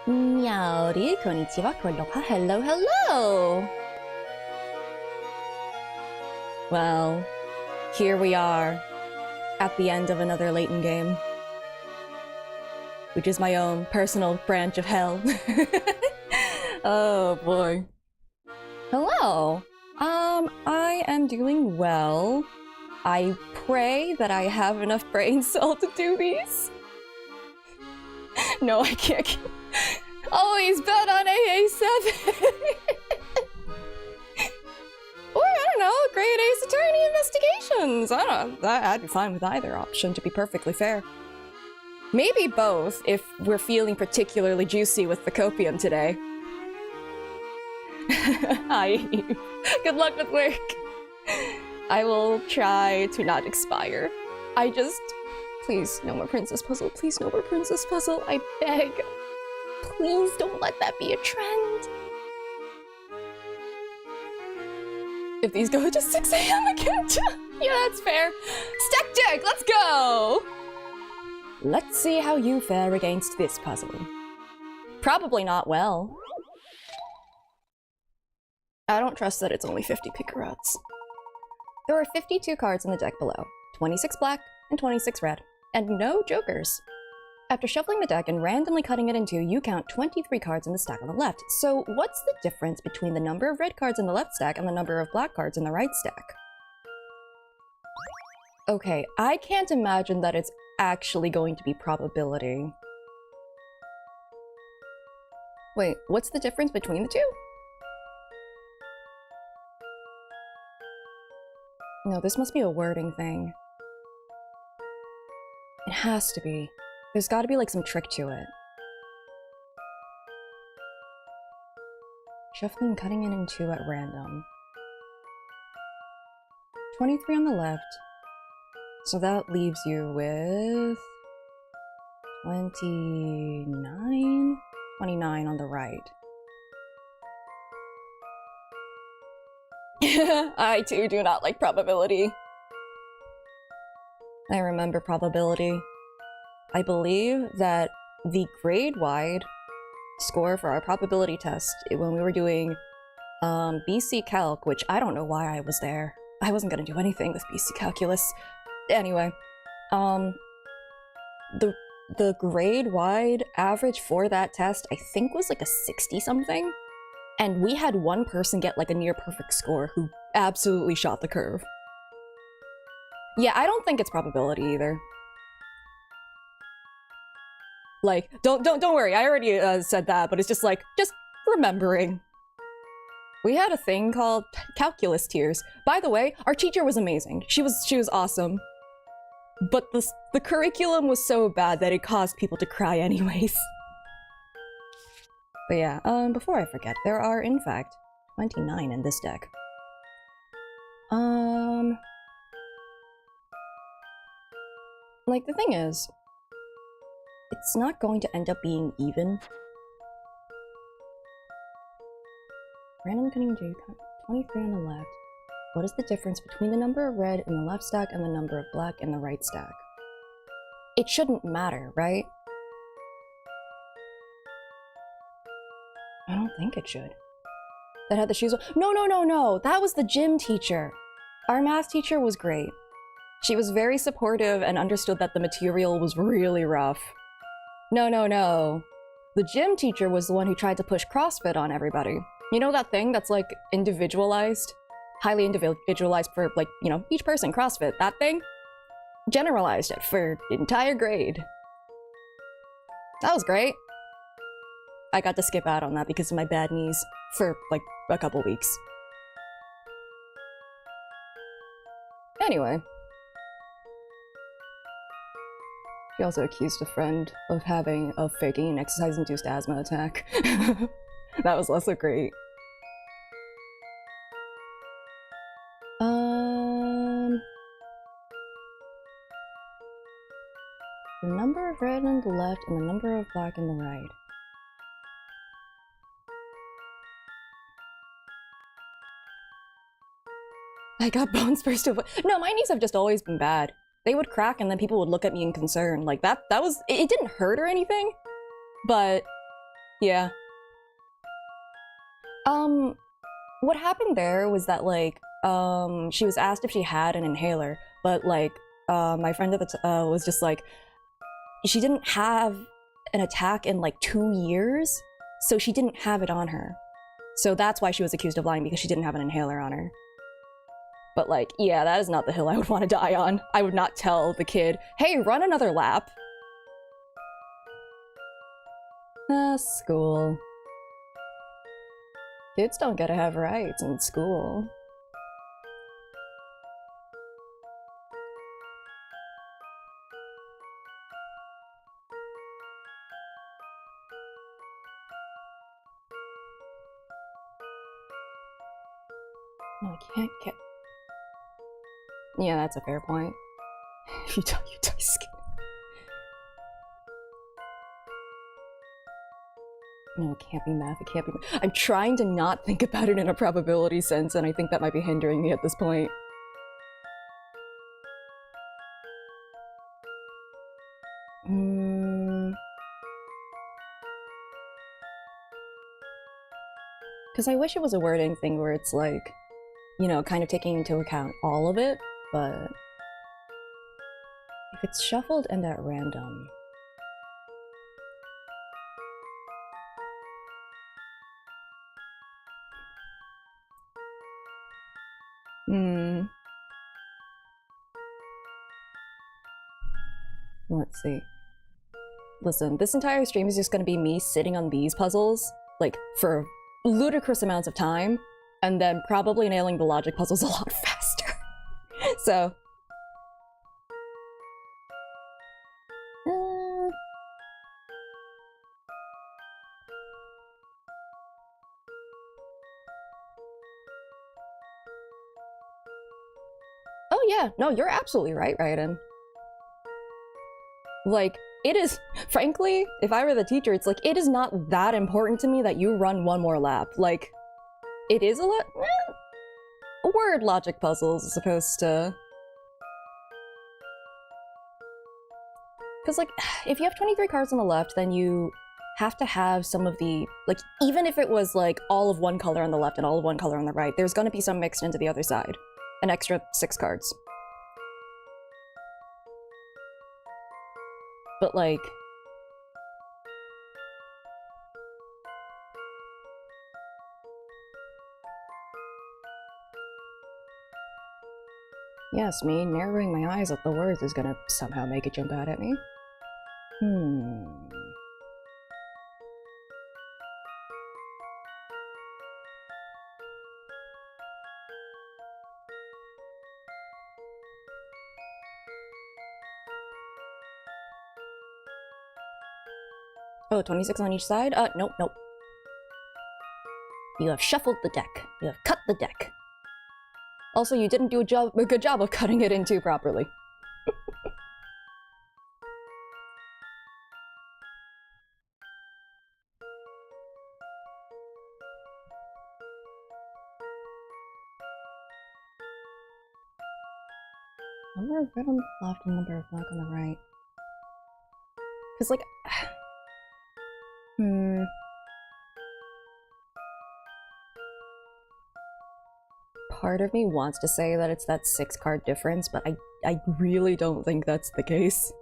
Meowdy, konnichiwa, konnichiwa, hello, hello! Well, here we are, at the end of another Layton game. Which is my own personal branch of hell. Oh boy. Hello! I am doing well. I pray that I have enough brain cell to do these. No, I can't. Always bet on AA7! Or, I don't know, grade Ace Attorney Investigations! I don't know, I'd be fine with either option, to be perfectly fair. Maybe both, if we're feeling particularly juicy with the copium today. Hi. Good luck with work. I will try to not expire. Please, no more Princess Puzzle. Please, no more Princess Puzzle. I beg. Please don't let that be a trend. If these go to 6 AM again, yeah, that's fair. Stack deck, let's go! Let's see how you fare against this puzzle. Probably not well. I don't trust that it's only 50 Picarots. There are 52 cards in the deck below, 26 black and 26 red, and no jokers. After shuffling the deck and randomly cutting it in two, you count 23 cards in the stack on the left. So what's the difference between the number of red cards in the left stack and the number of black cards in the right stack? Okay, I can't imagine that it's actually going to be probability. Wait, what's the difference between the two? No, this must be a wording thing. It has to be. There's gotta be like some trick to it. Shuffling, cutting it in two at random. 23 on the left. So that leaves you with 29? 29 on the right. I too do not like probability. I remember probability. I believe that the grade-wide score for our probability test when we were doing BC Calc, which I don't know why I was there. I wasn't gonna do anything with BC Calculus. Anyway, the grade-wide average for that test I think was like a 60-something, and we had one person get like a near-perfect score who absolutely shot the curve. Yeah, I don't think it's probability either. Like, don't worry, I already said that, but it's just like, just remembering. We had a thing called calculus tiers. By the way, our teacher was amazing. She was awesome. But the curriculum was so bad that it caused people to cry anyways. But yeah, before I forget, there are in fact 29 in this deck. Like, the thing is, it's not going to end up being even. Random cutting J, 23 on the left. What is the difference between the number of red in the left stack and the number of black in the right stack? It shouldn't matter, right? I don't think it should. That had the shoes on. No! That was the gym teacher. Our math teacher was great. She was very supportive and understood that the material was really rough. No. The gym teacher was the one who tried to push CrossFit on everybody. You know that thing that's like individualized? Highly individualized for, like, you know, each person, CrossFit, that thing? Generalized it for entire grade. That was great. I got to skip out on that because of my bad knees for, like, a couple weeks. Anyway. She also accused a friend of faking an exercise-induced asthma attack. That was also great. The number of red on the left and the number of black on the right. I got bones burst away. No, my knees have just always been bad. They would crack and then people would look at me in concern. Like, that was... It didn't hurt or anything, but Yeah. What happened there was that, like, she was asked if she had an inhaler, but, like, my friend at the was just like, she didn't have an attack in, like, 2 years, so she didn't have it on her. So that's why she was accused of lying, because she didn't have an inhaler on her. But, like, yeah, that is not the hill I would want to die on. I would not tell the kid, hey, run another lap. School. Kids don't get to have rights in school. No, I can't get... Yeah, that's a fair point. If you die, you die skin. No, it can't be math, it can't be math. I'm trying to not think about it in a probability sense, and I think that might be hindering me at this point. Because I wish it was a wording thing where it's like, you know, kind of taking into account all of it, but if it's shuffled and at random... Let's see. Listen, this entire stream is just gonna be me sitting on these puzzles, like, for ludicrous amounts of time, and then probably nailing the logic puzzles a lot faster. So... Oh yeah, no, you're absolutely right, Raiden. Like, it is, frankly, if I were the teacher, it's like, it is not that important to me that you run one more lap. Like, it is a lot... word logic puzzles as opposed to... Because, like, if you have 23 cards on the left, then you have to have some of the... Like, even if it was, like, all of one color on the left and all of one color on the right, there's gonna be some mixed into the other side. An extra 6 cards. But, like... Yes, me narrowing my eyes at the words is gonna somehow make it jump out at me. Oh, 26 on each side? Nope, nope. You have shuffled the deck. You have cut the deck. Also, you didn't do a good job of cutting it in two properly. Number of red on the left and number of black on the right. Because, like... Part of me wants to say that it's that 6-card difference, but I really don't think that's the case.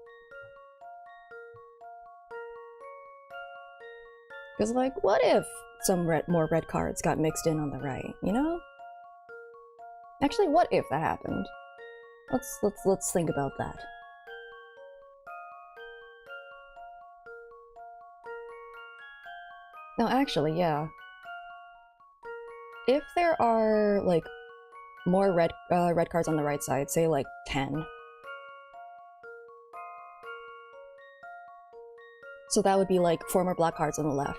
Because, like, what if some more red cards got mixed in on the right, you know? Actually, what if that happened? Let's think about that. No, actually, yeah. If there are, like, more red cards on the right side, say, like, 10. So that would be, like, 4 more black cards on the left.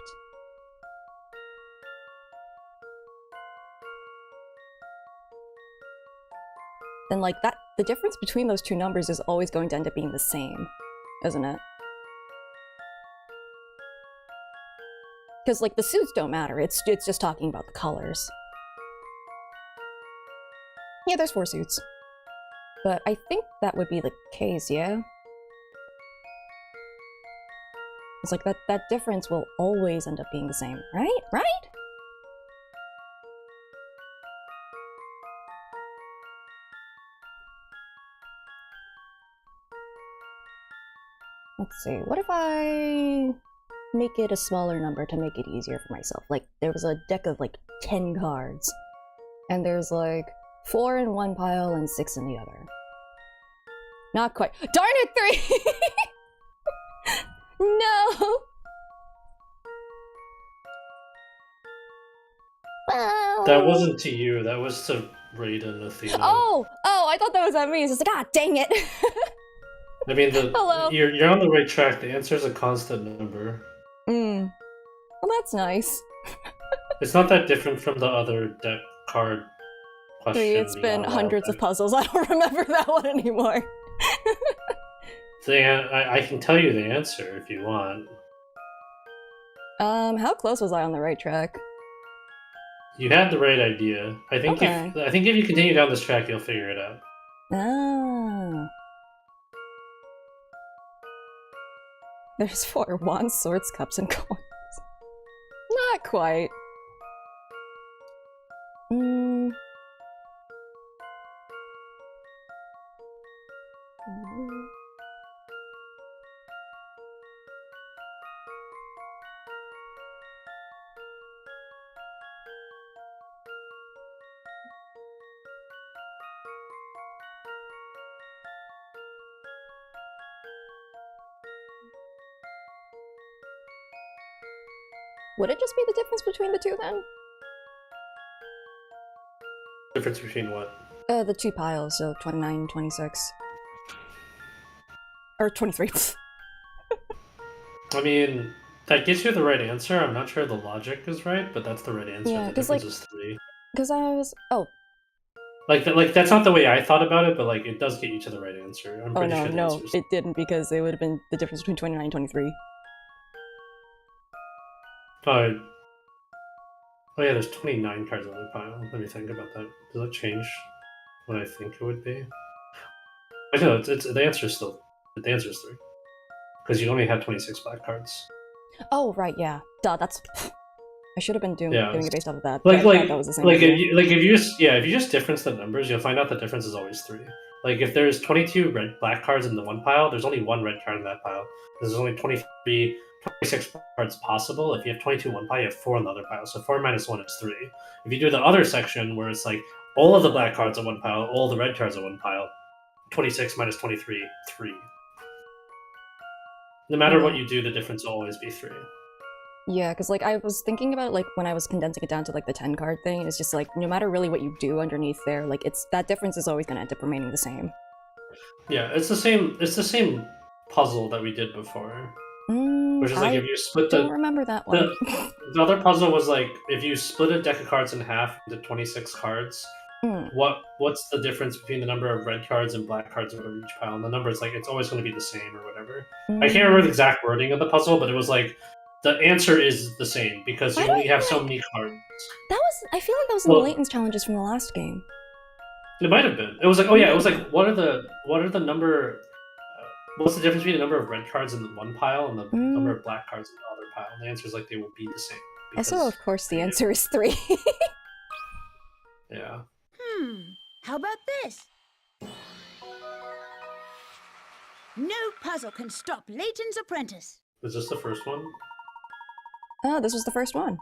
Then, like, the difference between those two numbers is always going to end up being the same, isn't it? Because, like, the suits don't matter, it's just talking about the colors. Yeah, there's 4 suits. But I think that would be the case, yeah? It's like that difference will always end up being the same, right? Right? Let's see, what if I make it a smaller number to make it easier for myself? Like, there was a deck of like 10 cards, and there's like 4 in one pile and 6 in the other. Not quite. Darn it, 3! No! Well... That wasn't to you, that was to Raiden, Athena. Oh, I thought that was at me. It's just like, ah, dang it. I mean, Hello. You're on the right track. The answer is a constant number. Well, that's nice. It's not that different from the other deck card question. It's been hundreds of puzzles. I don't remember that one anymore. I can tell you the answer if you want. How close was I on the right track? You had the right idea. I think if you continue down this track, you'll figure it out. Ah. There's 4 wands, swords, cups, and coins. Not quite. Would it just be the difference between the two then? Difference between what? The 2 piles, so 29, 26. Or 23. I mean, that gets you the right answer. I'm not sure the logic is right, but that's the right answer. Yeah, the difference is 3. Because I was... Oh. Like that's not the way I thought about it, but like it does get you to the right answer. I'm pretty sure no, it didn't, because it would have been the difference between 29 and 23. Oh yeah, there's 29 cards on the pile. Let me think about that. Does that change what I think it would be? I know it's the answer is still the answer is 3 because you only have 26 black cards. Oh right, yeah. Duh, that's. I should have been doing it based off of that. Like that was the same if you just difference the numbers, you'll find out the difference is always 3. Like if there's 22 black cards in the one pile, there's only 1 red card in that pile. There's only 26 cards possible. If you have 22 in one pile, you have 4 in the other pile. So 4 minus 1 is 3. If you do the other section where it's like all of the black cards in one pile, all the red cards in one pile, 26 minus 23, 3. No matter what you do, the difference will always be 3. Yeah, because like I was thinking about it, like when I was condensing it down to like the 10 card thing, it's just like no matter really what you do underneath there, like that difference is always going to end up remaining the same. Yeah, it's the same puzzle that we did before. Which is like if you split don't remember that one. The other puzzle was like if you split a deck of cards in half into 26 cards, what's the difference between the number of red cards and black cards or whatever each pile? And the number is like it's always going to be the same or whatever. I can't remember the exact wording of the puzzle, but it was like the answer is the same because you only have so many cards. I feel like that was in the Layton's challenges from the last game. It might have been. It was like it was like what are the number. What's the difference between the number of red cards in the one pile and the number of black cards in the other pile? And the answer is like they will be the same. Also, of course, the answer is 3. Yeah. How about this? No puzzle can stop Layton's apprentice. Was this the first one? This was the first one.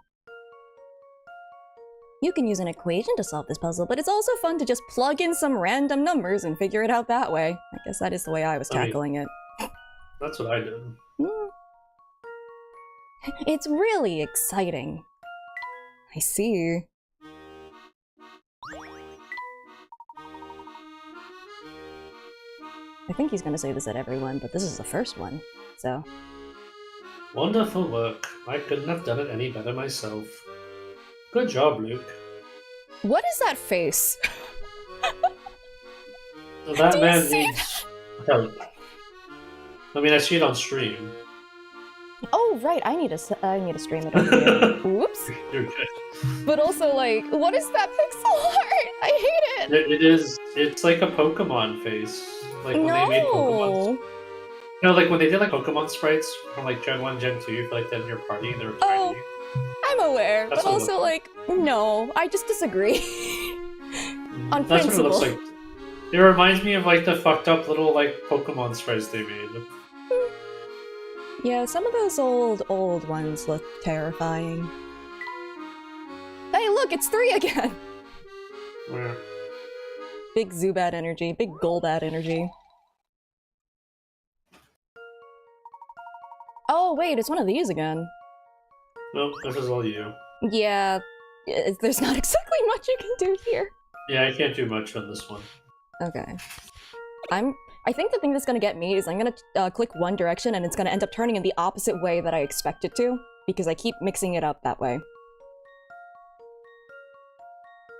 You can use an equation to solve this puzzle, but it's also fun to just plug in some random numbers and figure it out that way. I guess that is the way I was tackling it. That's what I did. It's really exciting. I see. I think he's gonna say this at everyone, but this is the first one, so... Wonderful work. I couldn't have done it any better myself. Good job, Luke. What is that face? That man needs help. I mean, I see it on stream. Oh, right, I need to stream it over here. Oops. You're good. But also, like, what is that pixel art? I hate it! It's like a Pokemon face. Like when they made Pokemon. You know, like when they did like Pokemon sprites from like Gen 1, Gen 2 for like them in your party and they were Oh, tiny. I'm aware, That's but what it looks also, like, no, I just disagree. On That's what it looks principle. like. It reminds me of like the fucked up little like Pokemon sprites they made. Yeah, some of those old ones look terrifying. Hey, look, it's 3 again! Yeah. Big Zubat energy, big Golbat energy. Oh, wait, it's one of these again. Nope, this is all you. Yeah, there's not exactly much you can do here. Yeah, I can't do much on this one. Okay. I think the thing that's gonna get me is I'm gonna click one direction and it's gonna end up turning in the opposite way that I expect it to, because I keep mixing it up that way.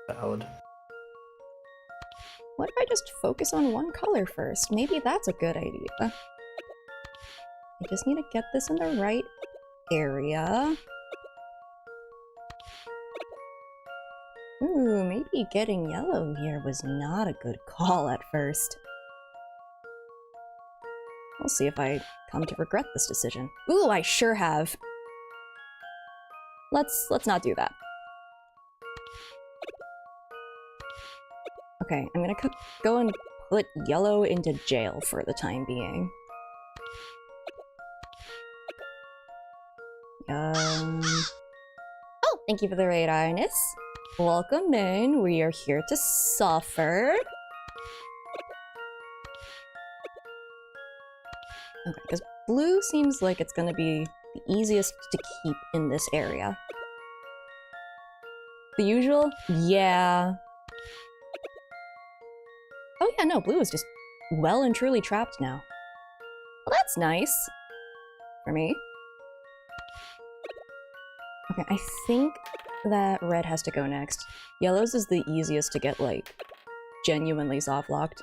Valid. What if I just focus on one color first? Maybe that's a good idea. I just need to get this in the right area. Ooh, maybe getting yellow here was not a good call at first. We'll see if I come to regret this decision. Ooh, I sure have. Let's not do that. Okay, I'm gonna go and put yellow into jail for the time being. Oh, thank you for the raid, Ines. Welcome in. We are here to suffer. Okay, because blue seems like it's gonna be the easiest to keep in this area. The usual? Yeah. Oh yeah, no, blue is just well and truly trapped now. Well, that's nice. For me. Okay, I think that red has to go next. Yellow's is the easiest to get, like, genuinely soft-locked.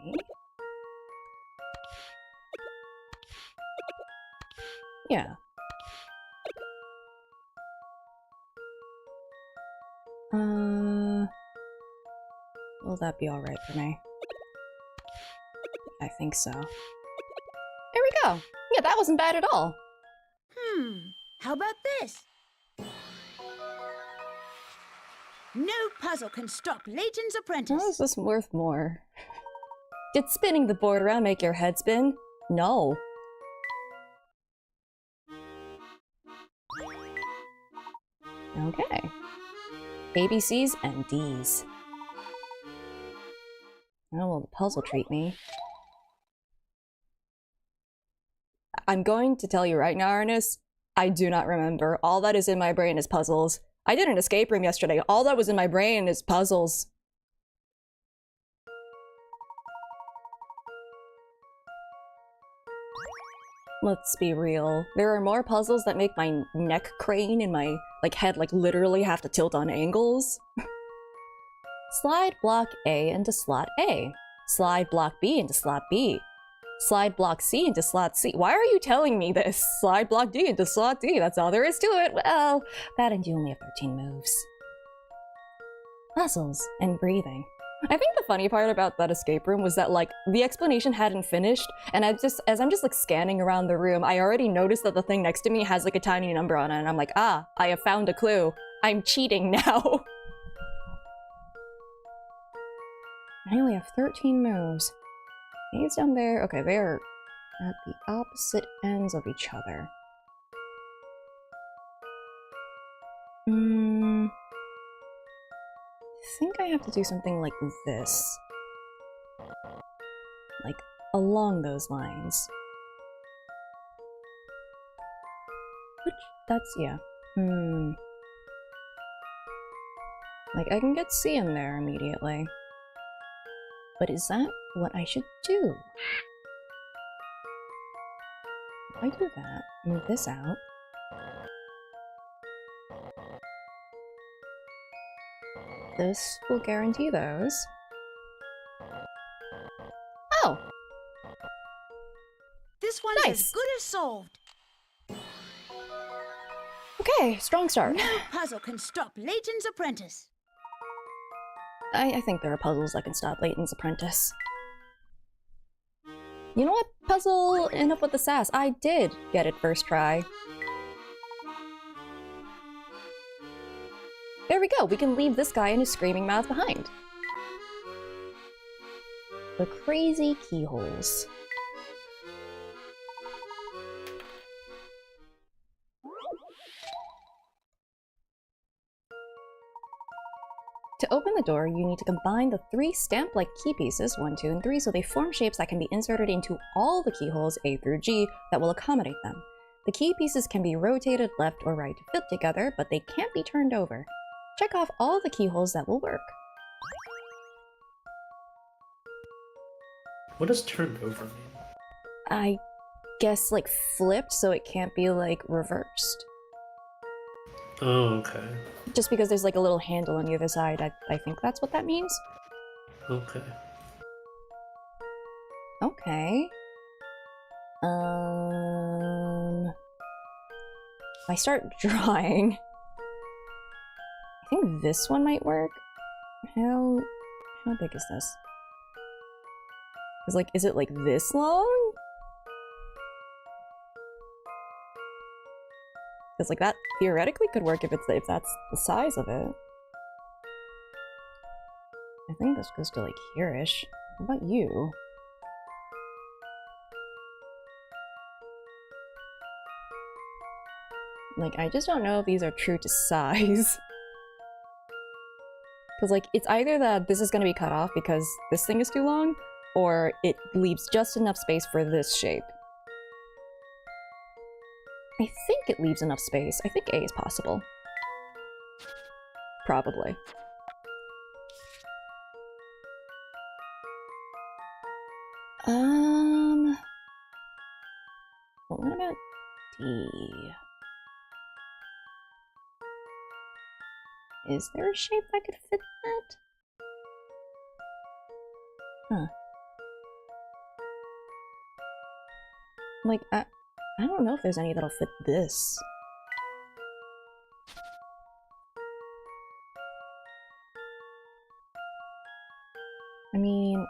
Okay. Yeah. Will that be alright for me? I think so. There we go! Yeah, that wasn't bad at all! How about this? No puzzle can stop Layton's apprentice. How is this worth more? Did spinning the board around make your head spin? No. Okay. ABCs and Ds. How will the puzzle treat me? I'm going to tell you right now, Ernest, I do not remember. All that is in my brain is puzzles. I did an escape room yesterday. All that was in my brain is puzzles. Let's be real. There are more puzzles that make my neck crane and my head literally have to tilt on angles. Slide block A into slot A. Slide block B into slot B. Slide block C into slot C. Why are you telling me this? Slide block D into slot D. That's all there is to it. Well, that and you only have 13 moves. Puzzles and breathing. I think the funny part about that escape room was that, the explanation hadn't finished, and as I'm just scanning around the room, I already noticed that the thing next to me has, a tiny number on it, and I'm like, ah, I have found a clue. I'm cheating now. I only have 13 moves. He's down there. Okay, they're at the opposite ends of each other. I think I have to do something like this. Along those lines. Yeah. I can get C in there immediately. But is that what I should do? If I do that, move this out. This will guarantee those. Oh! as Nice. good as solved. Okay, strong start. No puzzle can stop Layton's apprentice. I think there are puzzles that can stop Layton's apprentice. You know what? Puzzle, enough with the sass. I did get it first try. There we go. We can leave this guy and his screaming mouth behind. The crazy keyholes. To open the door, you need to combine the 3 stamp-like key pieces, 1, 2, and 3, so they form shapes that can be inserted into all the keyholes A through G that will accommodate them. The key pieces can be rotated left or right to fit together, but they can't be turned over. Check off all the keyholes that will work. What does turned over mean? I guess, like, flipped so it can't be, like, reversed. Oh, okay. Just because there's, like, a little handle on the other side, I think that's what that means. Okay. Okay. If I start drawing, I think this one might work. How big is this? Is it like this long? Because like that theoretically could work if that's the size of it. I think this goes to like here-ish. How about you? Like, I just don't know if these are true to size. Because, like, it's either that this is going to be cut off because this thing is too long, or it leaves just enough space for this shape. I think it leaves enough space. I think A is possible. Probably. Well, what about D? Is there a shape that could fit that? Huh. Like, I don't know if there's any that'll fit this. I mean...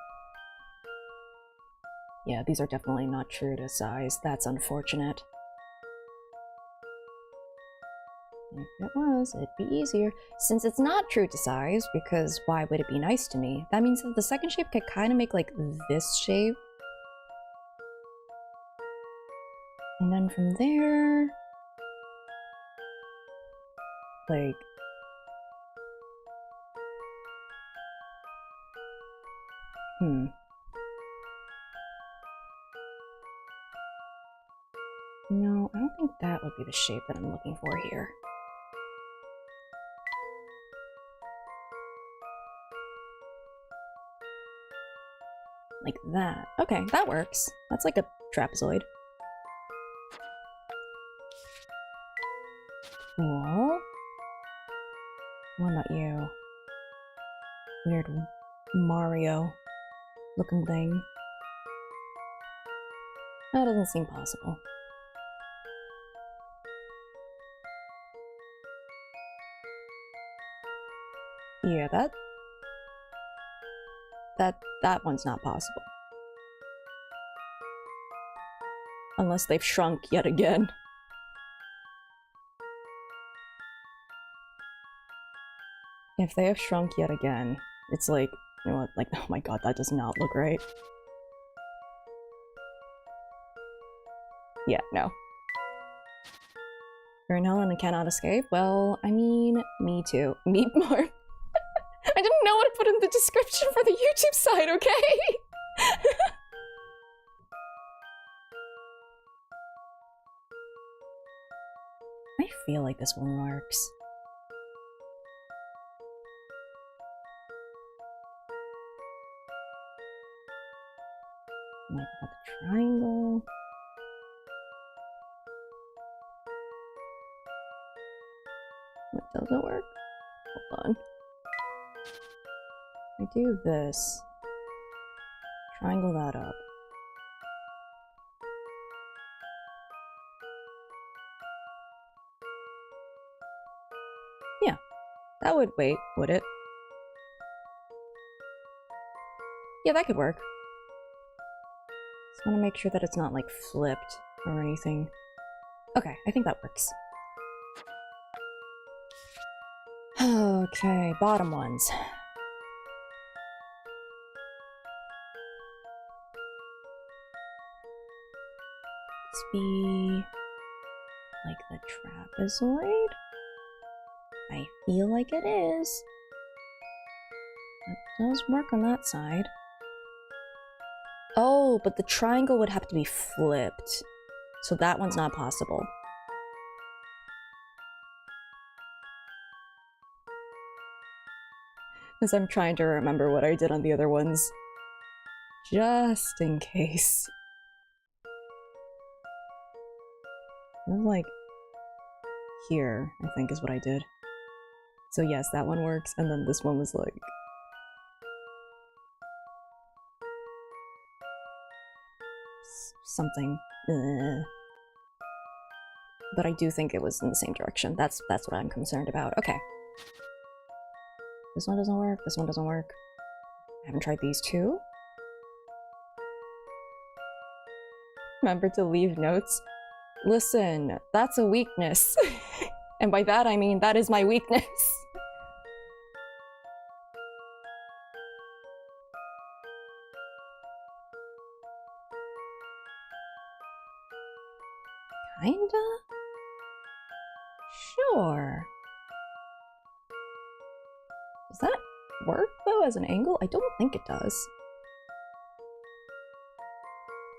yeah, these are definitely not true to size. That's unfortunate. If it was, it'd be easier. Since it's not true to size, because why would it be nice to me? That means that the second shape could kind of make, like, this shape. And then from there... like... No, I don't think that would be the shape that I'm looking for here. Like that. Okay, that works. That's like a trapezoid. Cool. What about you? Weird Mario looking thing. That doesn't seem possible. Yeah, that one's not possible. Unless they've shrunk yet again. If they have shrunk yet again, it's like, you know what, like, oh my god, that does not look right. Yeah, no. You're in hell and cannot escape? Well, I mean, me too. Meep morp. I didn't know what to put in the description for the YouTube site, okay? I feel like this one works. Like, got the triangle. What doesn't work? Hold on. I do this. Triangle that up. That would wait, would it? Yeah, that could work. Just want to make sure that it's not like flipped or anything. Okay, I think that works. Okay, bottom ones. This be like the trapezoid? I feel like it is. That does work on that side. Oh, but the triangle would have to be flipped. So that one's not possible. As I'm trying to remember what I did on the other ones. Just in case. It was like here, I think is what I did. So yes, that one works, and then this one was like... something. But I do think it was in the same direction. That's what I'm concerned about. Okay. This one doesn't work, this one doesn't work. I haven't tried these two. Remember to leave notes. Listen, that's a weakness. And by that I mean that is my weakness. Kinda? Sure. Does that work, though, as an angle? I don't think it does.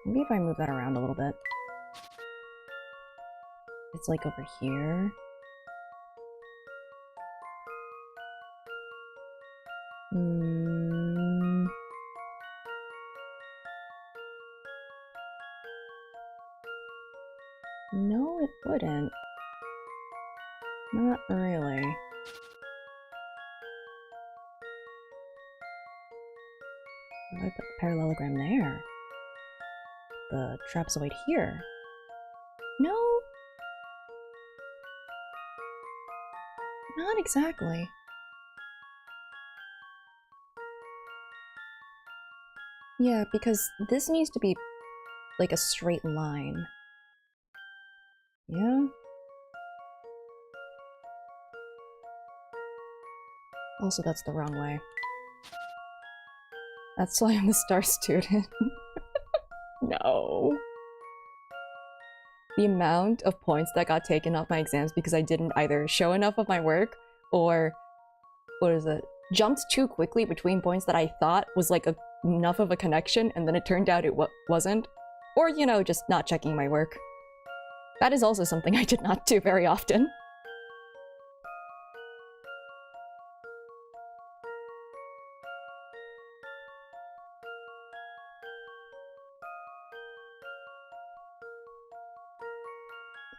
Maybe if I move that around a little bit. It's like over here. No, it wouldn't. Not really. Why did I put the parallelogram there? The trapezoid here. No. Not exactly. Yeah, because this needs to be like a straight line. Yeah? Also, that's the wrong way. That's why I'm the star student. No. The amount of points that got taken off my exams because I didn't either show enough of my work or, what is it, jumped too quickly between points that I thought was like enough of a connection and then it turned out it wasn't. Or, you know, just not checking my work. That is also something I did not do very often.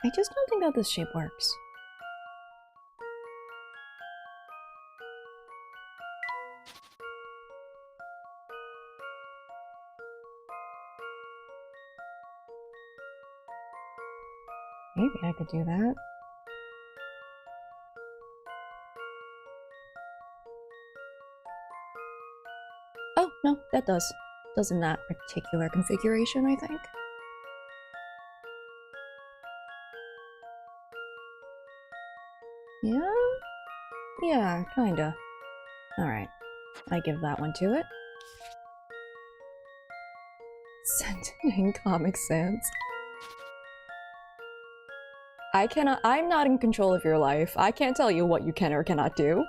I just don't think that this shape works. Maybe I could do that. Oh, no, that does. Does in that particular configuration, I think. Yeah? Yeah, kinda. Alright. I give that one to it. Sending Comic Sans. I'm not in control of your life. I can't tell you what you can or cannot do.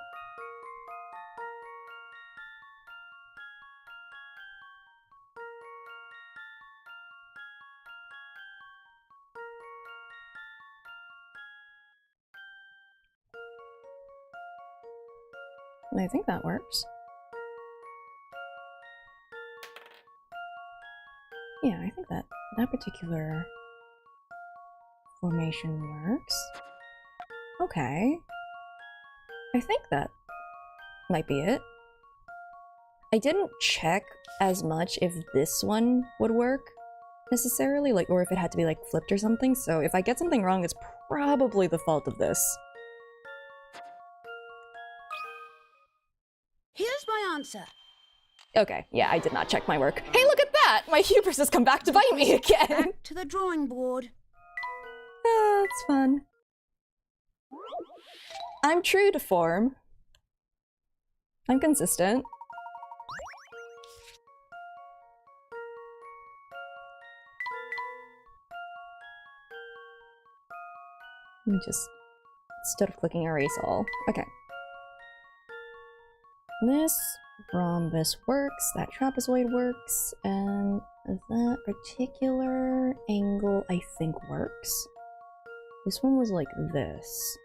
I think that works. Yeah, I think that particular formation works. Okay. I think that might be it. I didn't check as much if this one would work necessarily, like, or if it had to be like flipped or something, so if I get something wrong, it's probably the fault of this. Here's my answer. Okay, yeah, I did not check my work. Hey, look at that! My hubris has come back to bite me again! Back to the drawing board. That's fun. I'm true to form. I'm consistent. Let me just, instead of clicking erase all. Okay. This rhombus works, that trapezoid works, and that particular angle I think works. This one was like this.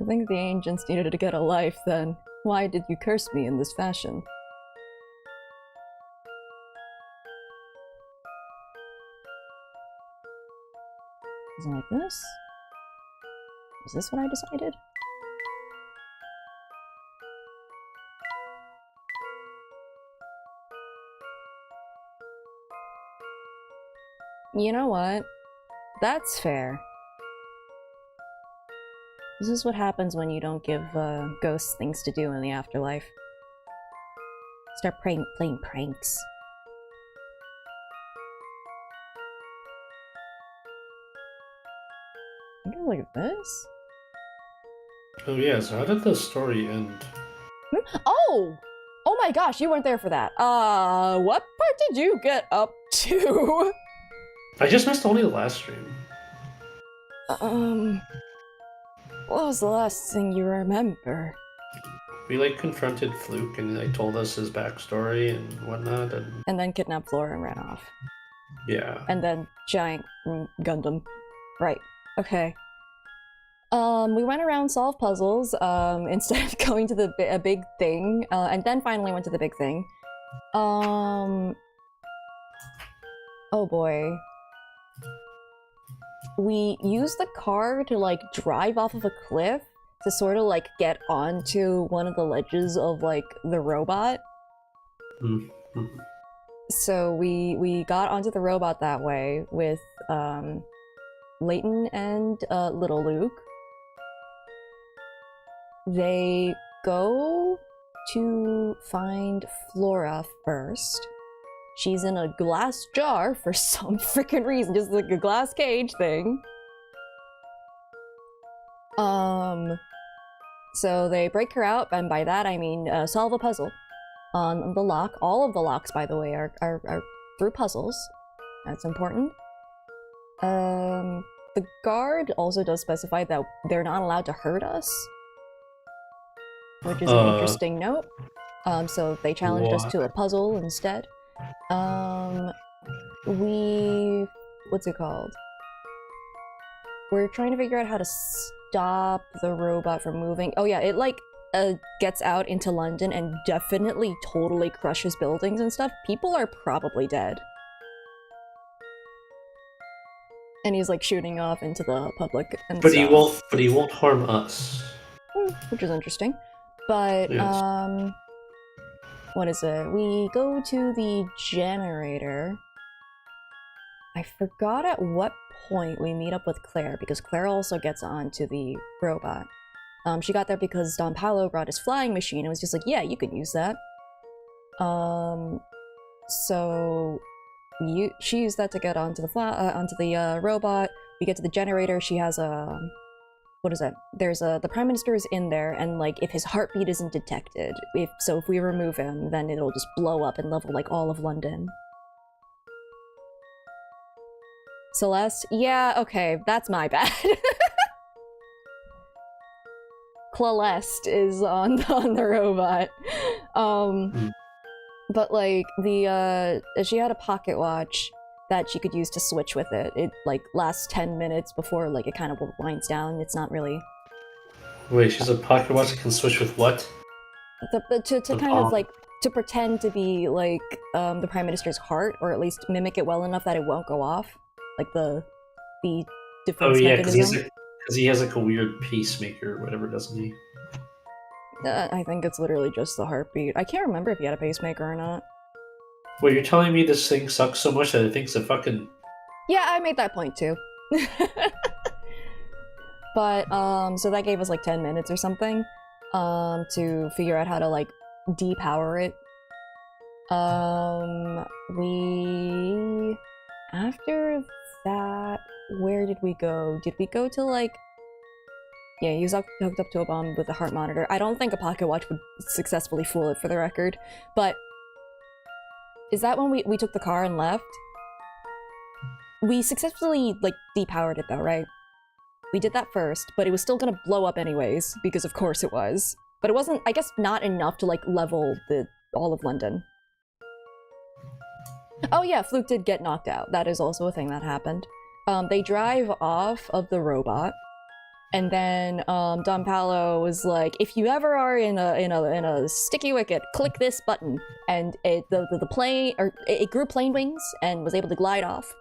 I think the ancients needed to get a life then. Why did you curse me in this fashion? Is it like this? Is this what I decided? You know what? That's fair. This is what happens when you don't give ghosts things to do in the afterlife. Start playing pranks. I think look at this. Oh yeah, so how did the story end? Oh! Oh my gosh, you weren't there for that. What part did you get up to? I just missed only the last stream. What was the last thing you remember? We like confronted Fluke and he like told us his backstory and whatnot, And then kidnapped Flora and ran off. yeah. And then giant Gundam. Right. Okay. We went around solve puzzles, instead of going to the a big thing, and then finally went to the big thing. Oh boy. We used the car to like drive off of a cliff to sort of like get onto one of the ledges of like the robot. Mm-hmm. So we got onto the robot that way with Layton and little Luke. They go to find Flora first. She's in a glass jar for some freaking reason, just like a glass cage thing. So they break her out, and by that I mean solve a puzzle on the lock. All of the locks, by the way, are through puzzles. That's important. The guard also does specify that they're not allowed to hurt us, which is an interesting note. So they challenged us to a puzzle instead. What's it called? We're trying to figure out how to stop the robot from moving. Oh yeah, it like gets out into London and definitely totally crushes buildings and stuff. People are probably dead. And he's like shooting off into the public and But stuff. he won't harm us. Which is interesting. But Yes. what is it? We go to the generator. I forgot at what point we meet up with Claire, because Claire also gets onto the robot. She got there because Don Paolo brought his flying machine and was just like, yeah, you can use that. So she used that to get onto the robot. We get to the generator. She has a what is that? The Prime Minister is in there, and like if his heartbeat isn't detected, if we remove him, then it'll just blow up and level like all of London. Celeste? Yeah, okay, that's my bad. Celeste is on the robot. But like she had a pocket watch that she could use to switch with it. It like lasts 10 minutes before like it kind of winds down. It's not really. Wait, she's a pocket watch that can switch with what? To kind of like to pretend to be like the Prime Minister's heart, or at least mimic it well enough that it won't go off, like the defense mechanism. Because he has like a weird pacemaker or whatever, doesn't he? I think it's literally just the heartbeat. I can't remember if he had a pacemaker or not. Wait, you're telling me this thing sucks so much that it thinks it fucking... Yeah, I made that point too. But so that gave us like 10 minutes or something to figure out how to like depower it. We after that, where did we go? Did we go to like? Yeah, he was hooked up to a bomb with a heart monitor. I don't think a pocket watch would successfully fool it, for the record. But is that when we took the car and left? We successfully like depowered it though, right? We did that first, but it was still gonna blow up anyways, because of course it was. But it wasn't, I guess, not enough to like level all of London. Oh yeah, Fluke did get knocked out. That is also a thing that happened. They drive off of the robot, and then Don Paolo was like, "If you ever are in a sticky wicket, click this button." And the plane, or it grew plane wings and was able to glide off.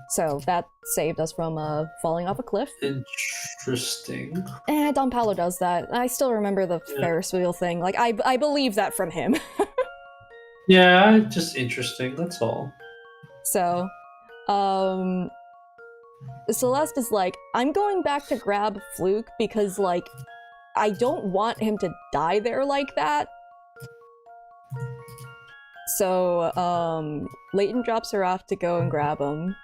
So that saved us from falling off a cliff. Interesting. Don Paolo does that. I still remember the Ferris wheel thing. Like I believe that from him. Yeah, just interesting, that's all. So, Celeste is like, I'm going back to grab Fluke because, like, I don't want him to die there like that. So, Layton drops her off to go and grab him.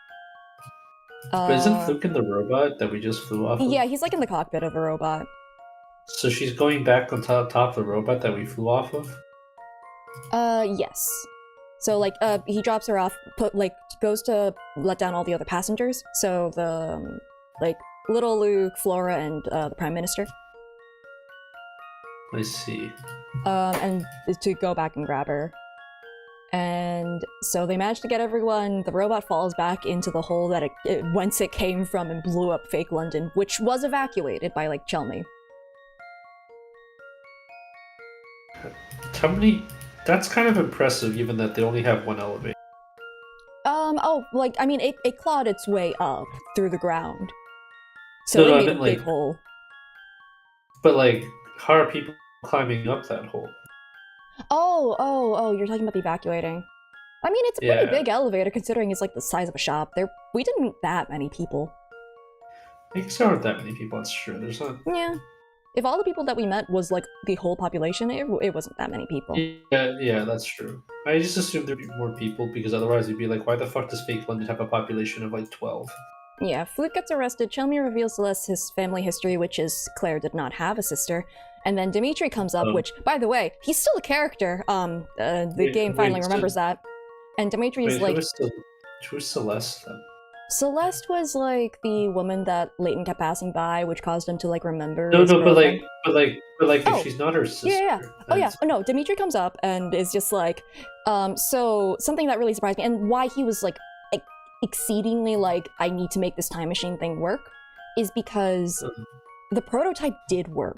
But isn't Fluke in the robot that we just flew off of? Yeah, he's like in the cockpit of a robot. So she's going back on top of the robot that we flew off of? Yes. So, like, he drops her off, goes to let down all the other passengers. So the, like, little Luke, Flora, and the Prime Minister. I see. And to go back and grab her. And so they manage to get everyone. The robot falls back into the hole that whence it came from and blew up fake London, which was evacuated by, like, Chelmy. How many... That's kind of impressive, given that they only have one elevator. I mean, it clawed its way up through the ground. So it made a big hole. But, like, how are people climbing up that hole? Oh, you're talking about the evacuating. I mean, it's a pretty big elevator, considering it's, like, the size of a shop. We didn't meet that many people. I guess there aren't that many people, that's true. There's not... Yeah. If all the people that we met was, like, the whole population, it wasn't that many people. Yeah, that's true. I just assumed there'd be more people, because otherwise you'd be like, why the fuck does fake London have a population of, like, 12? Yeah, Fluke gets arrested, Chelmy reveals Celeste his family history, which is Claire did not have a sister, and then Dimitri comes up, which, by the way, he's still a character. The game finally remembers that. And Dimitri's like... Who's Celeste, then? Celeste was, like, the woman that Layton kept passing by, which caused him to, like, remember No, his girlfriend. but if she's not her sister... Yeah. Oh, yeah. Oh, no, Dimitri comes up and is just like, so, something that really surprised me, and why he was, like, exceedingly, like, I need to make this time machine thing work, is because the prototype did work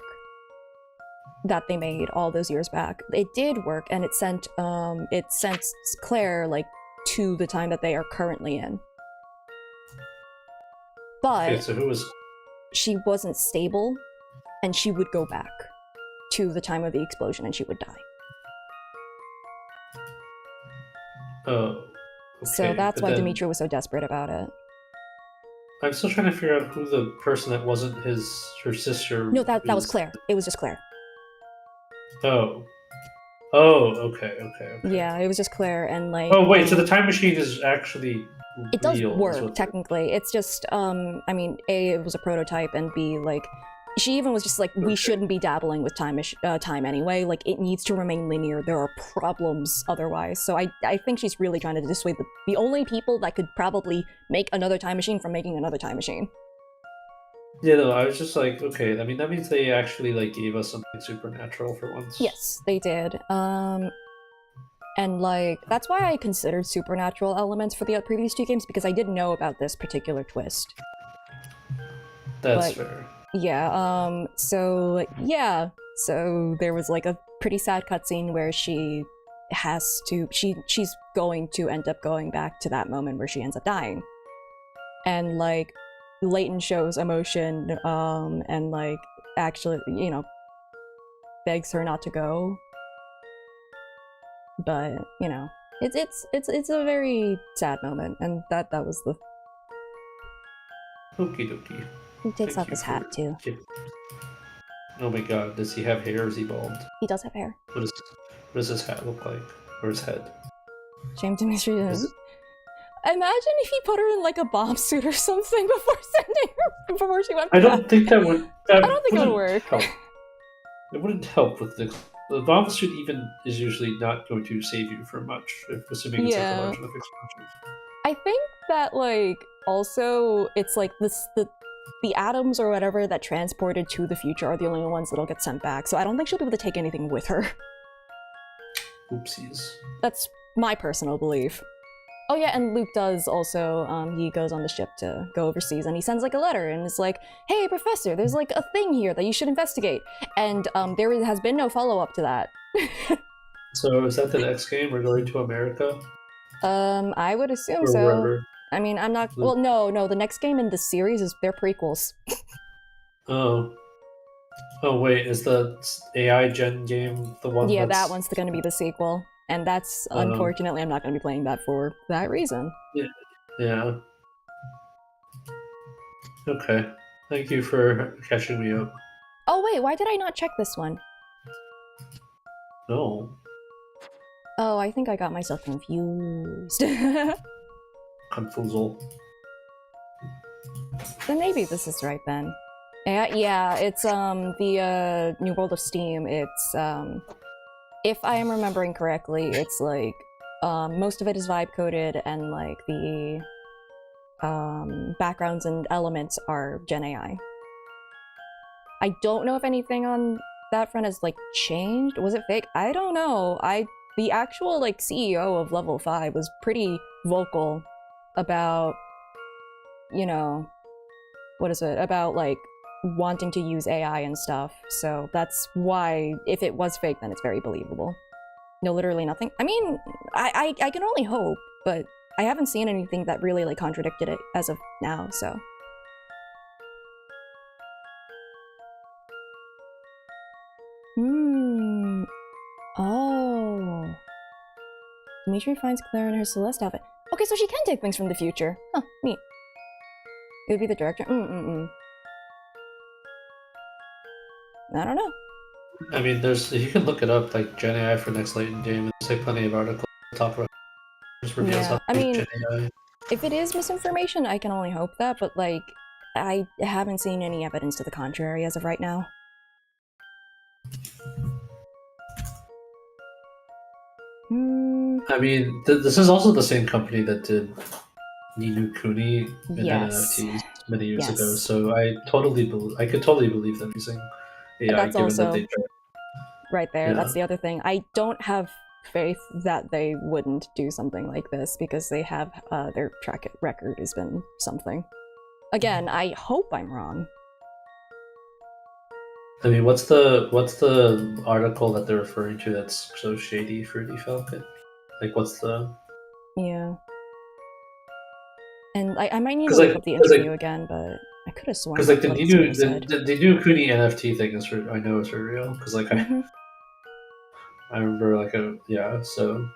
that they made all those years back. It did work, and it sent Claire, like, to the time that they are currently in. But okay, so who was... she wasn't stable, and she would go back to the time of the explosion, and she would die. Oh, okay. So that's why Dimitri was so desperate about it. I'm still trying to figure out who the person that wasn't her sister... No, that was Claire. It was just Claire. Oh, okay. Yeah, it was just Claire, and, like... Oh, wait, so the time machine is actually... It does work, technically. It's just, I mean, A, it was a prototype, and B, like, she even was just like, we shouldn't be dabbling with time anyway. Like, it needs to remain linear. There are problems otherwise. So I think she's really trying to dissuade the only people that could probably make another time machine from making another time machine. Yeah, no, I was just like, okay, I mean, that means they actually, like, gave us something supernatural for once. Yes, they did. And, like, that's why I considered supernatural elements for the previous two games, because I didn't know about this particular twist. That's fair. Yeah, so there was, like, a pretty sad cutscene where she has to, she's going to end up going back to that moment where she ends up dying. And, like, Layton shows emotion, and, like, actually, you know, begs her not to go. But, you know, it's a very sad moment, and that was the... Okie dokie. He takes Thank off you his for- hat too. Oh my god, does he have hair or is he bald? He does have hair. What does his hat look like? Or his head? Shame to mystery. Is it- Imagine if he put her in like a bomb suit or something before sending her before she went. I don't think that would. That I don't think it would wouldn't work. Help. It wouldn't help with the bomb suit. Even is usually not going to save you for much, assuming it's like a large enough explosion. I think that like also it's like the atoms or whatever that transported to the future are the only ones that'll get sent back. So I don't think she'll be able to take anything with her. Oopsies. That's my personal belief. Oh yeah, and Luke does also, he goes on the ship to go overseas and he sends like a letter and is like, hey professor, there's like a thing here that you should investigate. And there has been no follow-up to that. So is that the next game? We're going to America? I would assume Or so. wherever? I mean, I'm not, well no, the next game in the series is their prequels. Oh. Oh wait, is the AI gen game the one Yeah, that's... that one's gonna be the sequel. And that's, unfortunately, I'm not gonna be playing that for that reason. Yeah. Okay. Thank you for catching me up. Oh wait, why did I not check this one? No. Oh, I think I got myself confused. Confuzzle. Then maybe this is right then. Yeah, it's the New World of Steam. It's if I am remembering correctly, it's like most of it is vibe coded and like the backgrounds and elements are Gen AI. I don't know if anything on that front has like changed. Was it fake? I don't know. The actual like CEO of Level 5 was pretty vocal about, you know, what is it? About like wanting to use AI and stuff. So that's why if it was fake, then it's very believable. No, literally nothing. I mean, I can only hope, but I haven't seen anything that really like contradicted it as of now, so. Oh. Dimitri finds Claire in her Celeste outfit. Okay, so she can take things from the future. Huh, neat. It would be the director. I don't know. I mean, you can look it up, like Gen AI for next Layton game. There's like plenty of articles that talk about. Just reveals how I mean, Gen AI. if it is misinformation, I can only hope that, but like, I haven't seen any evidence to the contrary as of right now. I mean, this is also the same company that did Ni no Kuni and Yes. NFTs many years ago, Yes. so I could totally believe them using AI, That's given also that they tried. right there. Yeah. That's the other thing. I don't have faith that they wouldn't do something like this because they have their track record has been something. Again, I hope I'm wrong. I mean, what's the article that they're referring to that's so shady, Fruity Falcon? Like, what's the... Yeah. And I might need to 'Cause, look like- up the 'cause, like- interview again, but I could have sworn Because like that's what somebody said. the new Kuni NFT thing is for, I know it's for real. Because like I remember like so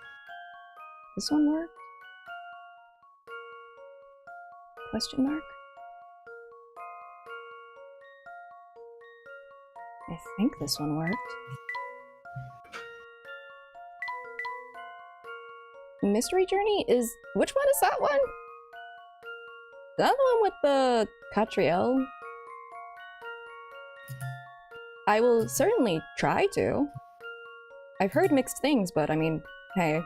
This one work? Question mark? I think this one worked. Mystery Journey is... Which one is that one? Is that the one with the Catriel? I will certainly try to. I've heard mixed things, but I mean, hey.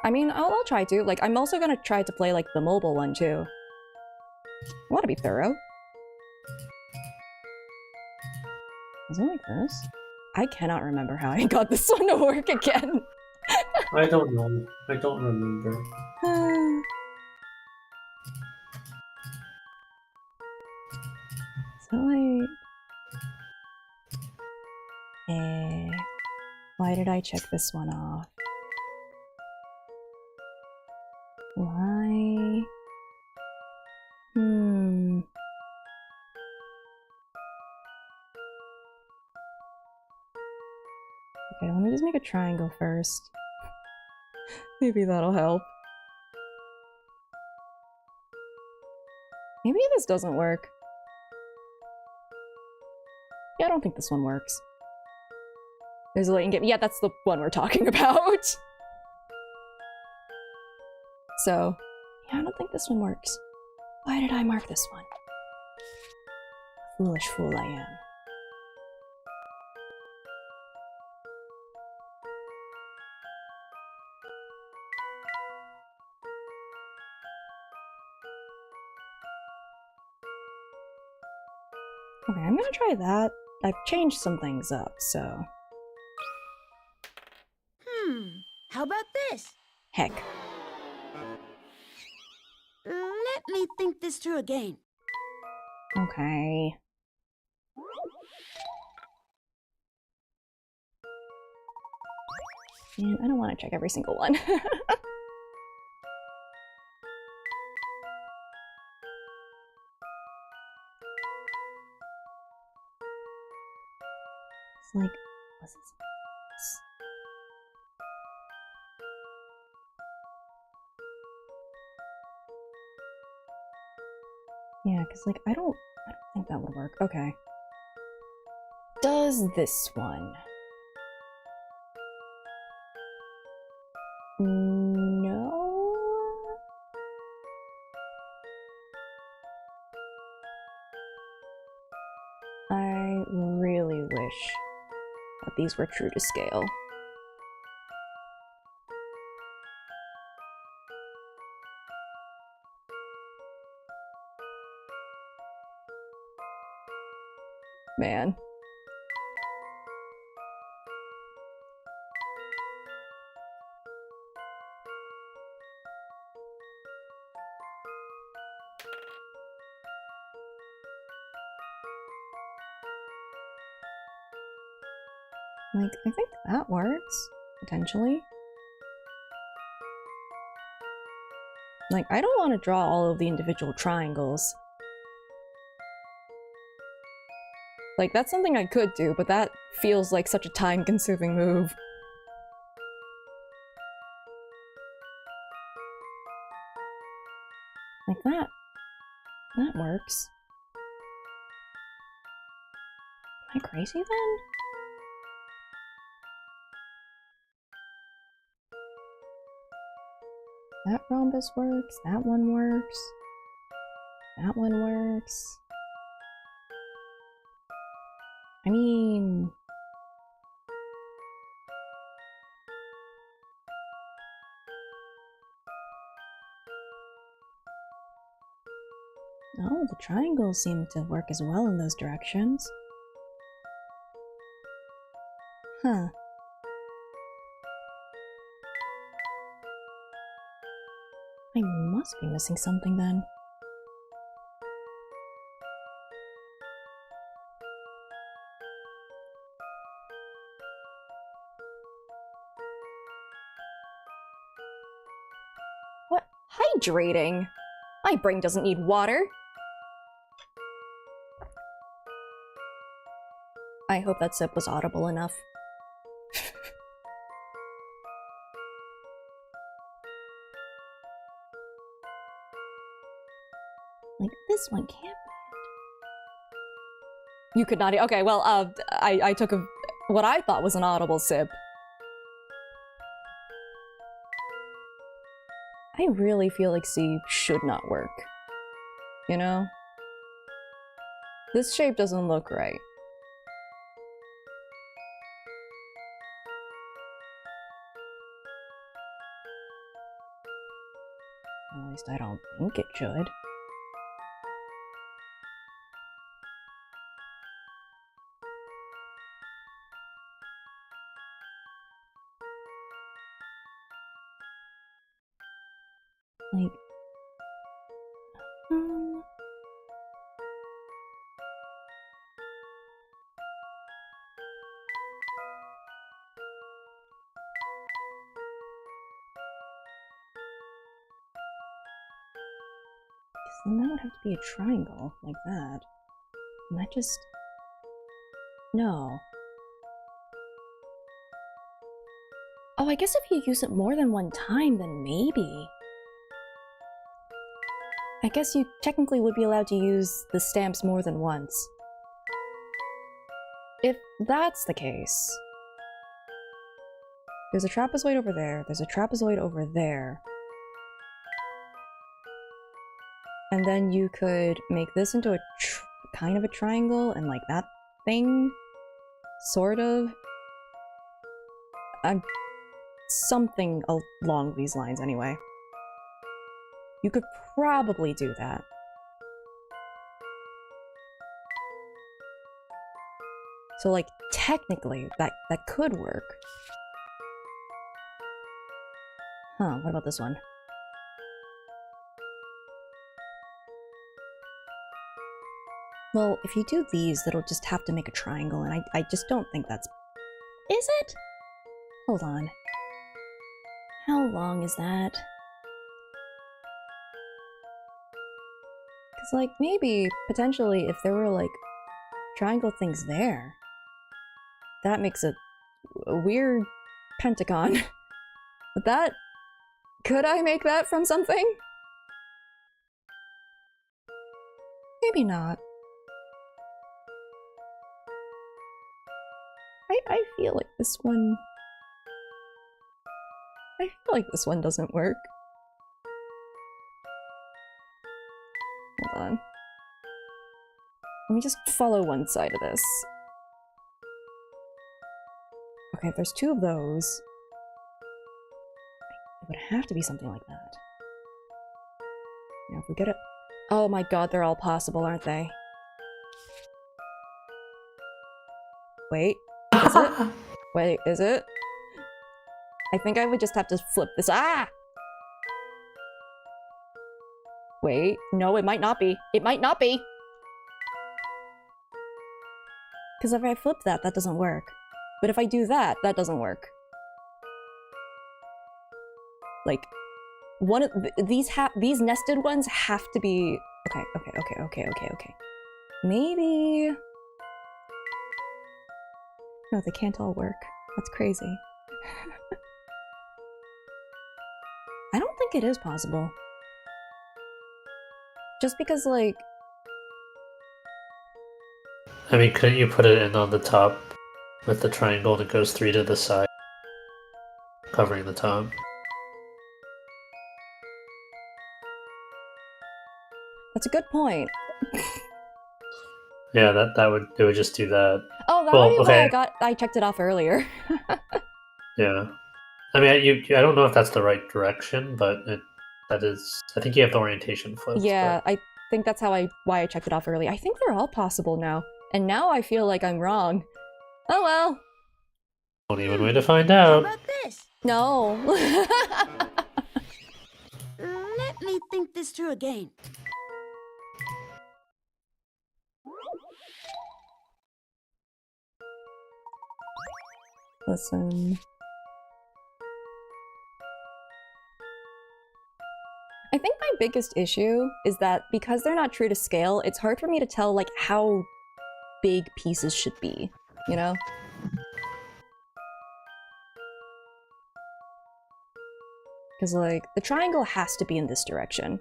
I mean, I'll try to. Like, I'm also gonna try to play, like, the mobile one, too. I want to be thorough. Is it like this? I cannot remember how I got this one to work again. I don't know. I don't remember. So, like... why did I check this one off? Why? Okay, let me just make a triangle first. Maybe that'll help. Maybe this doesn't work. Yeah, I don't think this one works. There's a Layton game. Yeah, that's the one we're talking about. So, yeah, I don't think this one works. Why did I mark this one? Foolish fool I am. Okay, I'm gonna try that. I've changed some things up, so... How about this? Heck. Let me think this through again. Okay. And I don't want to check every single one. It's like, what's this? Yeah, because like I don't think that would work. Okay. Does this one? No. I really wish that these were true to scale. Man. Like, I think that works, potentially. Like, I don't want to draw all of the individual triangles. Like, that's something I could do, but that feels like such a time-consuming move. Like that. That works. Am I crazy then? That rhombus works, that one works. That one works. I mean... Oh, the triangles seem to work as well in those directions. Huh. I must be missing something then. What? Hydrating? My brain doesn't need water. I hope that sip was audible enough. Like, this one can't be it. You could not- okay, well, I took what I thought was an audible sip. I really feel like C should not work. You know? This shape doesn't look right. At least I don't think it should. Like... then that would have to be a triangle, like that. And that just... No. Oh, I guess if you use it more than one time, then maybe. I guess you technically would be allowed to use the stamps more than once. if that's the case, there's a trapezoid over there, there's a trapezoid over there. And then you could make this into a kind of a triangle, and like that thing, sort of. Something along these lines, anyway. You could probably do that. So, like, technically, that could work. Huh, what about this one? Well, if you do these, that'll just have to make a triangle, and I just don't think that's... Is it? Hold on. How long is that? Because, like, maybe, potentially, if there were, like, triangle things there, that makes a weird pentagon. But that... Could I make that from something? Maybe not. I feel like this one... I feel like this one doesn't work. Hold on. Let me just follow one side of this. Okay, if there's two of those, it would have to be something like that. Now, if we get it... Oh my god, they're all possible, aren't they? Wait, is it? Wait, is it? I think I would just have to flip this. Ah! Wait, no, it might not be. It might not be! Because if I flip that, that doesn't work. But if I do that, that doesn't work. Like, one of these nested ones have to be... Okay. Maybe... No, they can't all work. That's crazy. I don't think it is possible. Just because, like... I mean, couldn't you put it in on the top with the triangle and it goes 3 to the side, covering the top? That's a good point. Yeah, it would just do that. Oh, that Well, might be okay. why I checked it off earlier. Yeah. I mean, I don't know if that's the right direction, but that is... I think you have the orientation flipped. Yeah, but... I think that's why I checked it off earlier. I think they're all possible now. And now I feel like I'm wrong. Oh well. Only one way to find How out. about this? No. Let me think this through again. Listen. I think my biggest issue is that because they're not true to scale, it's hard for me to tell, like, how big pieces should be, you know? Because, like, the triangle has to be in this direction.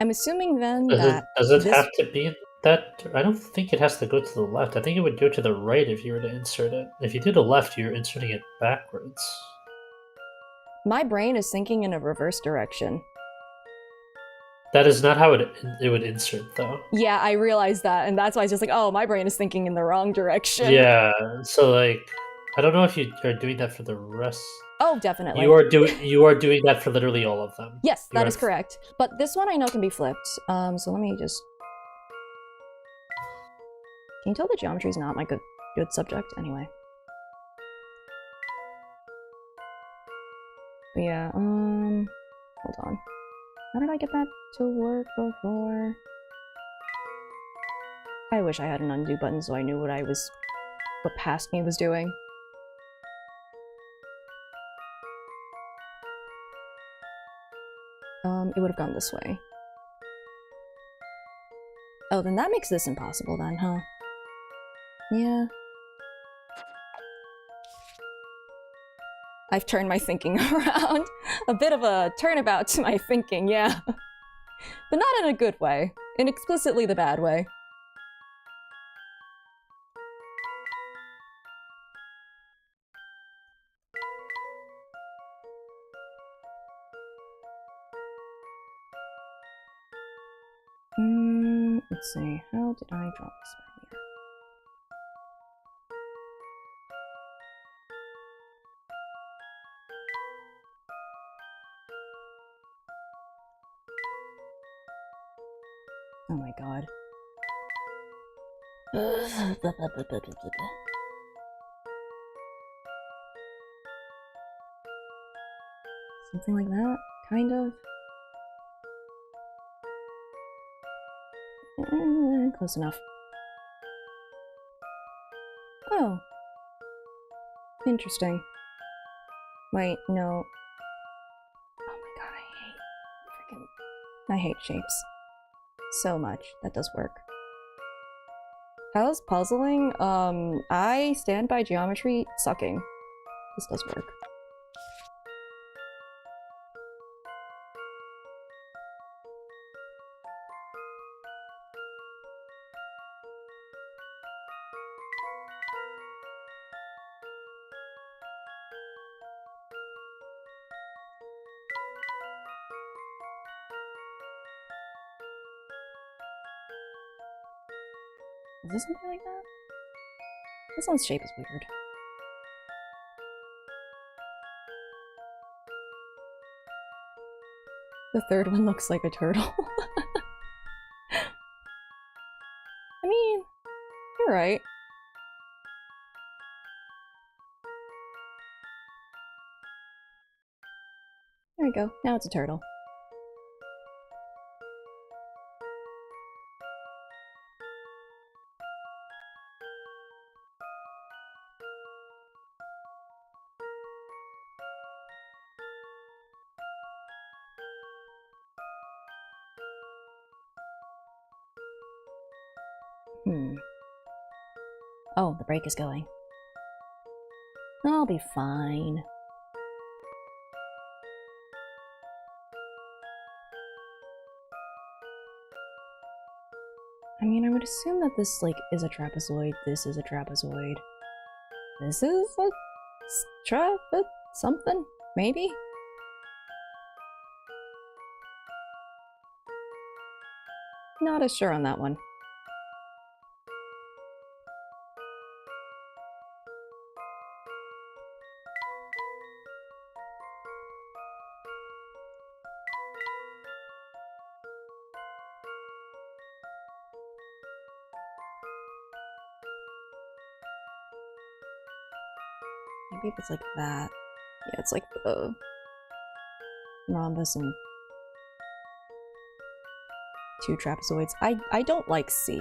I'm assuming then that... Does it have to be in that? I don't think it has to go to the left. I think it would go to the right if you were to insert it. If you do the left, you're inserting it backwards. My brain is thinking in a reverse direction. That is not how it would insert, though. Yeah, I realized that, and that's why I was just like, oh, my brain is thinking in the wrong direction. Yeah, so, like, I don't know if you are doing that for the rest. Oh, definitely. You are doing that for literally all of them. Yes, that is correct. But this one I know can be flipped. So let me just... Can you tell the geometry is not my good subject? Anyway. But yeah, hold on. How did I get that to work before? I wish I had an undo button so I knew what past me was doing. It would have gone this way. Oh, then that makes this impossible then, huh? Yeah. I've turned my thinking around. A bit of a turnabout to my thinking, yeah. But not in a good way. In explicitly the bad way. Let's see, how did I draw this earlier? Oh my god. Something like that, kind of. Close enough. Oh. Interesting. Wait, no. Oh my god, I hate shapes. So much. That does work. How's puzzling? I stand by geometry sucking. This does work. Is this something like that? This one's shape is weird. The third one looks like a turtle. I mean, you're right. There we go. Now it's a turtle. Oh, the break is going. I'll be fine. I mean, I would assume that this, like, is a trapezoid, this is a trapezoid. This is a something? Maybe? Not as sure on that one. Maybe if it's like that. Yeah, it's like the rhombus and two trapezoids. I don't like C.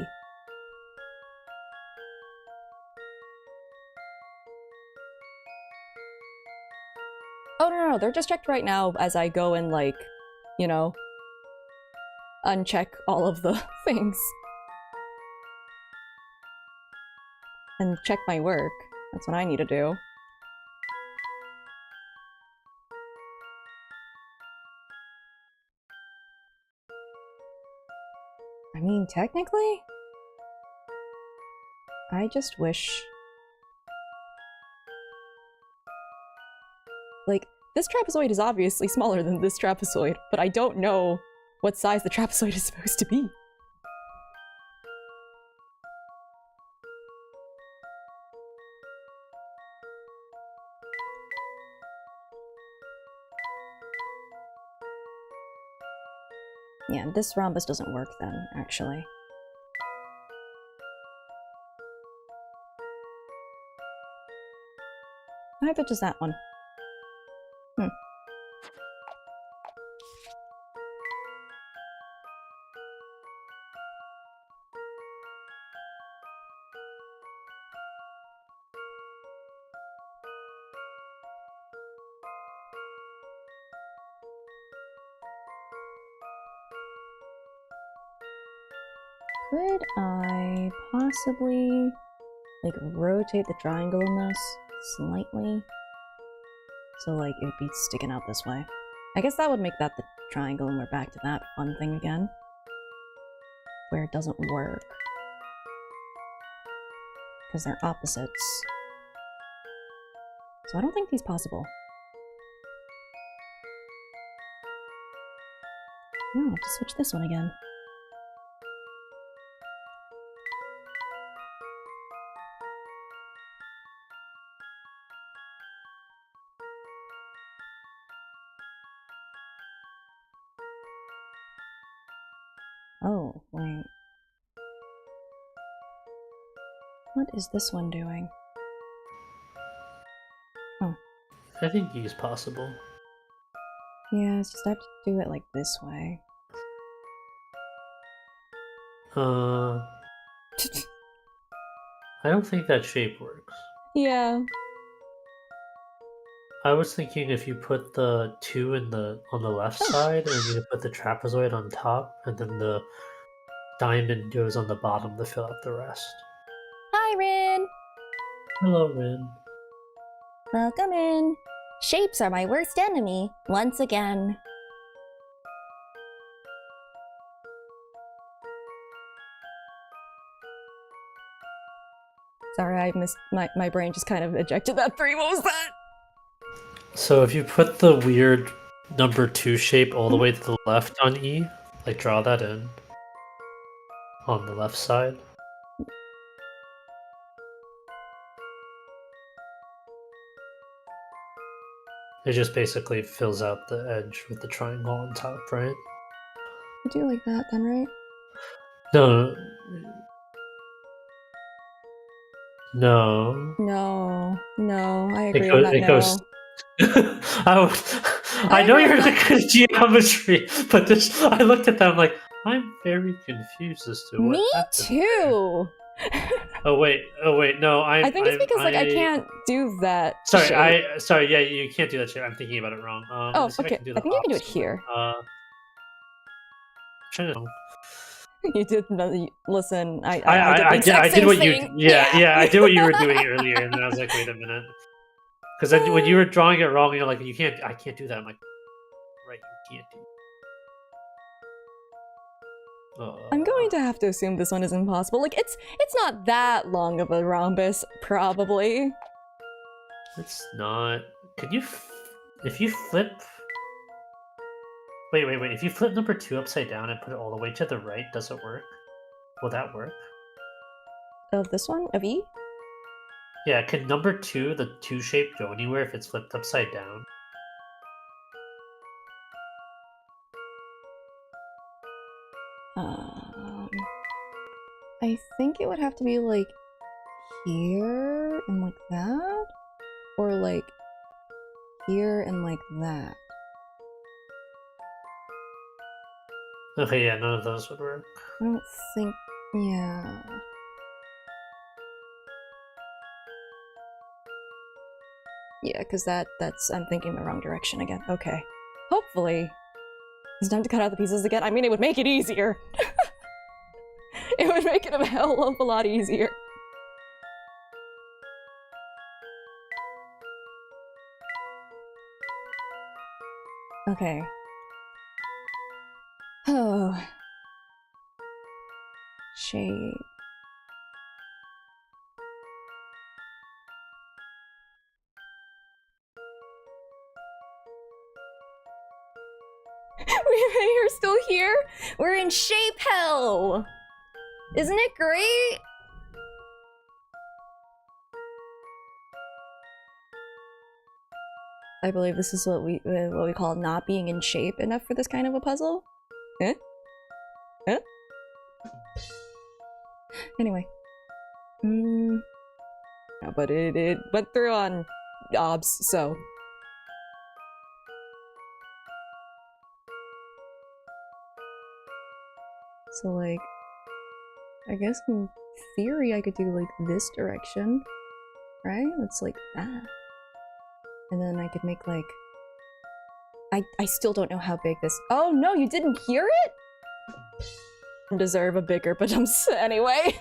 Oh, no, they're just checked right now as I go and, like, you know, uncheck all of the things. And check my work. That's what I need to do. I mean, technically, I just wish... Like, this trapezoid is obviously smaller than this trapezoid, but I don't know what size the trapezoid is supposed to be. Yeah, this rhombus doesn't work then, actually. I think it's just that one. Could I possibly, like, rotate the triangle in this slightly? So, like, it'd be sticking out this way. I guess that would make that the triangle, and we're back to that fun thing again. Where it doesn't work. Because they're opposites. So I don't think these possible. No, I'll have to switch this one again. Wait. What is this one doing? Oh. I think E is possible. Yeah, it's just I have to do it like this way. I don't think that shape works. Yeah. I was thinking if you put the 2 on the left side, and you put the trapezoid on top, and then the diamond goes on the bottom to fill out the rest. Hi, Rin! Hello, Rin. Welcome in. Shapes are my worst enemy, once again. Sorry, I missed my brain just kind of ejected that 3. What was that? So if you put the weird number 2 shape all the way to the left on E, like draw that in on the left side. It just basically fills out the edge with the triangle on top, right? You do like that then, right? No. No. No, I It agree on goes. that It goes. I know you're good at geometry, but this. I looked at that. I'm like, I'm very confused as to what Me happened. too! Oh wait, no, I think it's because like I can't do that shape. Sorry, yeah, you can't do that shit. I'm thinking about it wrong. Let Oh, me see if okay. can do I the think you can do it opposite. here. Trying to. You did listen. I did the exact I did same what thing. you. Yeah, I did what you were doing earlier, and then I was like, wait a minute, because then when you were drawing it wrong, you're like, you can't. I can't do that. I'm like, right, you can't do. I'm going to have to assume this one is impossible. Like it's not that long of a rhombus, probably. It's not. Could you, if you flip? Wait. If you flip number 2 upside down and put it all the way to the right, does it work? Will that work? Of this one? Of E? Yeah, can number 2, the 2 shape, go anywhere if it's flipped upside down? I think it would have to be like here and like that, or like here and like that. Okay, yeah, none of those would work. I don't think. Yeah. Yeah, because that's I'm thinking the wrong direction again. Okay. Hopefully, it's time to cut out the pieces again. I mean, it would make it easier. It would make it a hell of a lot easier. Okay. Oh. Shape. We're still here? We're in shape hell! Isn't it great? I believe this is what we call not being in shape enough for this kind of a puzzle. Eh? Eh? Anyway. No, but it went through on obs, so. So like, I guess in theory I could do like this direction, right? It's like that. And then I could make like, I still don't know how big this, oh no, you didn't hear it? Deserve a bigger bajumps anyway.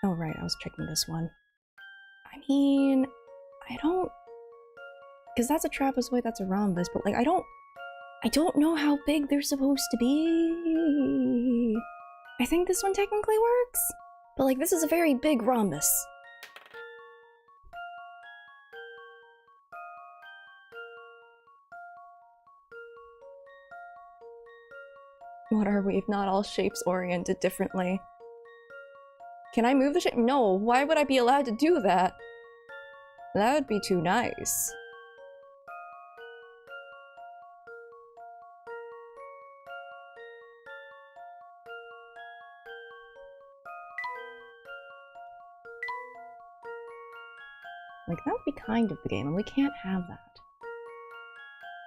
Oh right, I was checking this one. I mean, I don't, because that's a trapezoid, that's a rhombus, but like I don't know how big they're supposed to be. I think this one technically works, but like this is a very big rhombus. What are we if not all shapes oriented differently? Can I move the shape? No, why would I be allowed to do that? That would be too nice. Like, that would be kind of the game, and we can't have that.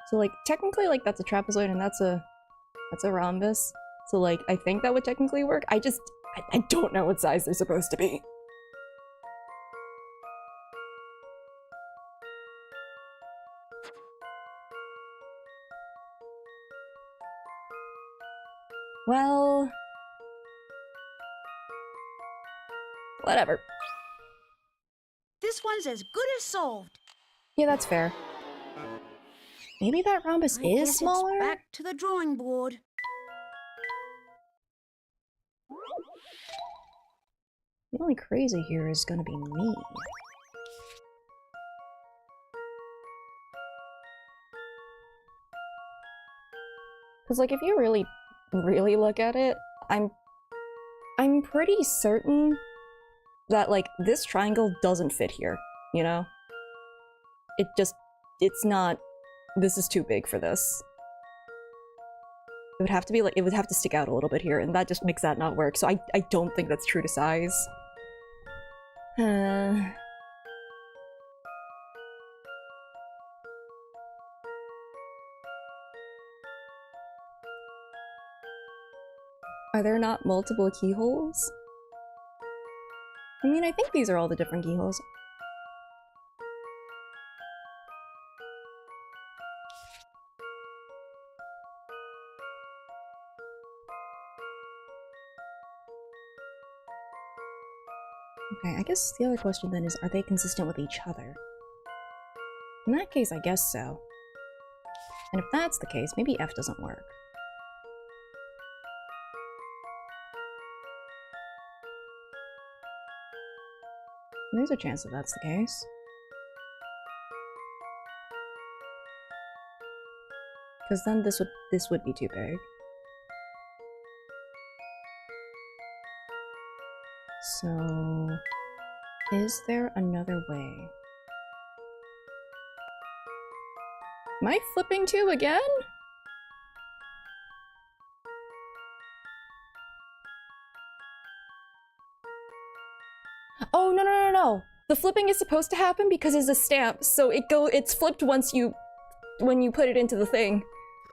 So, like, technically, like, that's a trapezoid and that's a rhombus. So, like, I think that would technically work. I don't know what size they're supposed to be. Well... whatever. This one's as good as solved. Yeah, that's fair. Maybe that rhombus I is guess smaller? It's back to the drawing board. The only crazy here is gonna be me. Because, like, if you really, really look at it, I'm pretty certain that, like, this triangle doesn't fit here, you know? It's not... this is too big for this. It would have to be, like, it would have to stick out a little bit here, and that just makes that not work, so I don't think that's true to size. Are there not multiple keyholes? I mean, I think these are all the different keyholes. Okay, I guess the other question then is, are they consistent with each other? In that case, I guess so. And if that's the case, maybe F doesn't work. There's a chance that that's the case. Because then this would be too big. So... is there another way? Am I flipping two again? Oh, no. The flipping is supposed to happen because it's a stamp, so it's flipped once when you put it into the thing.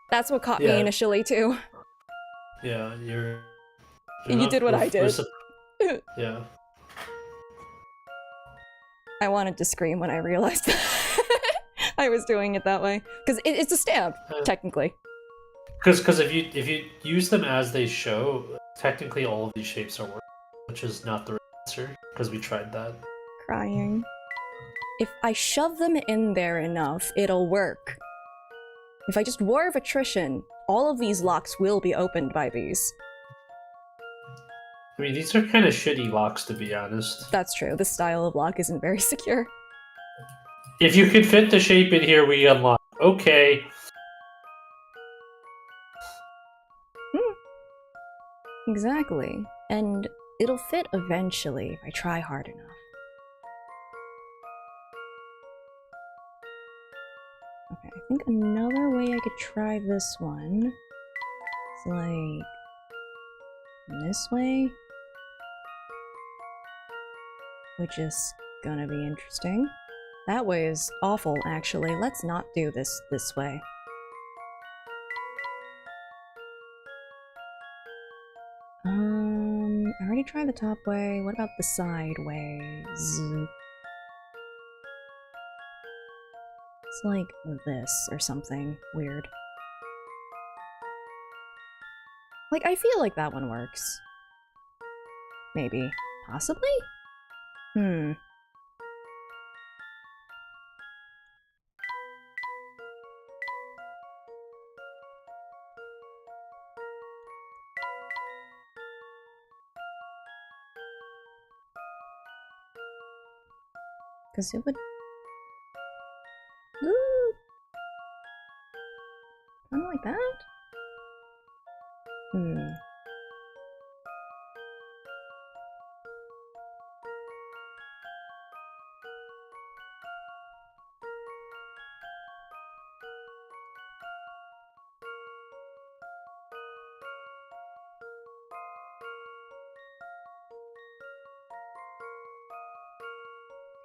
That's what caught me initially, too. Yeah, you did what I did. Yeah. I wanted to scream when I realized that I was doing it that way. Because it's a stamp, technically. Because if you use them as they show, technically all of these shapes are working, which is not the right answer, because we tried that. Crying. If I shove them in there enough, it'll work. If I just war of attrition, all of these locks will be opened by these. I mean, these are kind of shitty locks, to be honest. That's true. This style of lock isn't very secure. If you could fit the shape in here, we unlock. Okay. Exactly. And it'll fit eventually if I try hard enough. Okay, I think another way I could try this one is like... this way? Which is gonna be interesting. That way is awful, actually. Let's not do this way. I already tried the top way. What about the side ways? It's like this or something weird. Like, I feel like that one works. Maybe. Possibly? Because it would... ooh! Kind of like that?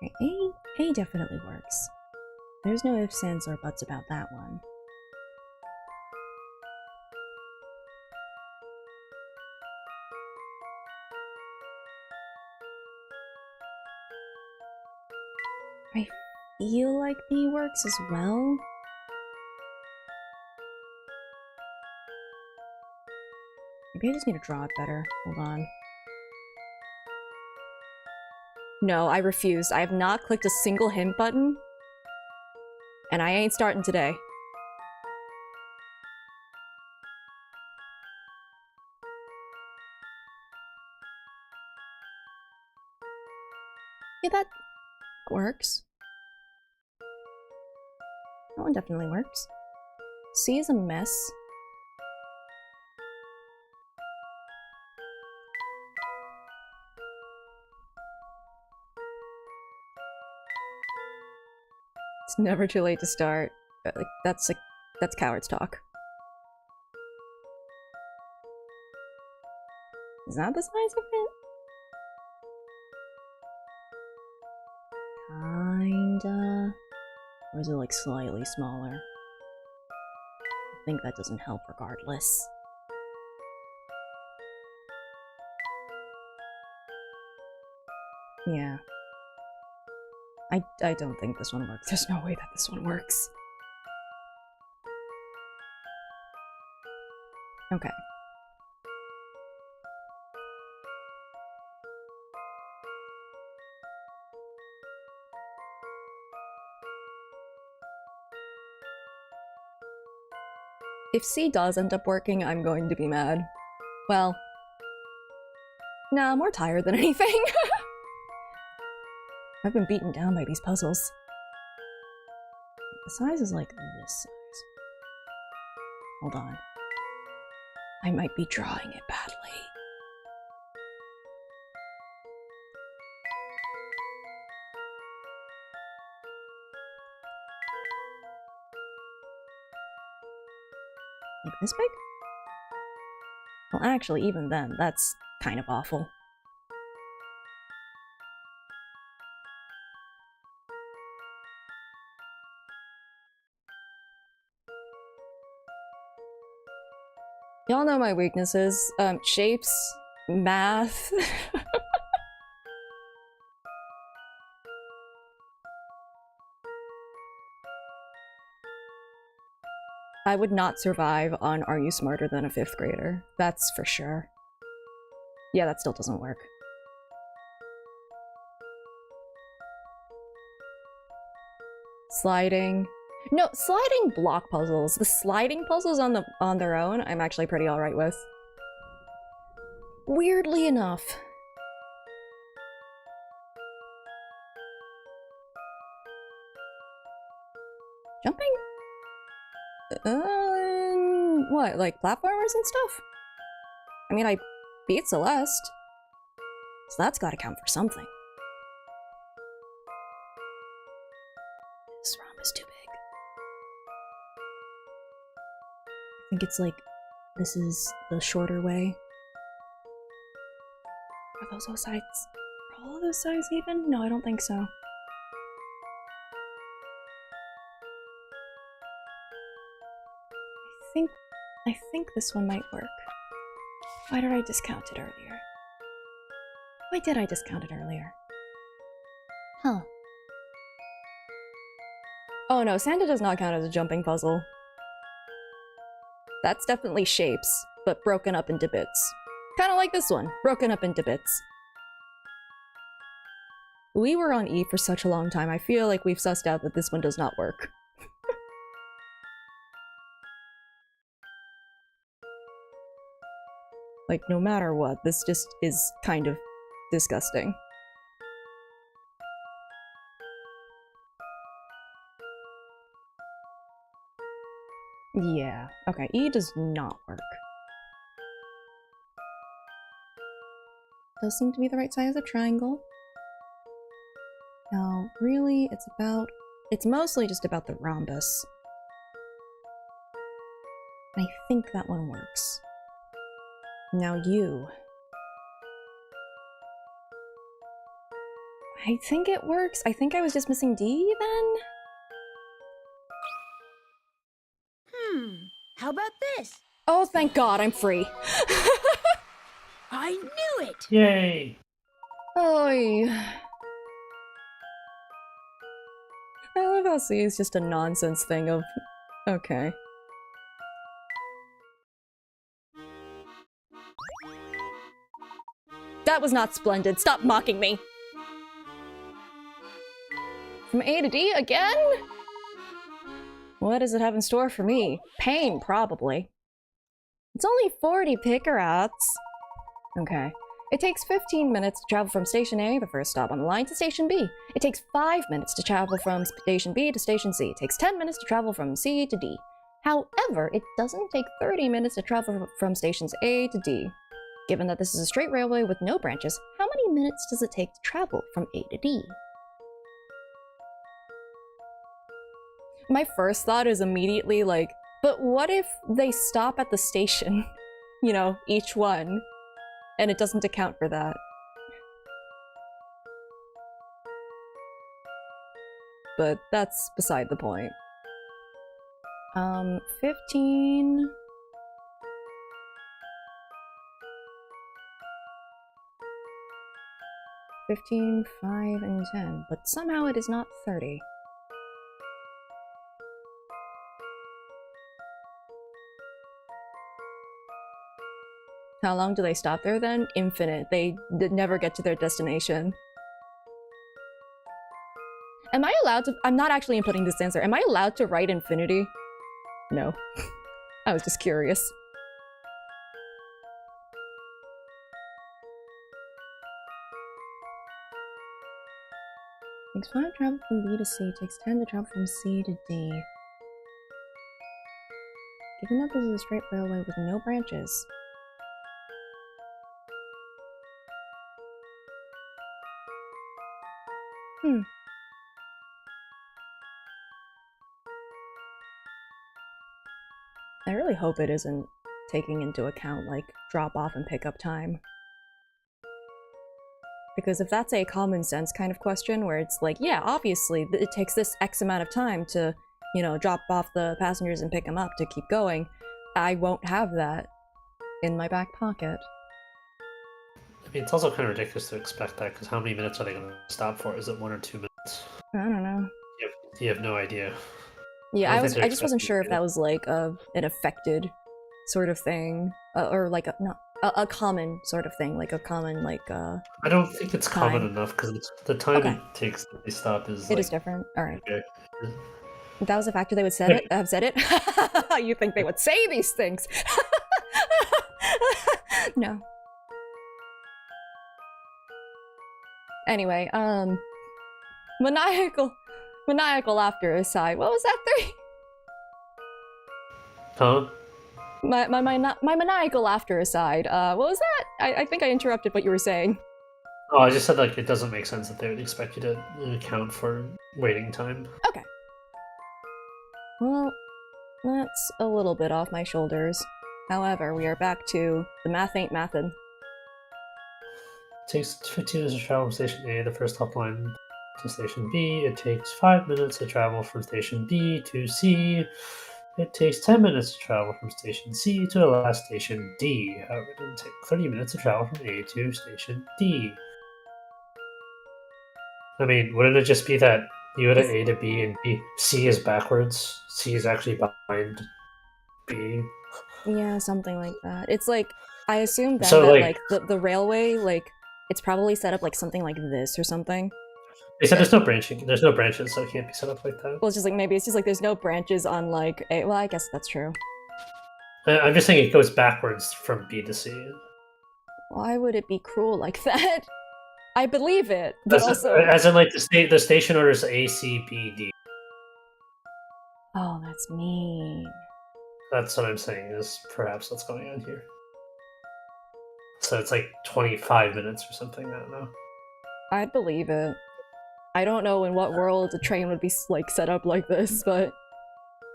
Okay, A definitely works. There's no ifs, ands, or buts about that one. I feel like B works as well. Maybe I just need to draw it better. Hold on. No, I refuse. I have not clicked a single hint button. And I ain't starting today. Yeah, that works. That one definitely works. C is a mess. It's never too late to start. That's coward's talk. Is that the size of it? Kinda. Or is it like slightly smaller? I think that doesn't help regardless. Yeah. I don't think this one works. There's no way that this one works. Okay. If C does end up working, I'm going to be mad. Well, nah, I'm more tired than anything. I've been beaten down by these puzzles. The size is like this size. Hold on. I might be drawing it badly. Like this big? Well, actually, even then, that's kind of awful. Y'all know my weaknesses. Shapes, math. I would not survive on Are You Smarter Than a 5th Grader? That's for sure. Yeah, that still doesn't work. Sliding. No, sliding block puzzles. The sliding puzzles on their own, I'm actually pretty alright with. Weirdly enough. Jumping? What, like platformers and stuff? I mean, I beat Celeste, so that's gotta count for something. This ROM is too big. I think it's like, this is the shorter way. Are those all sides? Are all of those sides even? No, I don't think so. I think this one might work. Why did I discount it earlier? Why did I discount it earlier? Huh. Oh no, Santa does not count as a jumping puzzle. That's definitely shapes, but broken up into bits. Kind of like this one, broken up into bits. We were on E for such a long time, I feel like we've sussed out that this one does not work. Like, no matter what, this just is kind of disgusting. Yeah, okay, E does not work. Does seem to be the right size of triangle. Now, really, it's mostly just about the rhombus. I think that one works. Now you. I think it works. I think I was just missing D then? How about this? Oh, thank God, I'm free. I knew it! Yay! Oy. I love how C is just a nonsense thing of... Okay. That was not splendid. Stop mocking me. From A to D again? What does it have in store for me? Pain, probably. It's only 40 Pickerats. Okay. It takes 15 minutes to travel from Station A, the first stop on the line, to Station B. It takes 5 minutes to travel from Station B to Station C. It takes 10 minutes to travel from C to D. However, it doesn't take 30 minutes to travel from Stations A to D. Given that this is a straight railway with no branches, how many minutes does it take to travel from A to D? My first thought is immediately like, but what if they stop at the station? You know, each one. And it doesn't account for that. But that's beside the point. 15... 15, 5, and 10. But somehow it is not 30. How long do they stop there then? Infinite. They never get to their destination. Am I allowed to- I'm not actually inputting this answer. Am I allowed to write infinity? No. I was just curious. Takes 5 to travel from B to C. Takes 10 to travel from C to D. Given that this is a straight railway with no branches, I really hope it isn't taking into account, like, drop-off and pick-up time. Because if that's a common sense kind of question, where it's like, yeah, obviously, it takes this X amount of time to, you know, drop off the passengers and pick them up to keep going, I won't have that in my back pocket. I mean, it's also kind of ridiculous to expect that, because how many minutes are they going to stop for? Is it 1 or 2 minutes? I don't know. You have no idea. Yeah, I I don't was. think they're I just wasn't expecting sure you if to. that was like an affected sort of thing, or like a common sort of thing, like a common like. I don't think it's common time. enough, because the time Okay. it takes to stop is It like, is different. All right. okay. If that was a factor, they would said it. Have said it. You think they would say these things? No. Anyway, maniacal laughter aside, what was that 3? Huh? My maniacal laughter aside, what was that? I think I interrupted what you were saying. Oh, I just said, like, it doesn't make sense that they would expect you to account for waiting time. Okay. Well, that's a little bit off my shoulders. However, we are back to the math ain't mathin'. It takes 15 minutes to travel from Station A, the first stop line, to Station B. It takes 5 minutes to travel from Station B to C. It takes 10 minutes to travel from Station C to the last Station D. However, it didn't take 30 minutes to travel from A to Station D. I mean, wouldn't it just be that you go to A to B and B, C is backwards? C is actually behind B? Yeah, something like that. It's like, I assume then So, that, like, the railway, like, it's probably set up like something like this or something. they said there's no branching. There's no branches, so it can't be set up like that. Well, it's just like, maybe it's just like there's no branches on like A. Well, I guess that's true. I'm just saying it goes backwards from B to C. Why would it be cruel like that? I believe it, but also... As in, like, the station orders A, C, B, D. Oh, that's mean. That's what I'm saying, is perhaps what's going on here. So it's like 25 minutes or something, I don't know. I'd believe it. I don't know in what world a train would be like set up like this, but...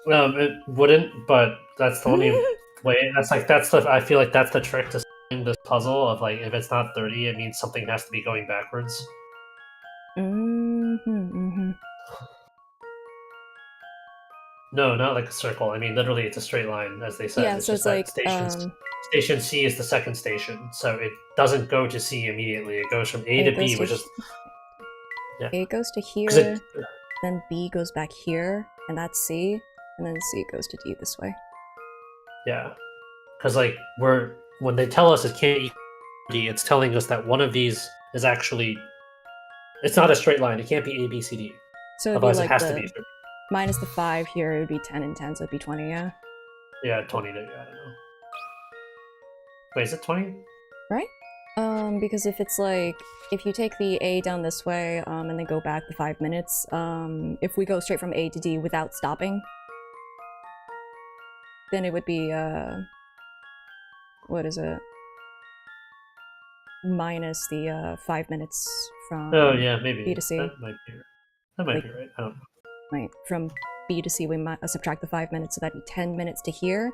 It wouldn't, but that's the only way. I feel like that's the trick to solving this puzzle of, like, if it's not 30, it means something has to be going backwards. Mm-hmm. No, not like a circle. I mean, literally, it's a straight line, as they said. Yeah, It's so just it's that like, station C is the second station, so it doesn't go to C immediately. It goes from A it to goes B, to which is yeah. A goes to 'Cause it, here, then B goes back here, and that's C, and then C goes to D this way. yeah, because like when they tell us it can't equal D, it's telling us that one of these is actually it's not a straight line. It can't be A, B, C, D. So it'd be Otherwise, it like has to be the 30. minus the 5 here, it would be 10 and 10, so it'd be 20, yeah? Yeah, 20 to, I don't know. Wait, is it 20? Right? Because if it's like, if you take the A down this way, and then go back the 5 minutes, if we go straight from A to D without stopping, then it would be, what is it? Minus the, 5 minutes from Oh, yeah, maybe. B to C. That might be, that might Like- be right. I don't know. Right, from B to C, we might subtract the 5 minutes, so that'd be 10 minutes to here,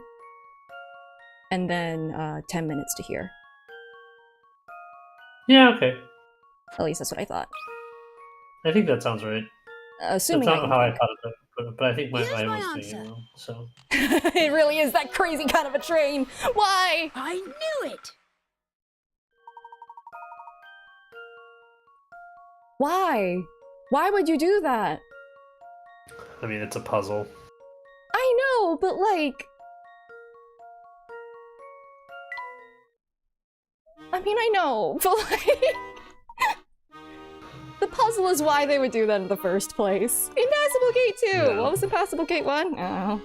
and then 10 minutes to here. Yeah, okay. At least that's what I thought. I think that sounds right. Assuming That's I not can how I think. thought of it, but I think Here's I my was answer. thinking well, so. It really is that crazy kind of a train! Why? I knew it! Why? Why would you do that? I mean, it's a puzzle. I know, but like... I mean, I know, but like... The puzzle is why they would do that in the first place. Impassable Gate 2! Yeah. What was Impassable Gate 1? Oh.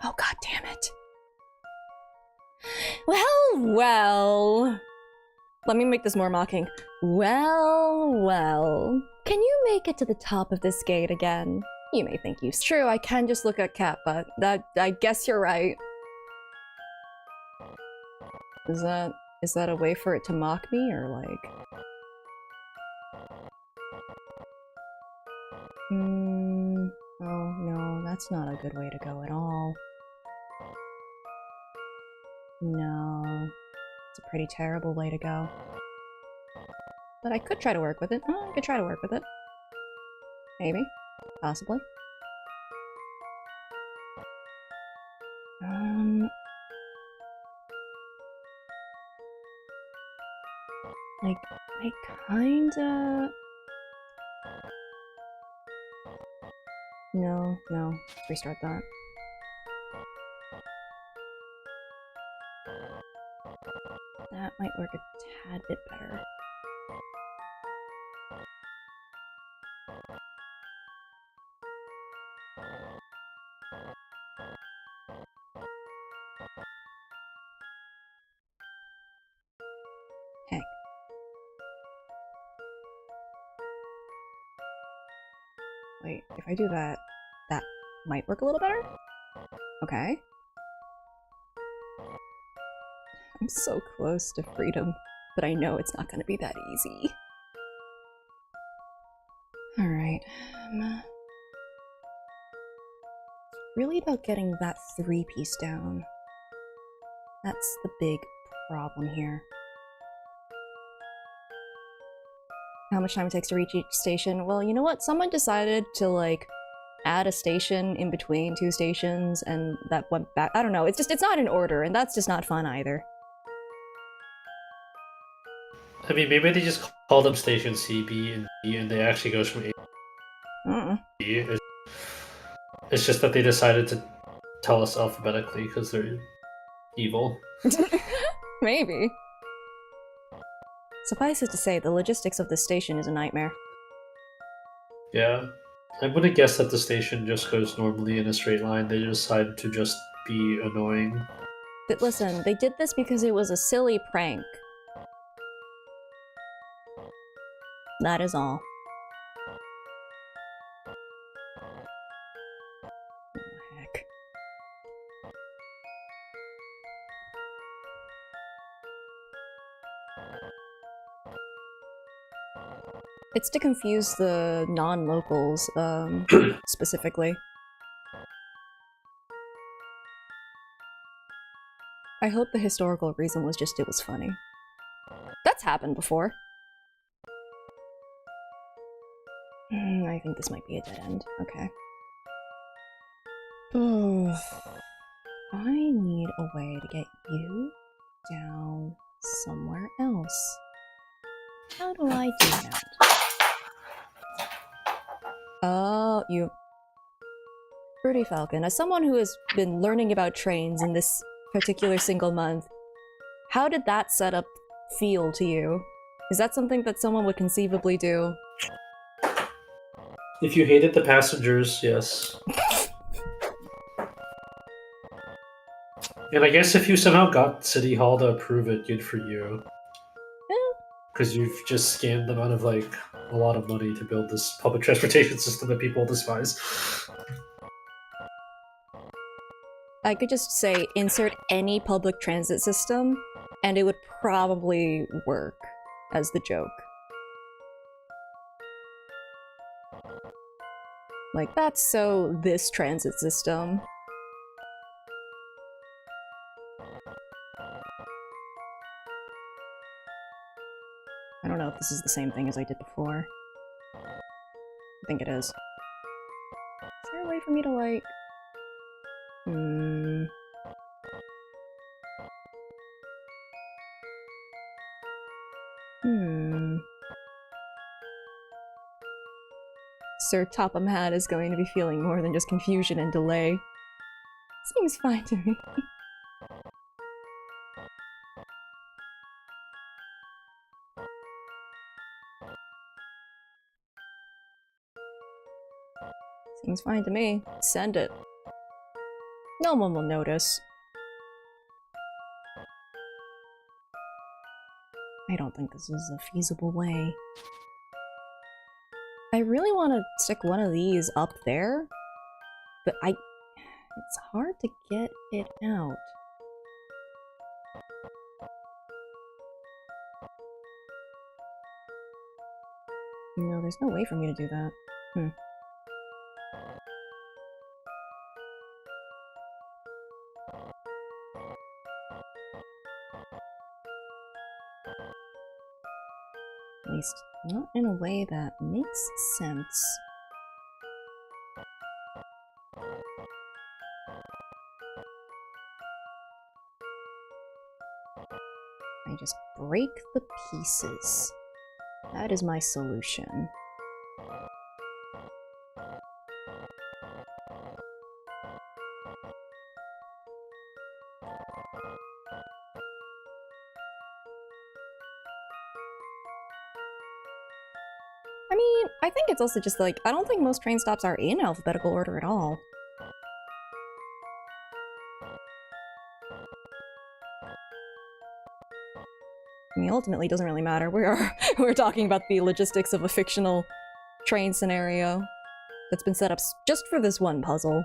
Oh, god damn it. Well. Let me make this more mocking. Well. Can you make it to the top of this gate again? You may think it's true, I can just look at Cat, but I guess you're right. Is that a way for it to mock me, or like... Oh no, that's not a good way to go at all. No. It's a pretty terrible way to go. But I could try to work with it. Oh, I could try to work with it. Maybe. Possibly. Like, I kinda... No. Let's restart that. That might work a tad bit better. Heck. Wait, if I do that, that might work a little better? Okay. I'm so close to freedom, but I know it's not gonna be that easy. Alright. Really about getting that 3-piece down. That's the big problem here. How much time it takes to reach each station? Well, you know what? Someone decided to, like, add a station in between 2 stations, and that went back. I don't know. It's not in order, and that's just not fun either. I mean, maybe they just call them Station C, B, and D, and they actually goes from A to B. It's just that they decided to tell us alphabetically because they're evil. Maybe. Suffice it to say, the logistics of this station is a nightmare. Yeah. I would have guessed that the station just goes normally in a straight line. They decided to just be annoying. But listen, they did this because it was a silly prank. That is all. Oh, heck. It's to confuse the non-locals, specifically. I hope the historical reason was just it was funny. That's happened before. I think this might be a dead end. Okay. I need a way to get you down somewhere else. How do I do that? Oh, you... Fruity Falcon, as someone who has been learning about trains in this particular single month, how did that setup feel to you? Is that something that someone would conceivably do? If you hated the passengers, yes. And I guess if you somehow got City Hall to approve it, good for you. Because you've just scammed them out of, like, a lot of money to build this public transportation system that people despise. I could just say, insert any public transit system, and it would probably work as the joke. Like, that's so this transit system. I don't know if this is the same thing as I did before. I think it is. Is there a way for me to, like... Sir Topham Hat is going to be feeling more than just confusion and delay. Seems fine to me. Seems fine to me. Send it. No one will notice. I don't think this is a feasible way. I really want to stick one of these up there, but it's hard to get it out. No, there's no way for me to do that. At least, not in a way that makes sense. I just break the pieces. That is my solution. I mean, I think it's also just like, I don't think most train stops are in alphabetical order at all. I mean, ultimately, it doesn't really matter. We're talking about the logistics of a fictional train scenario that's been set up just for this one puzzle.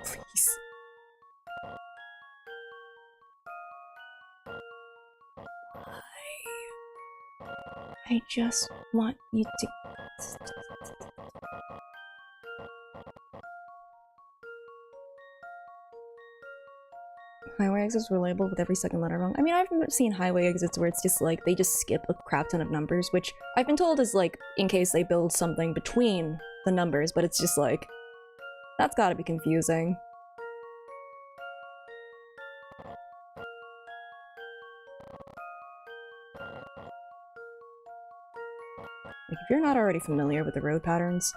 Please. I just want you to... Highway exits were labeled with every second letter wrong. I mean, I've seen highway exits where it's just like, they just skip a crap ton of numbers, which I've been told is like, in case they build something between the numbers, but it's just like, that's gotta be confusing. Like, if you're not already familiar with the road patterns...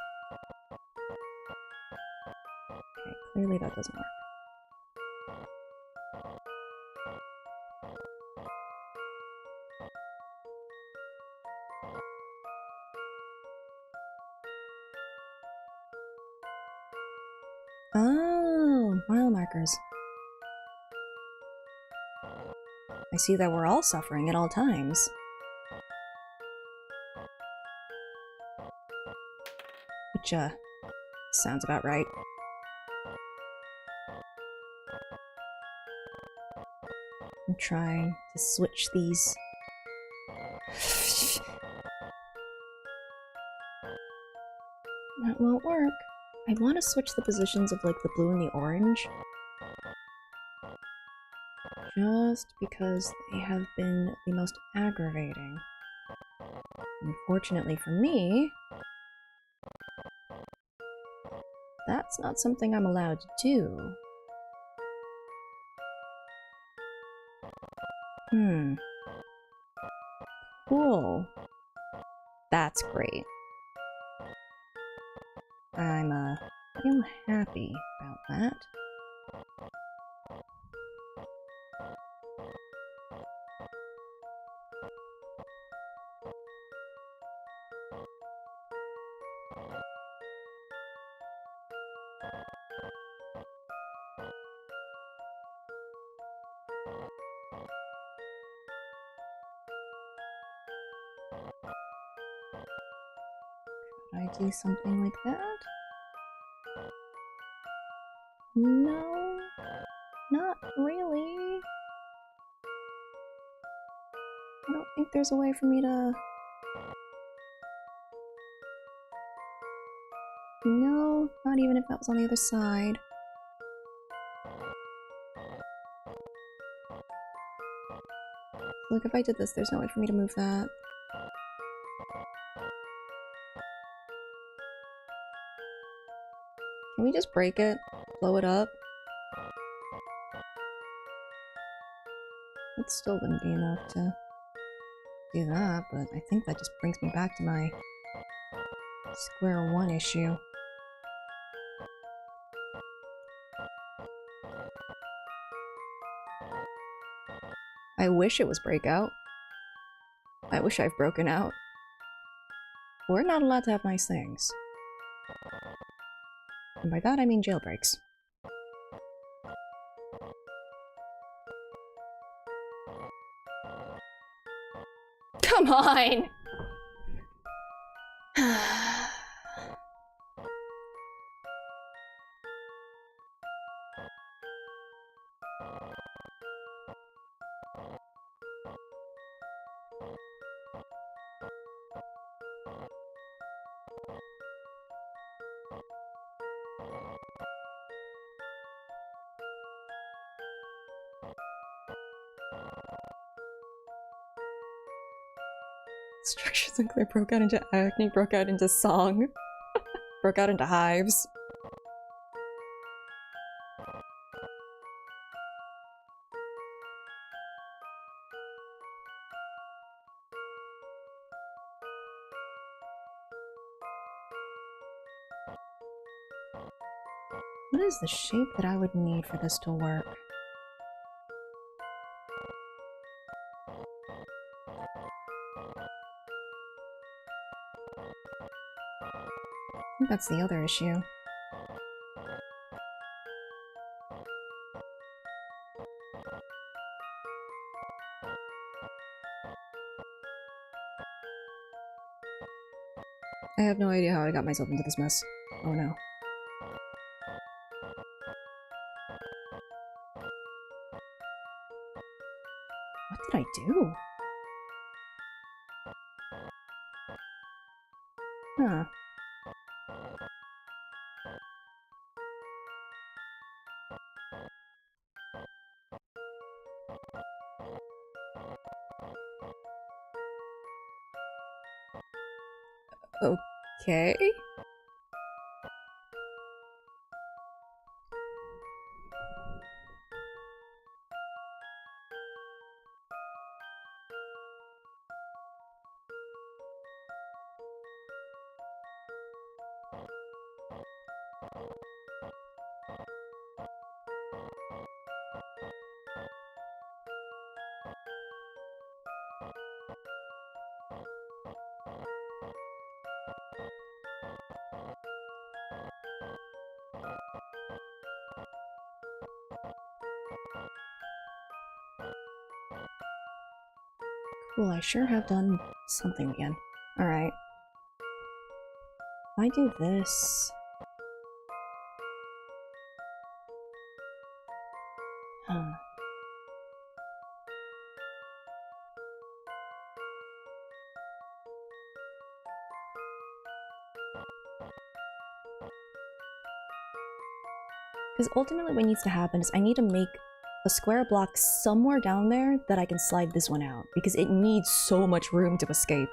Okay, clearly that doesn't work. Oh, mile markers. I see that we're all suffering at all times. Which, sounds about right. I'm trying to switch these. That won't work. I want to switch the positions of like the blue and the orange. Just because they have been the most aggravating. Unfortunately for me, that's not something I'm allowed to do. Cool. That's great. I'm, real happy about that. Could I do something like that? No, not really. I don't think there's a way for me to... No, not even if that was on the other side. Look, if I did this, there's no way for me to move that. Can we just break it? Blow it up? That still wouldn't be enough to do that, but I think that just brings me back to my square one issue. I wish it was breakout. I wish I've broken out. We're not allowed to have nice things. And by that I mean jailbreaks. Come on! Structures unclear, broke out into acne, broke out into song, broke out into hives. What is the shape that I would need for this to work? I think that's the other issue. I have no idea how I got myself into this mess. Oh no. What did I do? Huh. Okay. Cool, I sure have done something again. Alright. If I do this... Huh. Because ultimately what needs to happen is I need to make a square block somewhere down there that I can slide this one out, because it needs so much room to escape.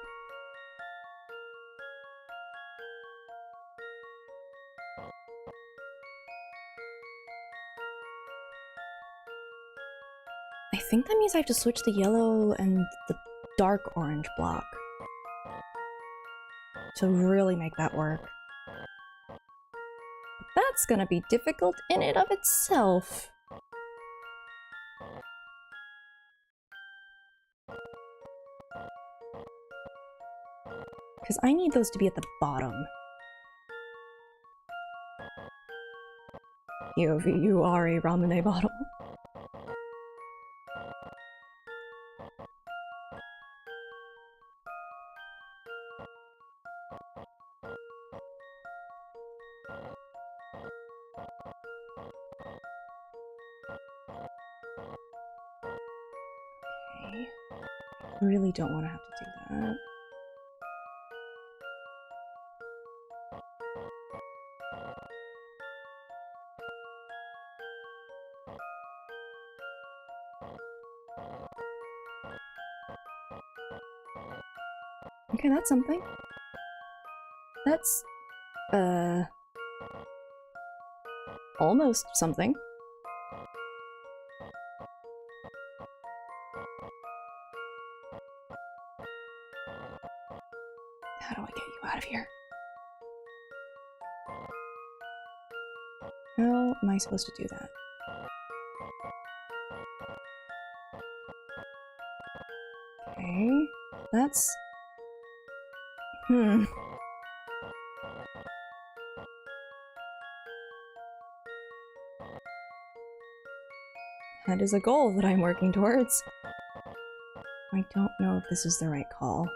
I think that means I have to switch the yellow and the dark orange block to really make that work. That's gonna be difficult in and of itself. Because I need those to be at the bottom. POV, you are a ramune bottle. Okay. Really don't want to have to do that. Okay, that's something. That's, almost something. How do I get you out of here? How am I supposed to do that? Okay, that's... That is a goal that I'm working towards. I don't know if this is the right call.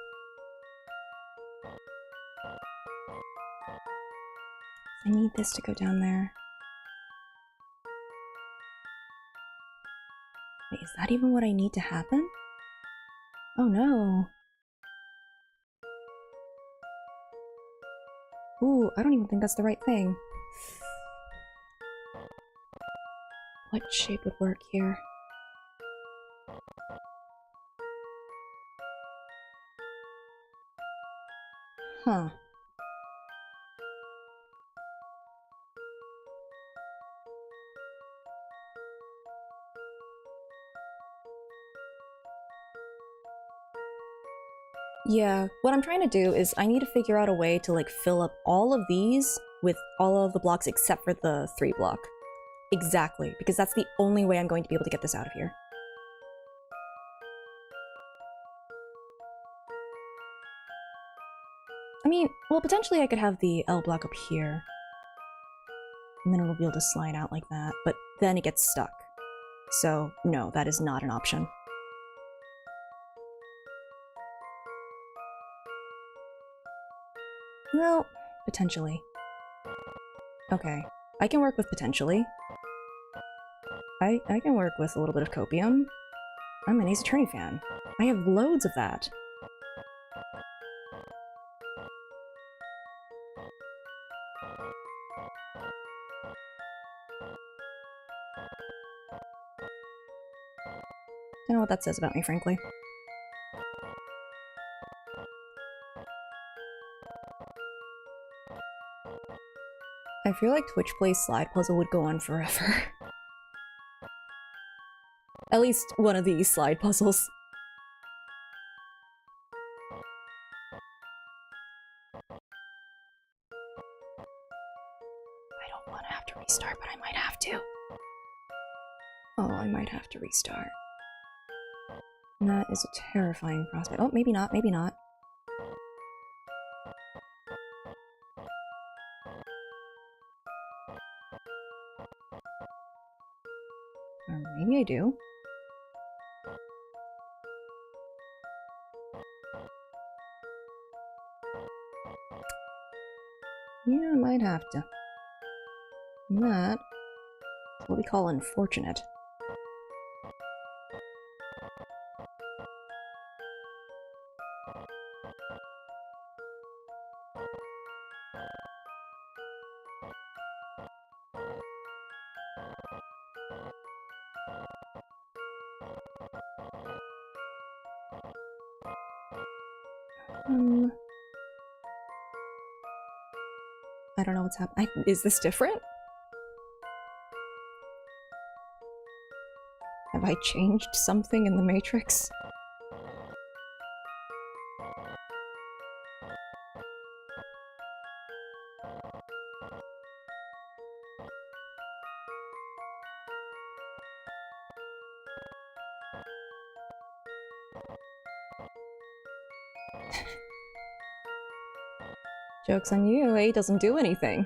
I need this to go down there. Wait, is that even what I need to happen? Oh no. Ooh, I don't even think that's the right thing. What shape would work here? Huh. Yeah, what I'm trying to do is I need to figure out a way to like fill up all of these with all of the blocks except for the 3 block. Exactly, because that's the only way I'm going to be able to get this out of here. I mean, well, potentially I could have the L block up here. And then it'll be able to slide out like that, but then it gets stuck. So, no, that is not an option. Well, potentially. Okay, I can work with potentially. I can work with a little bit of copium. I'm an Ace Attorney fan. I have loads of that. Don't know what that says about me, frankly. I feel like Twitch Plays Slide Puzzle would go on forever. At least one of these slide puzzles. I don't want to have to restart, but I might have to. Oh, I might have to restart. And that is a terrifying prospect. Oh, maybe not, maybe not. Or maybe I do. Yeah, I might have to. And that is what we call unfortunate. I don't know what's happening. Is this different? Have I changed something in the Matrix? Joke's on you, A doesn't do anything.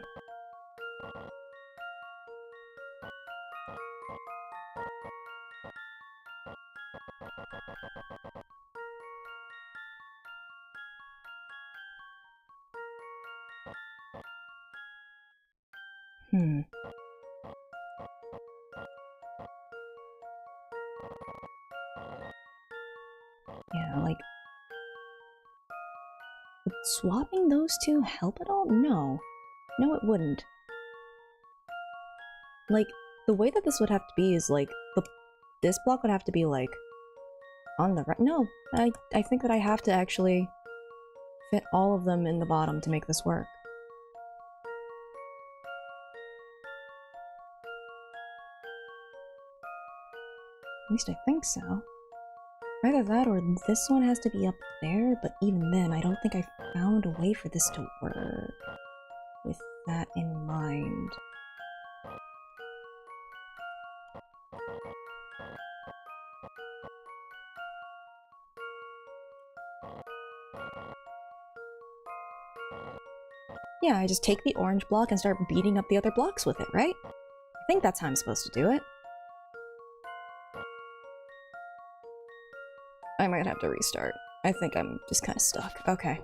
Yeah, like... would swapping those two help at all? No. No, it wouldn't. Like, the way that this would have to be is, like, this block would have to be, like, on the right. No, I think that I have to actually fit all of them in the bottom to make this work. At least I think so. Either that or this one has to be up there, but even then, I don't think I found a way for this to work with that in mind. Yeah, I just take the orange block and start beating up the other blocks with it, right? I think that's how I'm supposed to do it. I might have to restart. I think I'm just kind of stuck. Okay.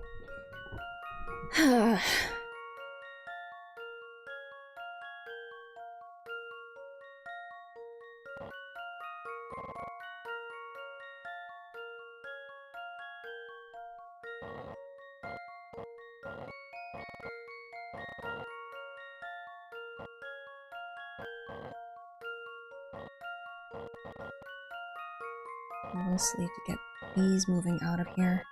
Mostly to get these moving out of here.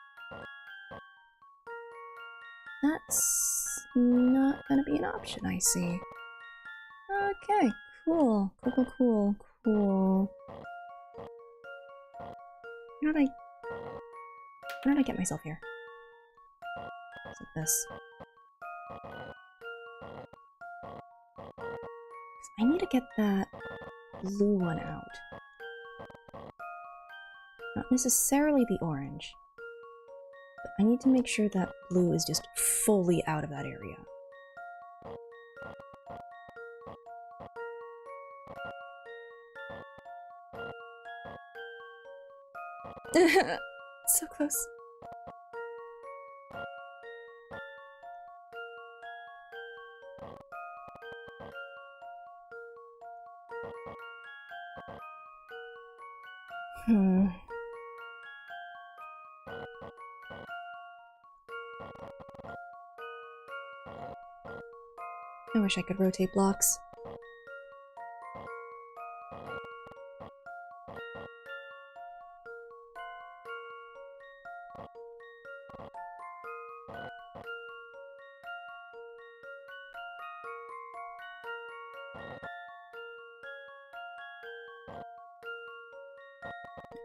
That's not gonna be an option, I see. Okay, cool. Cool. How did I get myself here? It's like this. I need to get that blue one out. Not necessarily the orange. But I need to make sure that blue is just fully out of that area. So close. I wish I could rotate blocks.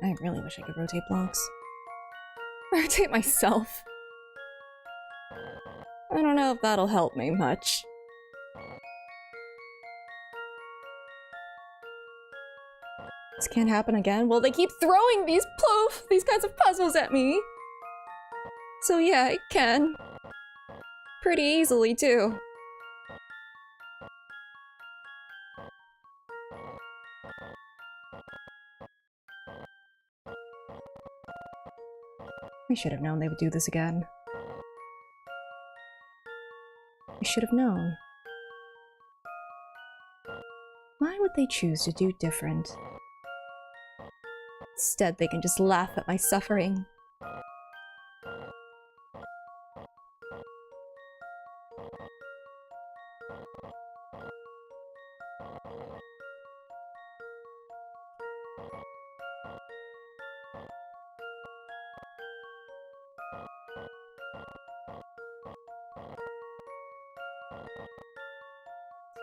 I really wish I could rotate blocks. Rotate myself. I don't know if that'll help me much. This can't happen again. Well, they keep throwing these kinds of puzzles at me. So yeah, it can. Pretty easily, too. I should have known they would do this again. I should have known. Why would they choose to do different? Instead, they can just laugh at my suffering.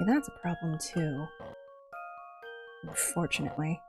that's a problem too. Unfortunately.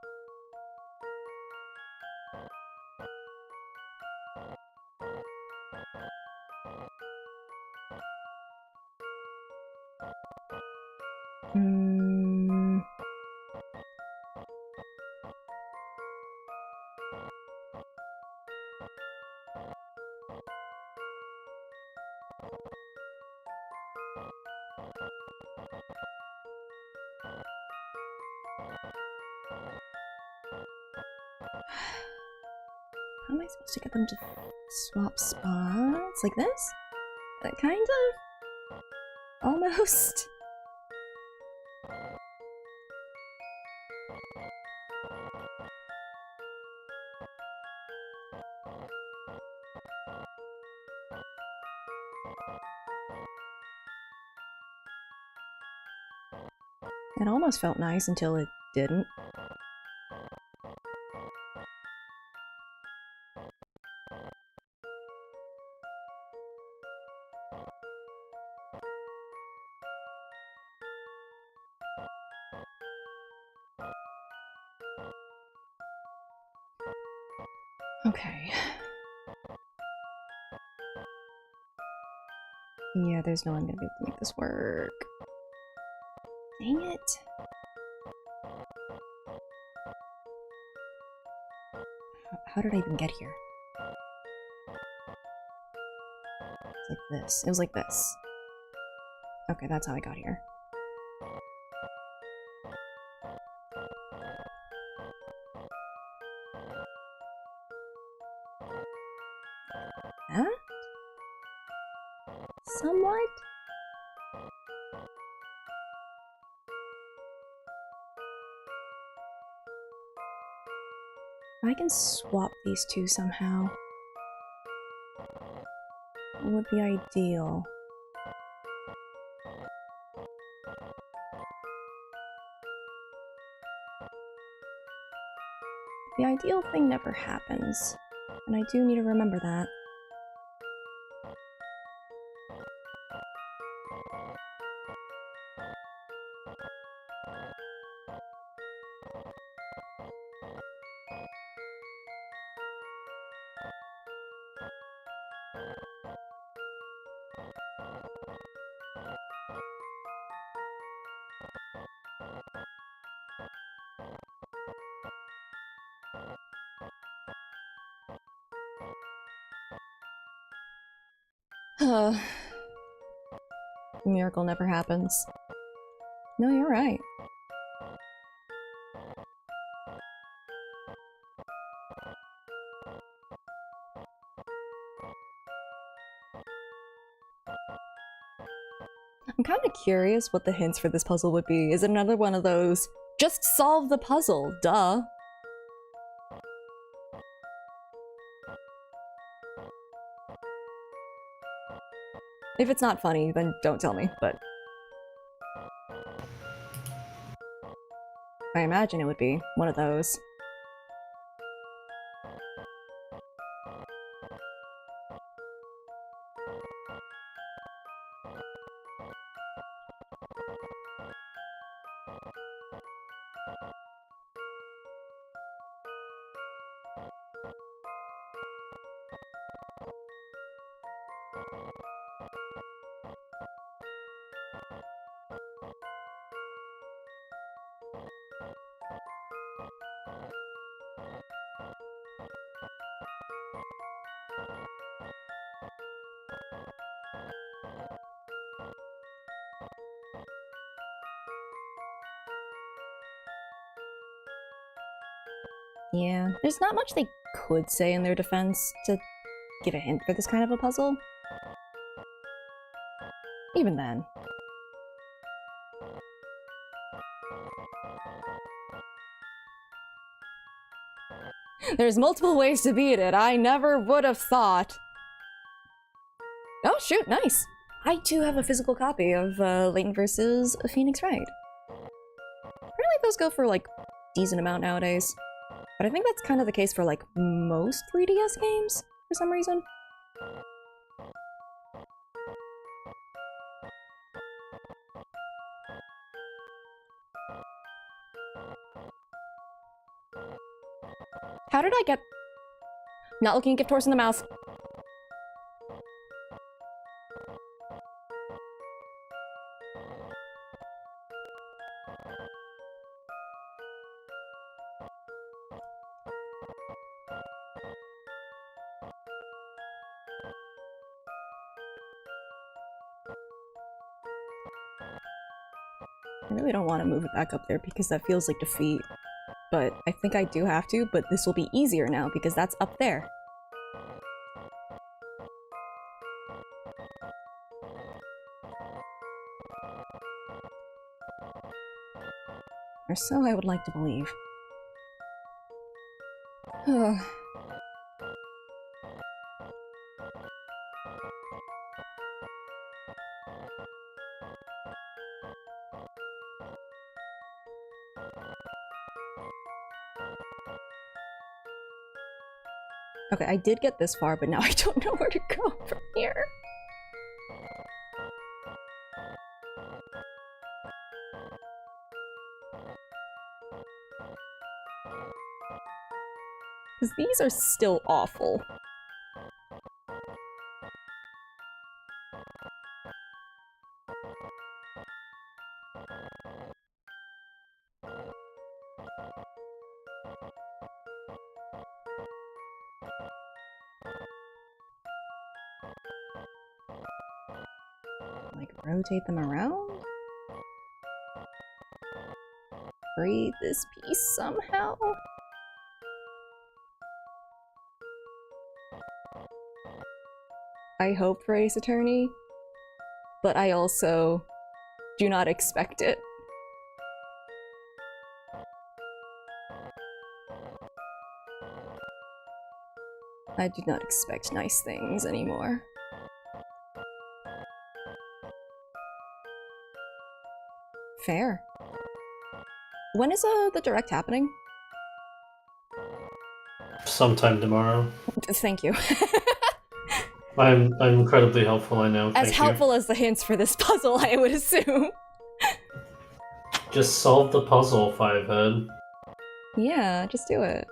How am I supposed to get them to swap spots? Like this? Kind of? Almost? It almost felt nice until it didn't. Okay. Yeah, there's no way I'm gonna be able to make this work. Dang it. How did I even get here? It's like this. It was like this. Okay, that's how I got here. That? Somewhat? I can swap these two somehow. It would be ideal. The ideal thing never happens, and I do need to remember that. Miracle never happens. No, you're right. I'm kind of curious what the hints for this puzzle would be. Is it another one of those, just solve the puzzle, duh? If it's not funny, then don't tell me, but... I imagine it would be one of those. Yeah, there's not much they could say in their defense to give a hint for this kind of a puzzle. Even then. There's multiple ways to beat it. I never would have thought. Oh shoot, nice. I too have a physical copy of Layton versus Phoenix Wright. Apparently those go for like decent amount nowadays. But I think that's kind of the case for like most 3DS games for some reason. How did I get... Not looking at gift horse in the mouth. I really don't want to move it back up there because that feels like defeat. But I think I do have to, but this will be easier now because that's up there. Or so I would like to believe. Okay, I did get this far, but now I don't know where to go from here. Because these are still awful. Like, rotate them around? Breathe this piece somehow? I hope for Ace Attorney, but I also do not expect it. I do not expect nice things anymore. Fair. When is the direct happening? Sometime tomorrow. Thank you. I'm incredibly helpful, I know. As helpful as the hints for this puzzle, I would assume. Just solve the puzzle, Fivehead. Yeah, just do it.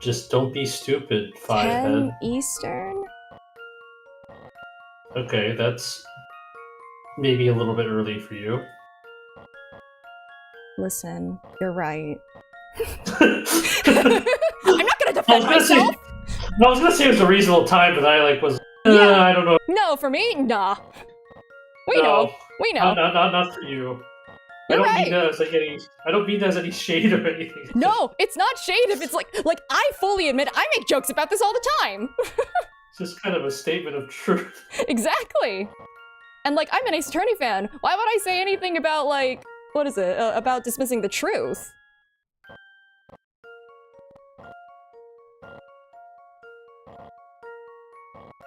Just don't be stupid, 10 Fivehead. Eastern? Okay, that's maybe a little bit early for you. Listen, you're right. I'm not gonna defend myself! I was gonna say it was a reasonable time, but I was Yeah. I don't know. No, for me, nah. We No. know. We know. Not for you. You're I don't right. mean that as I don't mean that as any shade or anything. No, it's not shade if it's like I fully admit I make jokes about this all the time. It's just kind of a statement of truth. Exactly. And I'm an Ace Attorney fan. Why would I say anything about what is it? About dismissing the truth?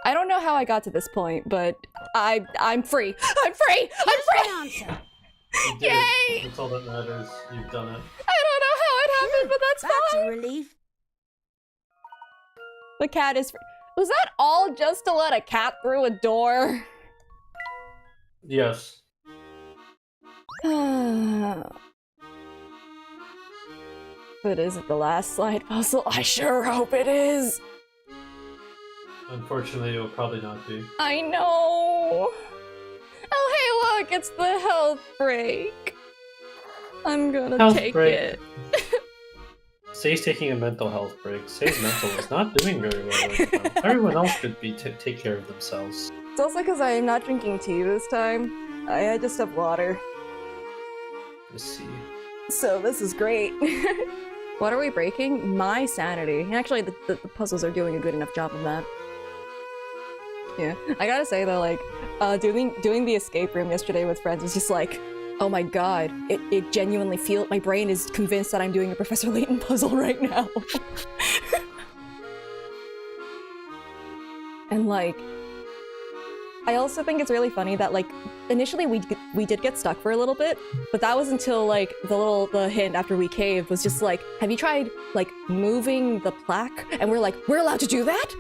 I don't know how I got to this point, but I'm free. I'm free. I'm Here's free. my answer. You did. Yay! That's all that matters. You've done it. I don't know how it happened, but that's That's fine. a relief. The cat is free. Was that all just to let a cat through a door? Yes. But is it the last slide puzzle? I sure hope it is. Unfortunately, it will probably not be. I know. Oh, hey, look, it's the health break. I'm gonna Health take break. it. Say's taking a mental health break. Say's mental is not doing very well right now. Everyone else should be take care of themselves. It's also because I am not drinking tea this time. I just have water. Let's see. So this is great. What are we breaking? My sanity. Actually, the puzzles are doing a good enough job of that. Yeah, I gotta say though, doing the escape room yesterday with friends was just oh my god, it genuinely my brain is convinced that I'm doing a Professor Layton puzzle right now. And I also think it's really funny that initially we did get stuck for a little bit, but that was until the hint after we caved was just have you tried moving the plaque? And we're we're allowed to do that?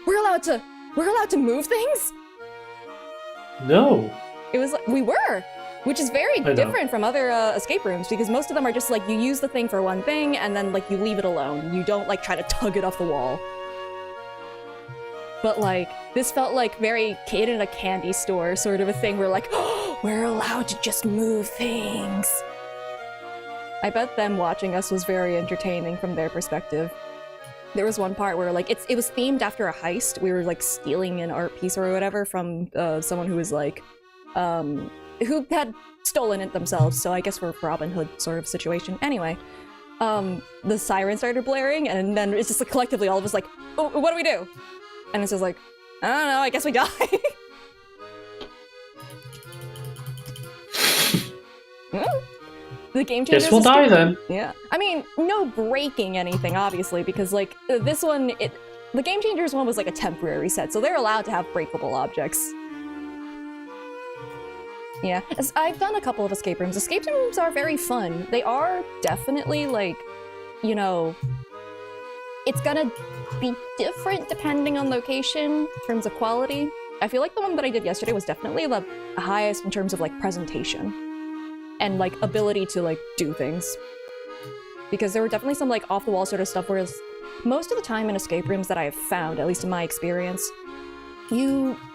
We're allowed to move things? No. It was we were. Which is very I know. different from other escape rooms, because most of them are just like, you use the thing for one thing, and then like you leave it alone. You don't like try to tug it off the wall. But like, this felt like very kid in a candy store sort of a thing where like, oh, we're allowed to just move things. I bet them watching us was very entertaining from their perspective. There was one part where like, it was themed after a heist. We were like stealing an art piece or whatever from someone who was like, who had stolen it themselves, so I guess we're Robin Hood sort of situation. Anyway, the siren started blaring, and then it's just like collectively all of us like, oh, what do we do? And it's just like, I don't know, I guess we die. The game changers. Guess we'll die then. Yeah. I mean, no breaking anything, obviously, because like this one, the game changers one was like a temporary set, so they're allowed to have breakable objects. Yeah, I've done a couple of escape rooms. Escape rooms are very fun. They are definitely like, you know, it's gonna be different depending on location in terms of quality. I feel like the one that I did yesterday was definitely the highest in terms of like presentation and like ability to like do things. Because there were definitely some like off the wall sort of stuff, whereas most of the time in escape rooms that I have found, at least in my experience,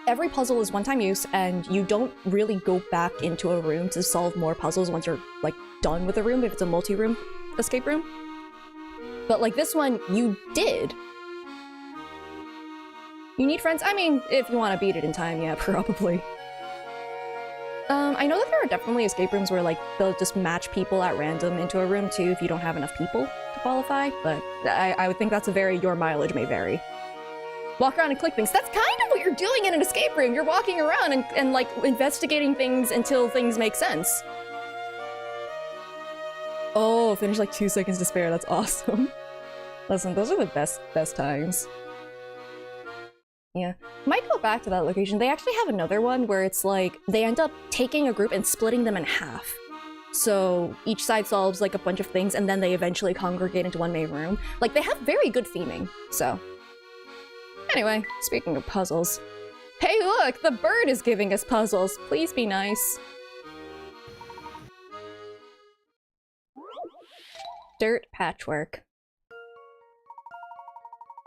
every puzzle is one-time use, and you don't really go back into a room to solve more puzzles once you're like done with a room if it's a multi-room escape room. But like this one, you did. You need friends? I mean, if you want to beat it in time, yeah, probably. I know that there are definitely escape rooms where like they'll just match people at random into a room too if you don't have enough people to qualify, but I would think that's a very, your mileage may vary. Walk around and click things. That's kind of what you're doing in an escape room. You're walking around and like investigating things until things make sense. Oh, finish like 2 seconds to spare. That's awesome. Listen, those are the best times. Yeah. Might go back to that location. They actually have another one where it's like, they end up taking a group and splitting them in half. So each side solves like a bunch of things, and then they eventually congregate into one main room. Like, they have very good theming, so. Anyway, speaking of puzzles. Hey look, the bird is giving us puzzles. Please be nice. Dirt patchwork.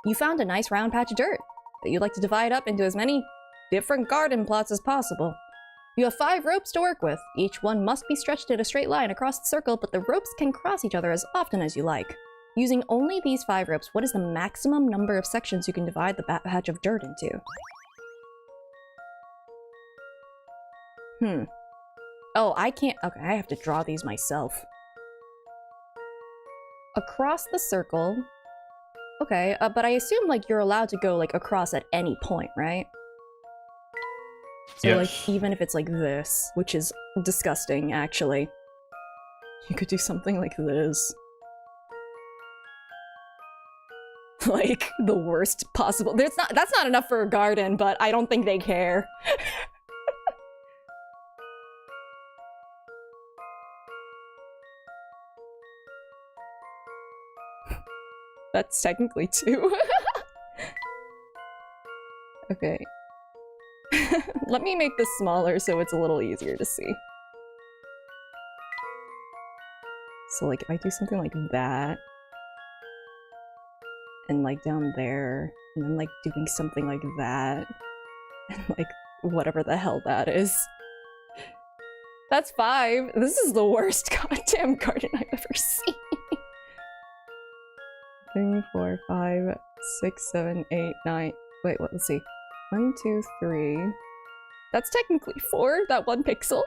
You found a nice round patch of dirt that you'd like to divide up into as many different garden plots as possible. You have 5 ropes to work with. Each one must be stretched in a straight line across the circle, but the ropes can cross each other as often as you like. Using only these 5 ropes, what is the maximum number of sections you can divide the patch of dirt into? Oh, I can't. Okay, I have to draw these myself. Across the circle. Okay, but I assume like you're allowed to go like across at any point, right? So yes. like even if it's like this, which is disgusting actually. You could do something like this. Like the worst possible. That's not enough for a garden, but I don't think they care. That's technically 2. Okay. Let me make this smaller so it's a little easier to see. So like if I do something like that, and like down there, and then like doing something like that, and like whatever the hell that is. That's 5. This is the worst goddamn garden I've ever seen. 3, 4, 5, 6, 7, 8, 9. Wait, what? Let's see. 1, 2, 3. That's technically 4, that 1 pixel.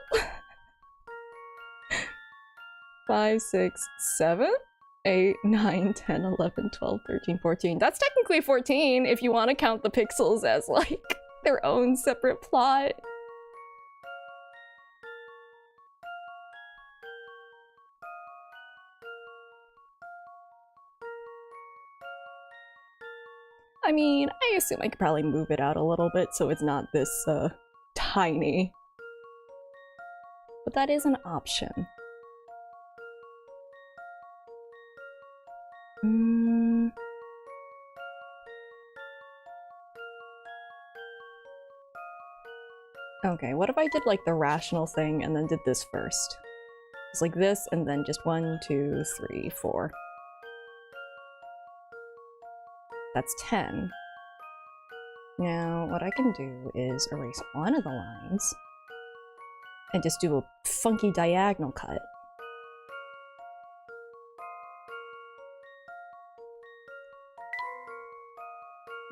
5, 6, 7, 8, 9, 10, 11, 12, 13, 14. That's technically 14 if you want to count the pixels as like their own separate plot. I mean, I assume I could probably move it out a little bit so it's not this, tiny. But that is an option. Okay, what if I did like the rational thing and then did this first? It's like this and then just 1, 2, 3, 4. That's 10. Now, what I can do is erase one of the lines and just do a funky diagonal cut.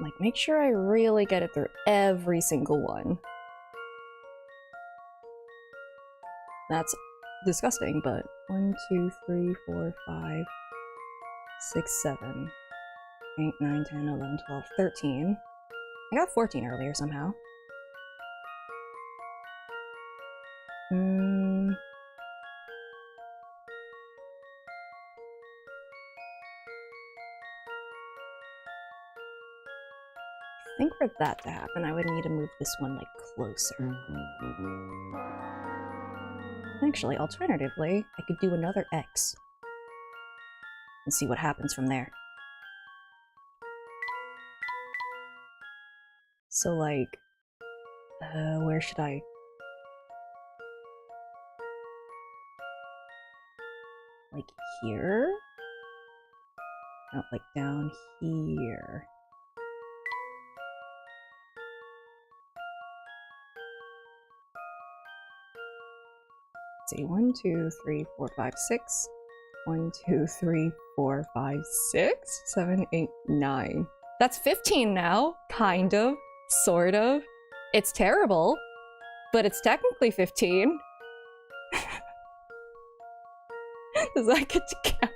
Like, make sure I really get it through every single one. That's disgusting, but 1, 2, 3, 4, 5, 6, 7, 8, 9, 10, 11, 12, 13. I got 14 earlier somehow. I think for that to happen, I would need to move this one, like, closer. Actually, alternatively, I could do another X. And see what happens from there. So, like, where should I? Like here? No, like down here. Let's see, 1, 2, 3, 4, 5, 6. 1, 2, 3, 4, 5, 6, 7, 8, 9. That's 15 now, kind of, sort of. It's terrible, but it's technically 15. Does that get to count?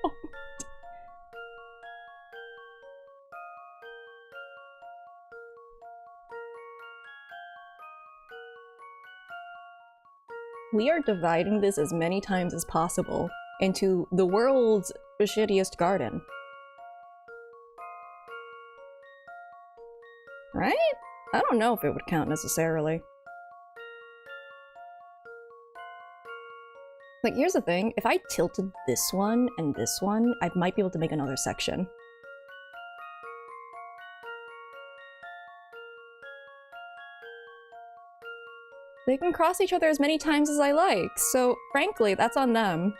We are dividing this as many times as possible into the world's shittiest garden. Right? I don't know if it would count necessarily. Like, here's the thing, if I tilted this one and this one, I might be able to make another section. They can cross each other as many times as I like, so frankly, that's on them.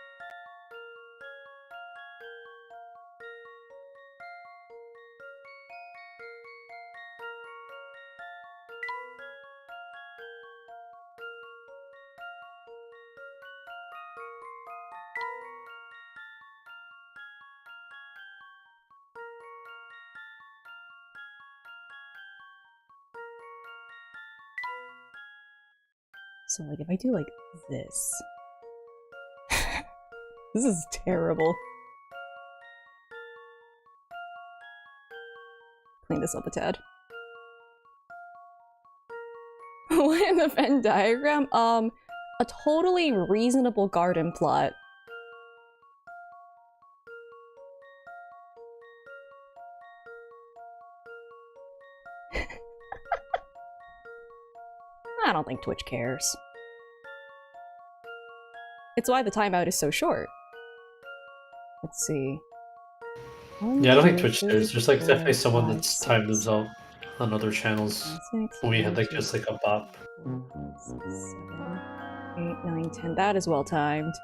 So, like, if I do, like, this... This is terrible. Clean this up a tad. What in the Venn diagram? A totally reasonable garden plot. I don't think Twitch cares. It's why the timeout is so short. Let's see. Yeah, I don't think Twitch cares. There's like definitely someone that's timed themselves on other channels. We had like just like a bop. 7, 8, 9, 10. That is well timed.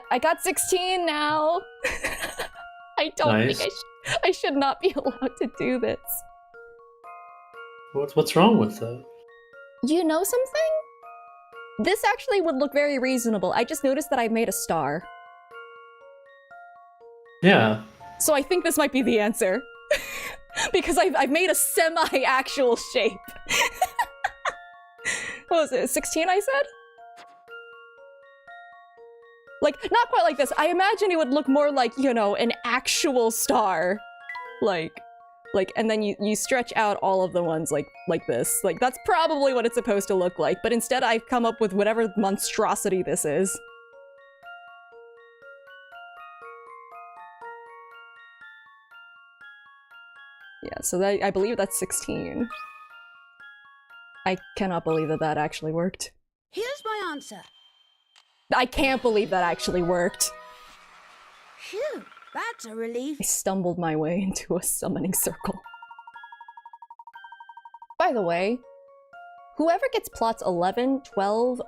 I got 16 now! I don't think I should not be allowed to do this. What's wrong with that? You know something? This actually would look very reasonable. I just noticed that I made a star. Yeah. So I think this might be the answer. Because I've made a semi-actual shape. What was it, 16 I said? Like, not quite like this. I imagine it would look more like, you know, an actual star. Like, and then you stretch out all of the ones like this. Like, that's probably what it's supposed to look like, but instead I've come up with whatever monstrosity this is. Yeah, so I believe that's 16. I cannot believe that that actually worked. Here's my answer. I can't believe that actually worked. Phew, that's a relief. I stumbled my way into a summoning circle. By the way, Whoever gets plots 11, 12...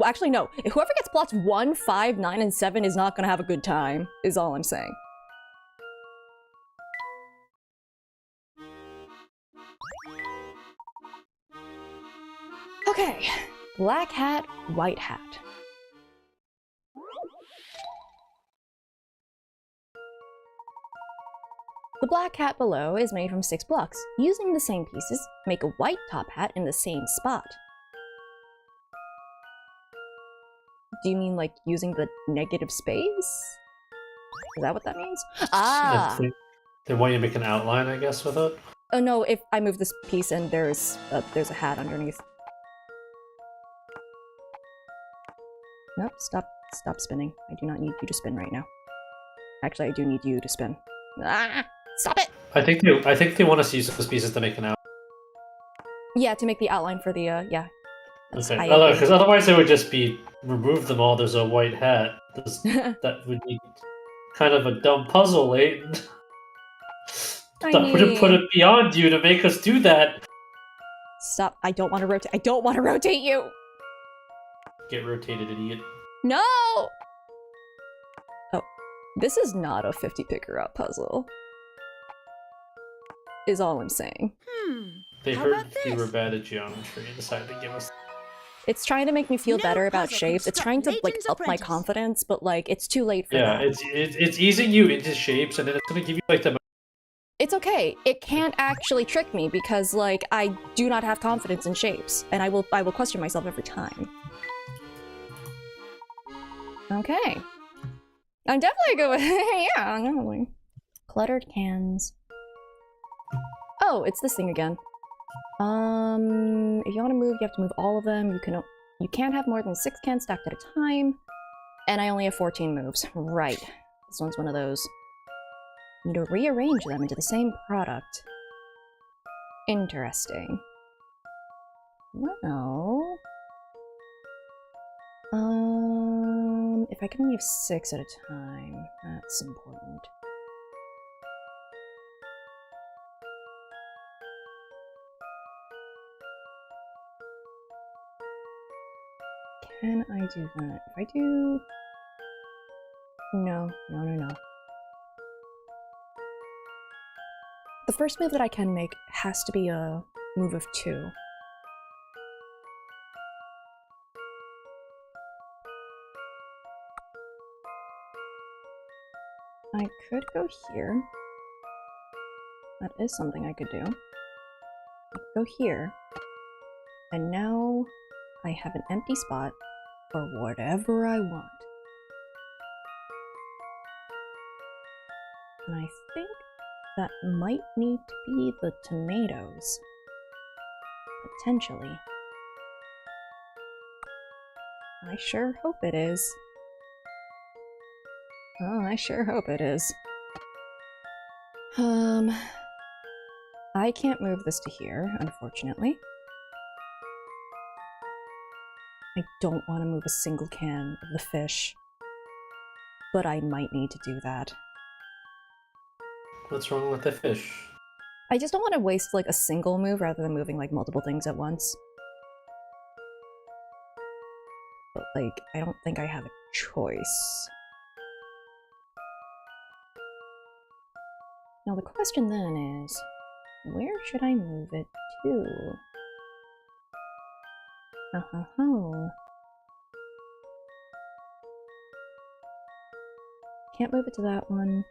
actually, no. Whoever gets plots 1, 5, 9, and 7 is not gonna have a good time, is all I'm saying. Okay. Black hat, white hat. The black hat below is made from 6 blocks. Using the same pieces, make a white top hat in the same spot. Do you mean like using the negative space? Is that what that means? Ah! They want you to make an outline, I guess, with it? Oh no, if I move this piece and there's a hat underneath. Nope, stop spinning. I do not need you to spin right now. Actually, I do need you to spin. Ah! Stop it! I think they want us to use those pieces to make an outline. Yeah, to make the outline for the, yeah. Okay, because otherwise it would just be, remove them all, there's a white hat. That would be kind of a dumb puzzle, Layton. That would have put it beyond you to make us do that. Stop, I don't want to rotate. I don't want to rotate you! Get rotated, idiot. No! Oh, this is not a 50 picker up puzzle. Is all I'm saying. They heard you were bad at geometry and decided to give us. It's trying to make me feel better about shapes. It's trying to like up my confidence, but like it's too late for that. Yeah, it's easing you into shapes, and then it's gonna give you like the. It's okay. It can't actually trick me because like I do not have confidence in shapes, and I will question myself every time. Okay. I'm definitely good with yeah, I'm definitely. Cluttered cans. Oh, it's this thing again. If you want to move, you have to move all of them. You can't have more than 6 cans stacked at a time. And I only have 14 moves. Right. This one's one of those. Need to rearrange them into the same product. Interesting. Well... if I can only have 6 at a time, that's important. Can I do that? If I do... No. The first move that I can make has to be a move of 2. I could go here. That is something I could do. I could go here. And now I have an empty spot for whatever I want. And I think that might need to be the tomatoes. Potentially. I sure hope it is. Oh, I sure hope it is. I can't move this to here, unfortunately. I don't want to move a single can of the fish, but I might need to do that. What's wrong with the fish? I just don't want to waste like a single move rather than moving like multiple things at once. But like, I don't think I have a choice. Now the question then is, where should I move it to? Can't move it to that one.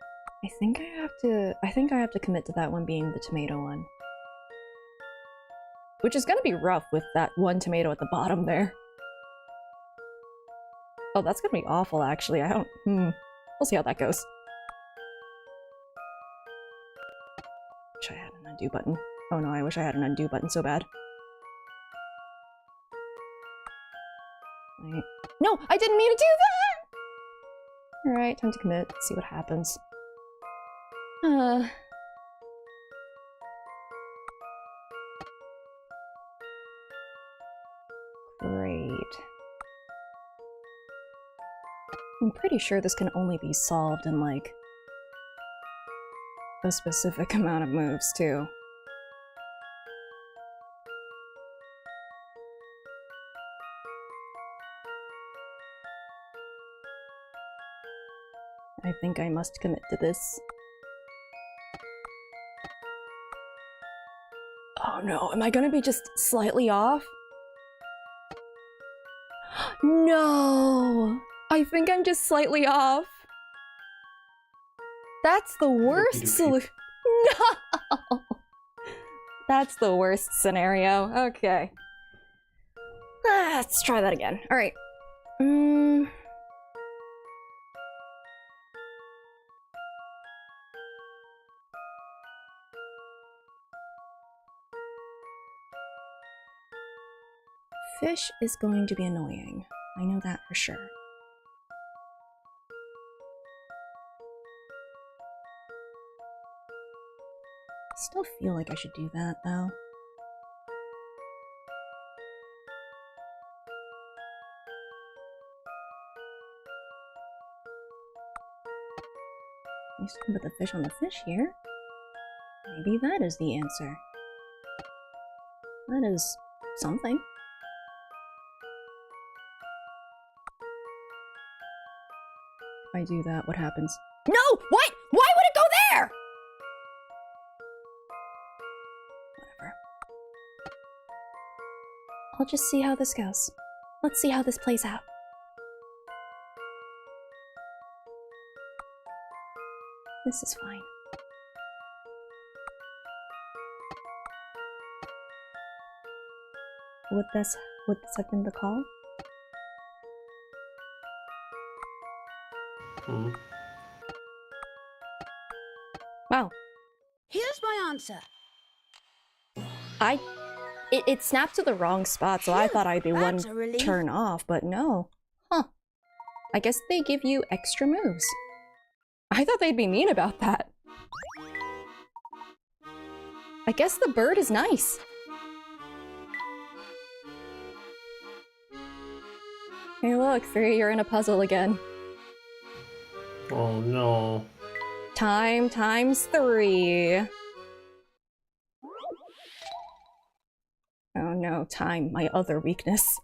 I think I have to commit to that one being the tomato one. Which is gonna be rough with that one tomato at the bottom there. Oh, that's gonna be awful actually. We'll see how that goes. Wish I had an undo button. Oh no, I wish I had an undo button so bad. Wait. No, I didn't mean to do that! Alright, time to commit. Let's see what happens. Great. I'm pretty sure this can only be solved in, like, a specific amount of moves, too. think I must commit to this. Oh no, am I gonna be just slightly off? No! I think I'm just slightly off. That's the worst solution. No! That's the worst scenario. Okay. Let's try that again. Alright. Fish is going to be annoying. I know that for sure. I still feel like I should do that, though. You still put the fish on the fish here. Maybe that is the answer. That is something. If I do that, what happens? No! What? Why would it go there? Whatever. I'll just see how this goes. Let's see how this plays out. This is fine. Would this have been the call? Wow. Here's my answer. It snapped to the wrong spot, so I thought I'd be one That's a relief. turn off, but no. Huh. I guess they give you extra moves. I thought they'd be mean about that. I guess the bird is nice. Hey look, 3, you're in a puzzle again. Oh no. Time times 3. Oh no, time, my other weakness.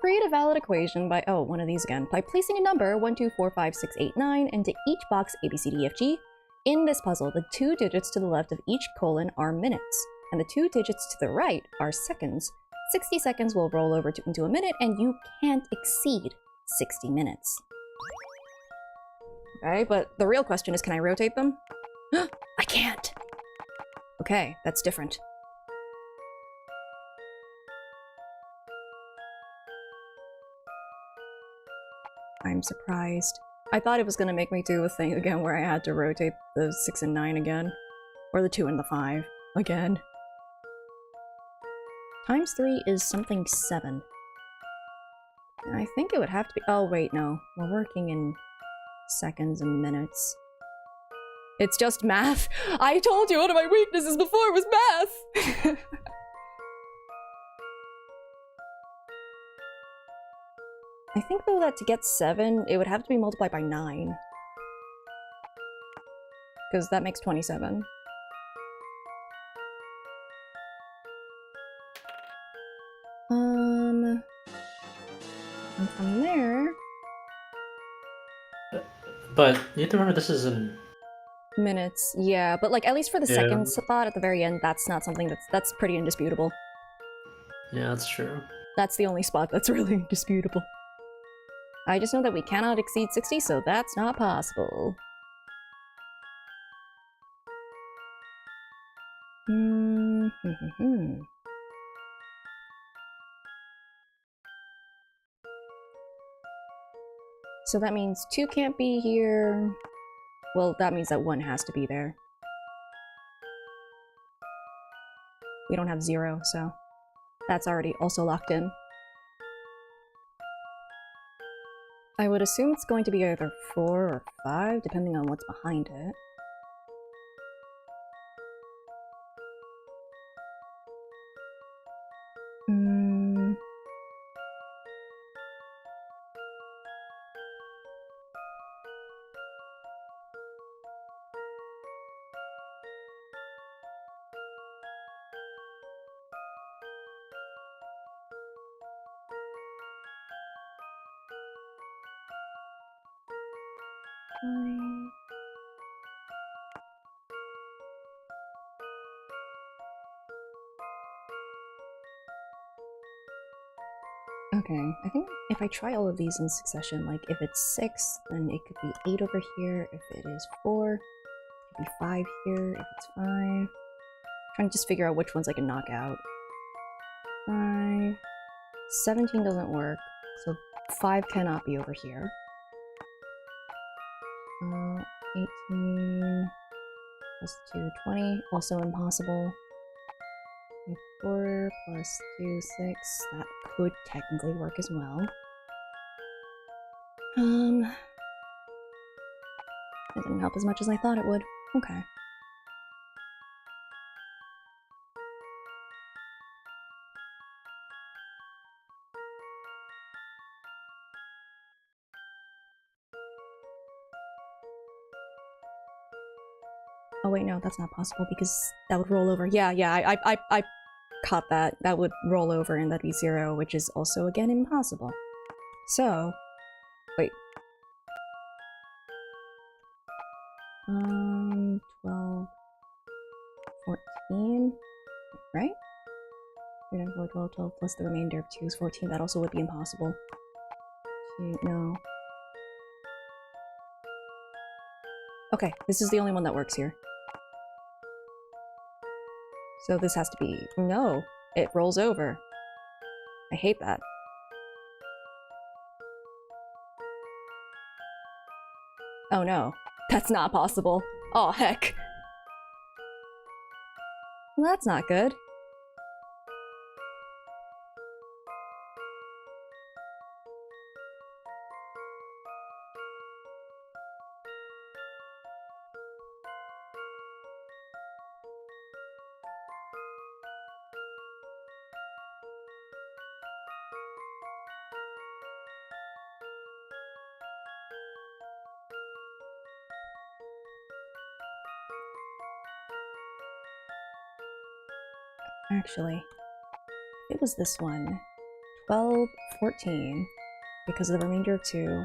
Create a valid equation by, oh, one of these again, by placing a number 1, 2, 4, 5, 6, 8, 9 into each box A, B, C, D, E, F, G. In this puzzle, the 2 digits to the left of each colon are minutes, and the 2 digits to the right are seconds. 60 seconds will roll over into a minute, and you can't exceed 60 minutes. Okay, but the real question is, can I rotate them? I can't! Okay, that's different. I'm surprised. I thought it was gonna make me do a thing again where I had to rotate the 6 and 9 again. Or the 2 and the 5 again. Times 3 is something 7. And I think it would have to be- oh wait, no. We're working in seconds and minutes. It's just math! I told you one of my weaknesses before was math! I think though that to get 7, it would have to be multiplied by 9. Because that makes 27. And from there... But you have to remember this is in... minutes, yeah, but like at least for the Yeah. second spot at the very end, that's not something that's pretty indisputable. Yeah, that's true. That's the only spot that's really indisputable. I just know that we cannot exceed 60, so that's not possible. So that means 2 can't be here. Well, that means that 1 has to be there. We don't have 0, so that's already also locked in. I would assume it's going to be either 4 or 5, depending on what's behind it. fine. Okay, I think if I try all of these in succession, like if it's 6, then it could be 8 over here. If it is 4, it could be 5 here. If it's 5, trying to just figure out which ones I can knock out. 5, 17 doesn't work, so 5 cannot be over here. 18 plus 2, 20, also impossible. 4 plus 2, 6. That could technically work as well. It didn't help as much as I thought it would. Okay. Oh wait, no, that's not possible because that would roll over. Yeah, I caught that. That would roll over and that'd be 0, which is also, again, impossible. So, wait. 12, 14, right? 3, 9, 4, 12, 12 plus the remainder of 2 is 14. That also would be impossible. 2, no. Okay, this is the only one that works here. So this has to be... No, it rolls over. I hate that. Oh no, that's not possible. Oh heck. Well, that's not good. Actually, it was this one. 12, 14, because of the remainder of 2.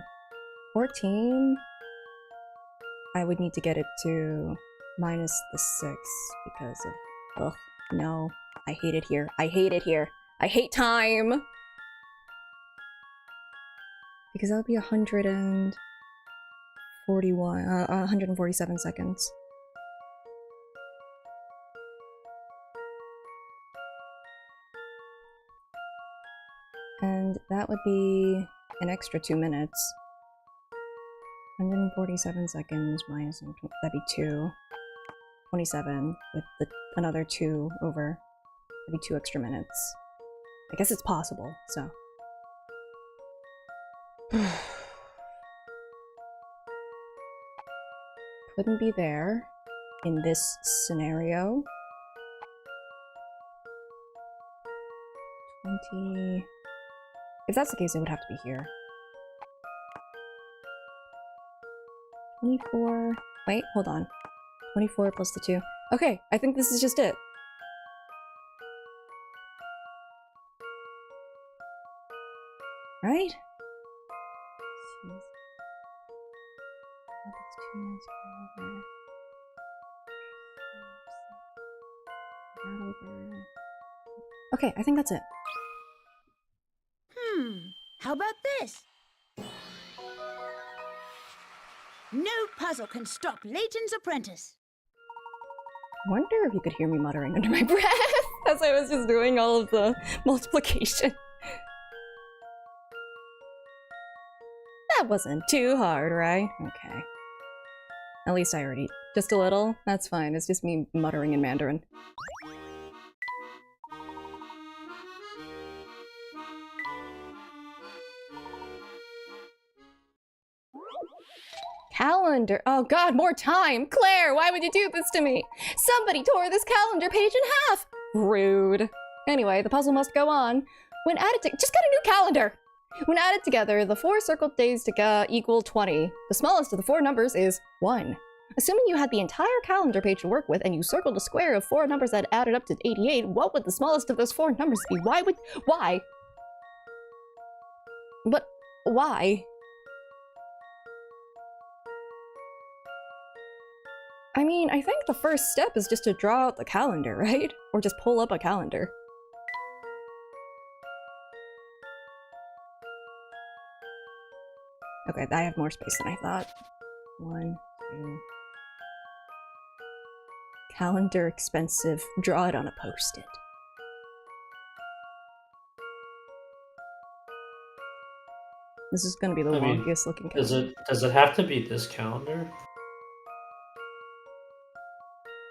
14, I would need to get it to minus the 6 because of... Ugh, no. I hate it here. I hate it here. I hate time! Because that would be 147 seconds. And that would be an extra 2 minutes. 147 seconds minus... that'd be 2. 27 with another 2 over. That'd be 2 extra minutes. I guess it's possible, so... Couldn't be there in this scenario. 20... If that's the case, it would have to be here. 24... Wait, hold on. 24 plus the 2. Okay, I think this is just it. Right? Okay, I think that's it. How about this? No puzzle can stop Layton's apprentice. I wonder if you could hear me muttering under my breath as I was just doing all of the multiplication. That wasn't too hard, right? Okay. At least I already... Just a little? That's fine. It's just me muttering in Mandarin. Calendar! Oh god, more time! Claire, why would you do this to me? Somebody tore this calendar page in half! Rude. Anyway, the puzzle must go on. When added to... Just get a new calendar! When added together, the 4 circled days equal 20. The smallest of the 4 numbers is 1. Assuming you had the entire calendar page to work with and you circled a square of 4 numbers that added up to 88, what would the smallest of those 4 numbers be? Why? But why? I mean, I think the first step is just to draw out the calendar, right? Or just pull up a calendar. Okay, I have more space than I thought. 1, 2... Calendar expensive. Draw it on a post-it. This is gonna be the longest looking calendar. Does it have to be this calendar?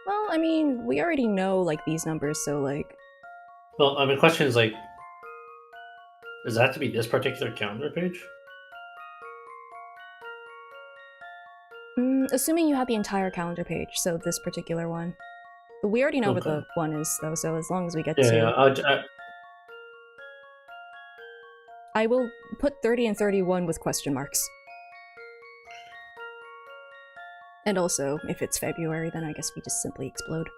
Well, I mean, we already know, like, these numbers, so, like... Well, I mean, the question is, like, does it have to be this particular calendar page? Assuming you have the entire calendar page, so this particular one. But we already know what the one is, though, so as long as we get to... Yeah, I will put 30 and 31 with question marks. And also, if it's February, then I guess we just simply explode.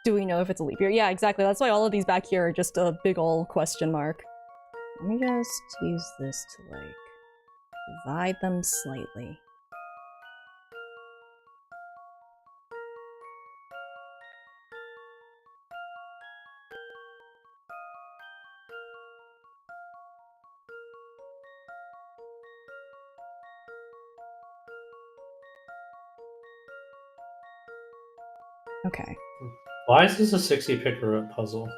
Do we know if it's a leap year? Yeah, exactly. That's why all of these back here are just a big ol' question mark. Let me just use this to, like, divide them slightly. Okay. why is this a 60 picker puzzle?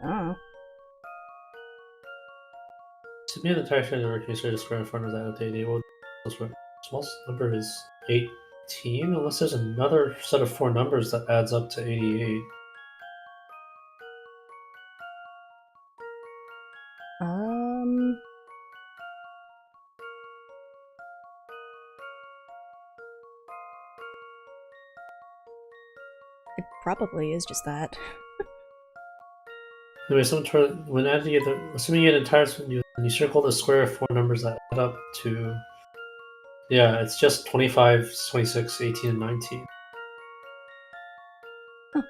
Oh. To me, the entire thing working is to square in front of that 88. Well, the smallest number is 18, unless there's another set of 4 numbers that adds up to 88. It probably is just that. Anyway, when adding together, assuming you get entire, you circle the square of 4 numbers that add up to, yeah, it's just 25, 26, 18, and 19. Huh.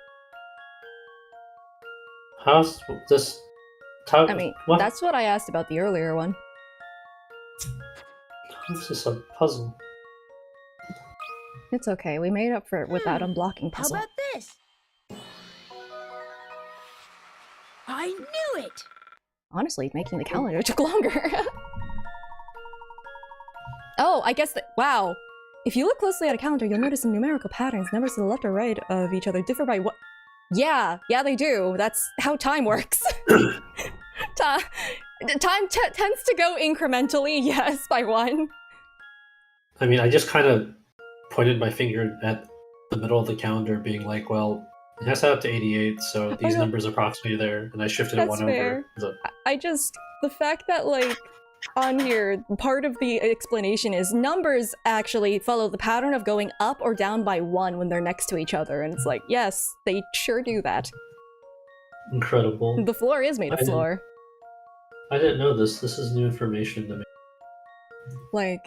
How's this? How, I mean, what? that's what I asked about the earlier one. How's this a puzzle? It's okay, we made up for it with that unblocking puzzle. How about this? I knew it! Honestly, making the calendar took longer. Oh, I guess that- wow. If you look closely at a calendar, you'll notice some numerical patterns. Numbers to the left or right of each other differ by what- Yeah, they do. That's how time works. Time tends to go incrementally, yes, by 1. I mean, I just kind of pointed my finger at the middle of the calendar, being like, well, it has to add up to 88, so these numbers are approximately there, and I shifted it 1 fair. over. I just... the fact that, like, on here, part of the explanation is numbers actually follow the pattern of going up or down by 1 when they're next to each other, and it's like, yes, they sure do that. Incredible. The floor is made of floor. I didn't know this. This is new information to me. Like,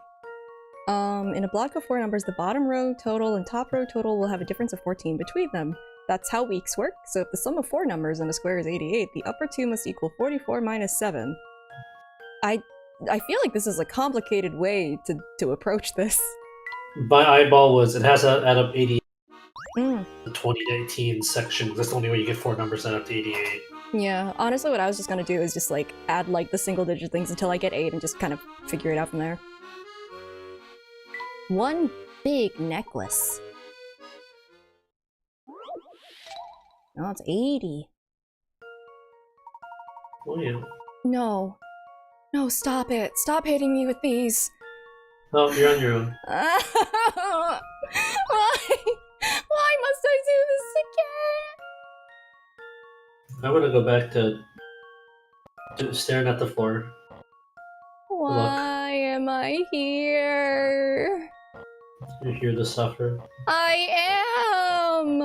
in a block of 4 numbers, the bottom row total and top row total will have a difference of 14 between them. That's how weeks work, so if the sum of 4 numbers in a square is 88, the upper 2 must equal 44 minus 7. I feel like this is a complicated way to approach this. My eyeball was, it has to add up 88. Mm. The 2019 section. That's the only way you get 4 numbers that add up to 88. Yeah, honestly what I was just gonna do is just like add like the single digit things until I get 8 and just kind of figure it out from there. One big necklace. Oh, it's 80. Oh yeah. No. No, stop it. Stop hitting me with these. Oh, you're on your own. Why? Why must I do this again? I want to go back to staring at the floor. Why am I here? You're here to suffer. I am!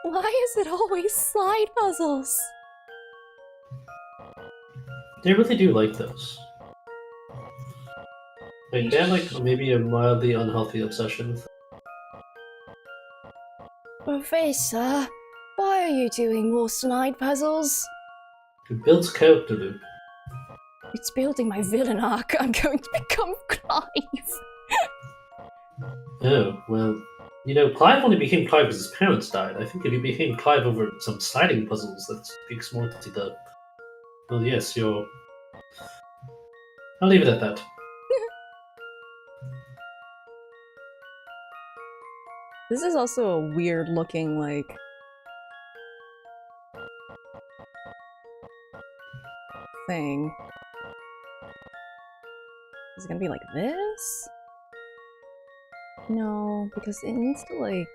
Why is it always slide puzzles? They really do like those. Like, they have like maybe a mildly unhealthy obsession with Professor, why are you doing more slide puzzles? It builds character, Luke. It's building my villain arc. I'm going to become Clive. Oh, well, you know, Clive only became Clive because his parents died. I think if he became Clive over some sliding puzzles, that speaks more to the... Well, yes, you're... I'll leave it at that. This is also a weird looking, like... thing. Is it gonna be like this? No, because it needs to, like...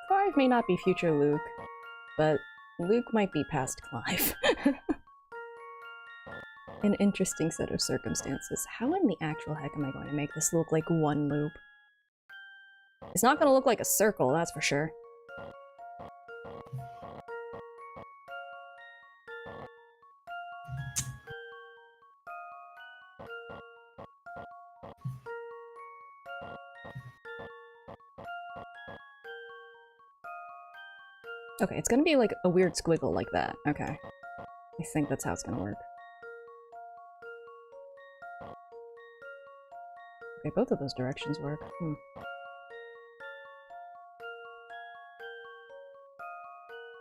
Clive may not be future Luke, but Luke might be past Clive. An interesting set of circumstances. How in the actual heck am I going to make this look like one loop? It's not going to look like a circle, that's for sure. Okay, it's going to be like a weird squiggle like that. Okay. I think that's how it's going to work. Okay, both of those directions work. I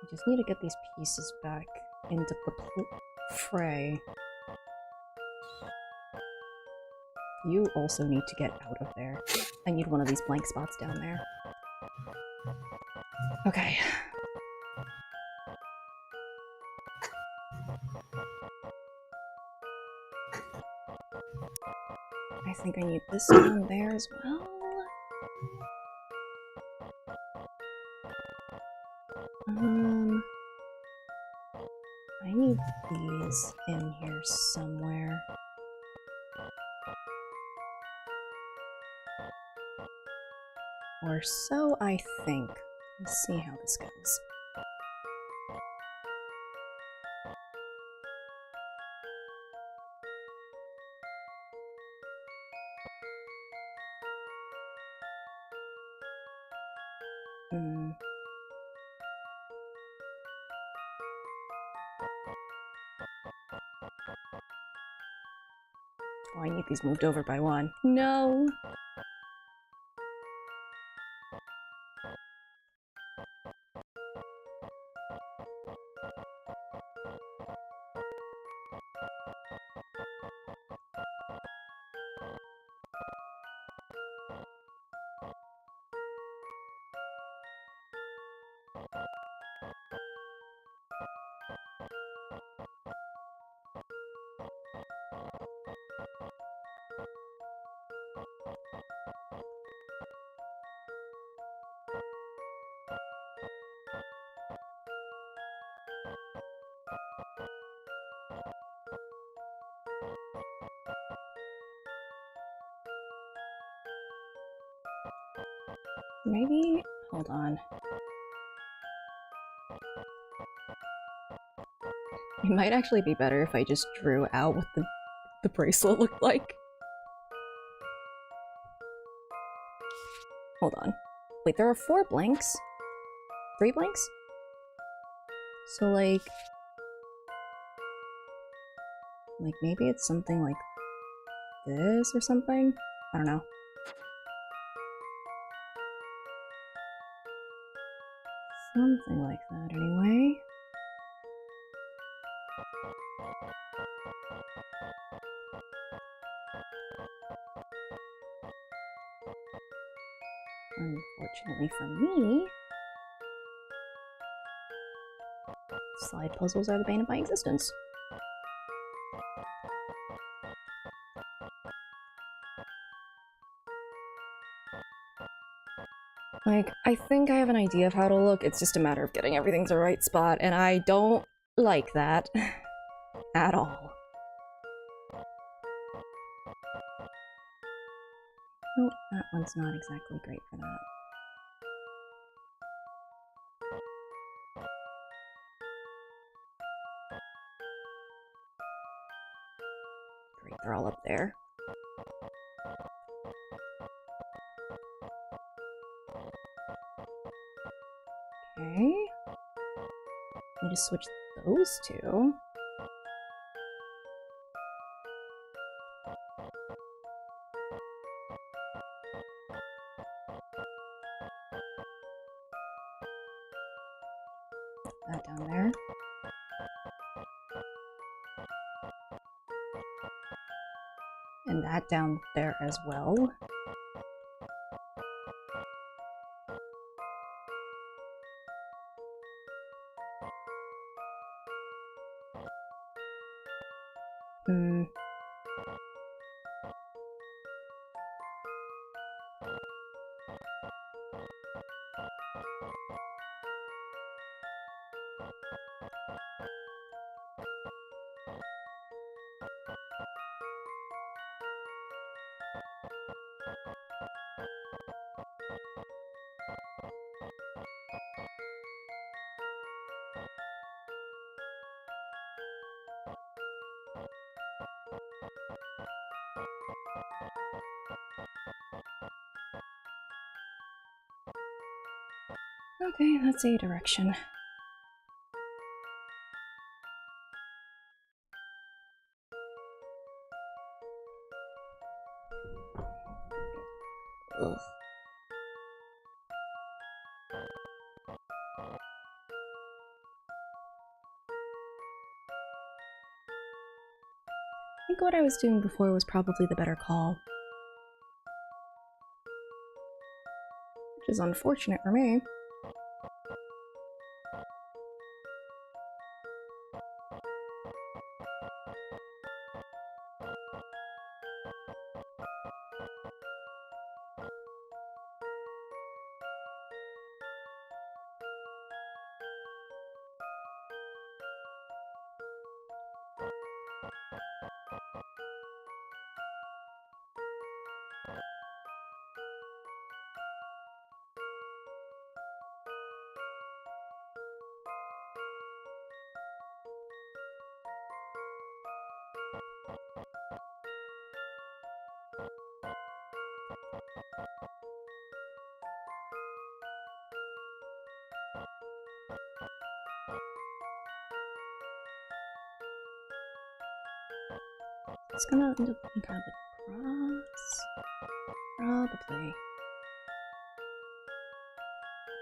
just need to get these pieces back into the fray. You also need to get out of there. I need one of these blank spots down there. Okay. I think I need this down there as well. I need these in here somewhere. Or so I think. Let's see how this goes. Oh, I need these moved over by one. No! Maybe... hold on. It might actually be better if I just drew out what the bracelet looked like. Hold on. Wait, there are 4 blanks? 3 blanks? So, like maybe it's something like this or something? I don't know. Something like that, anyway. Unfortunately for me, slide puzzles are the bane of my existence. Like, I think I have an idea of how to look, it's just a matter of getting everything to the right spot, and I don't like that. At all. Nope, that one's not exactly great for that. Great, they're all up there. Okay. Need to switch those two. That down there. And that down there as well. Okay, that's a direction. Ugh. I think what I was doing before was probably the better call. Which is unfortunate for me. It's gonna end up being kind of across. Probably.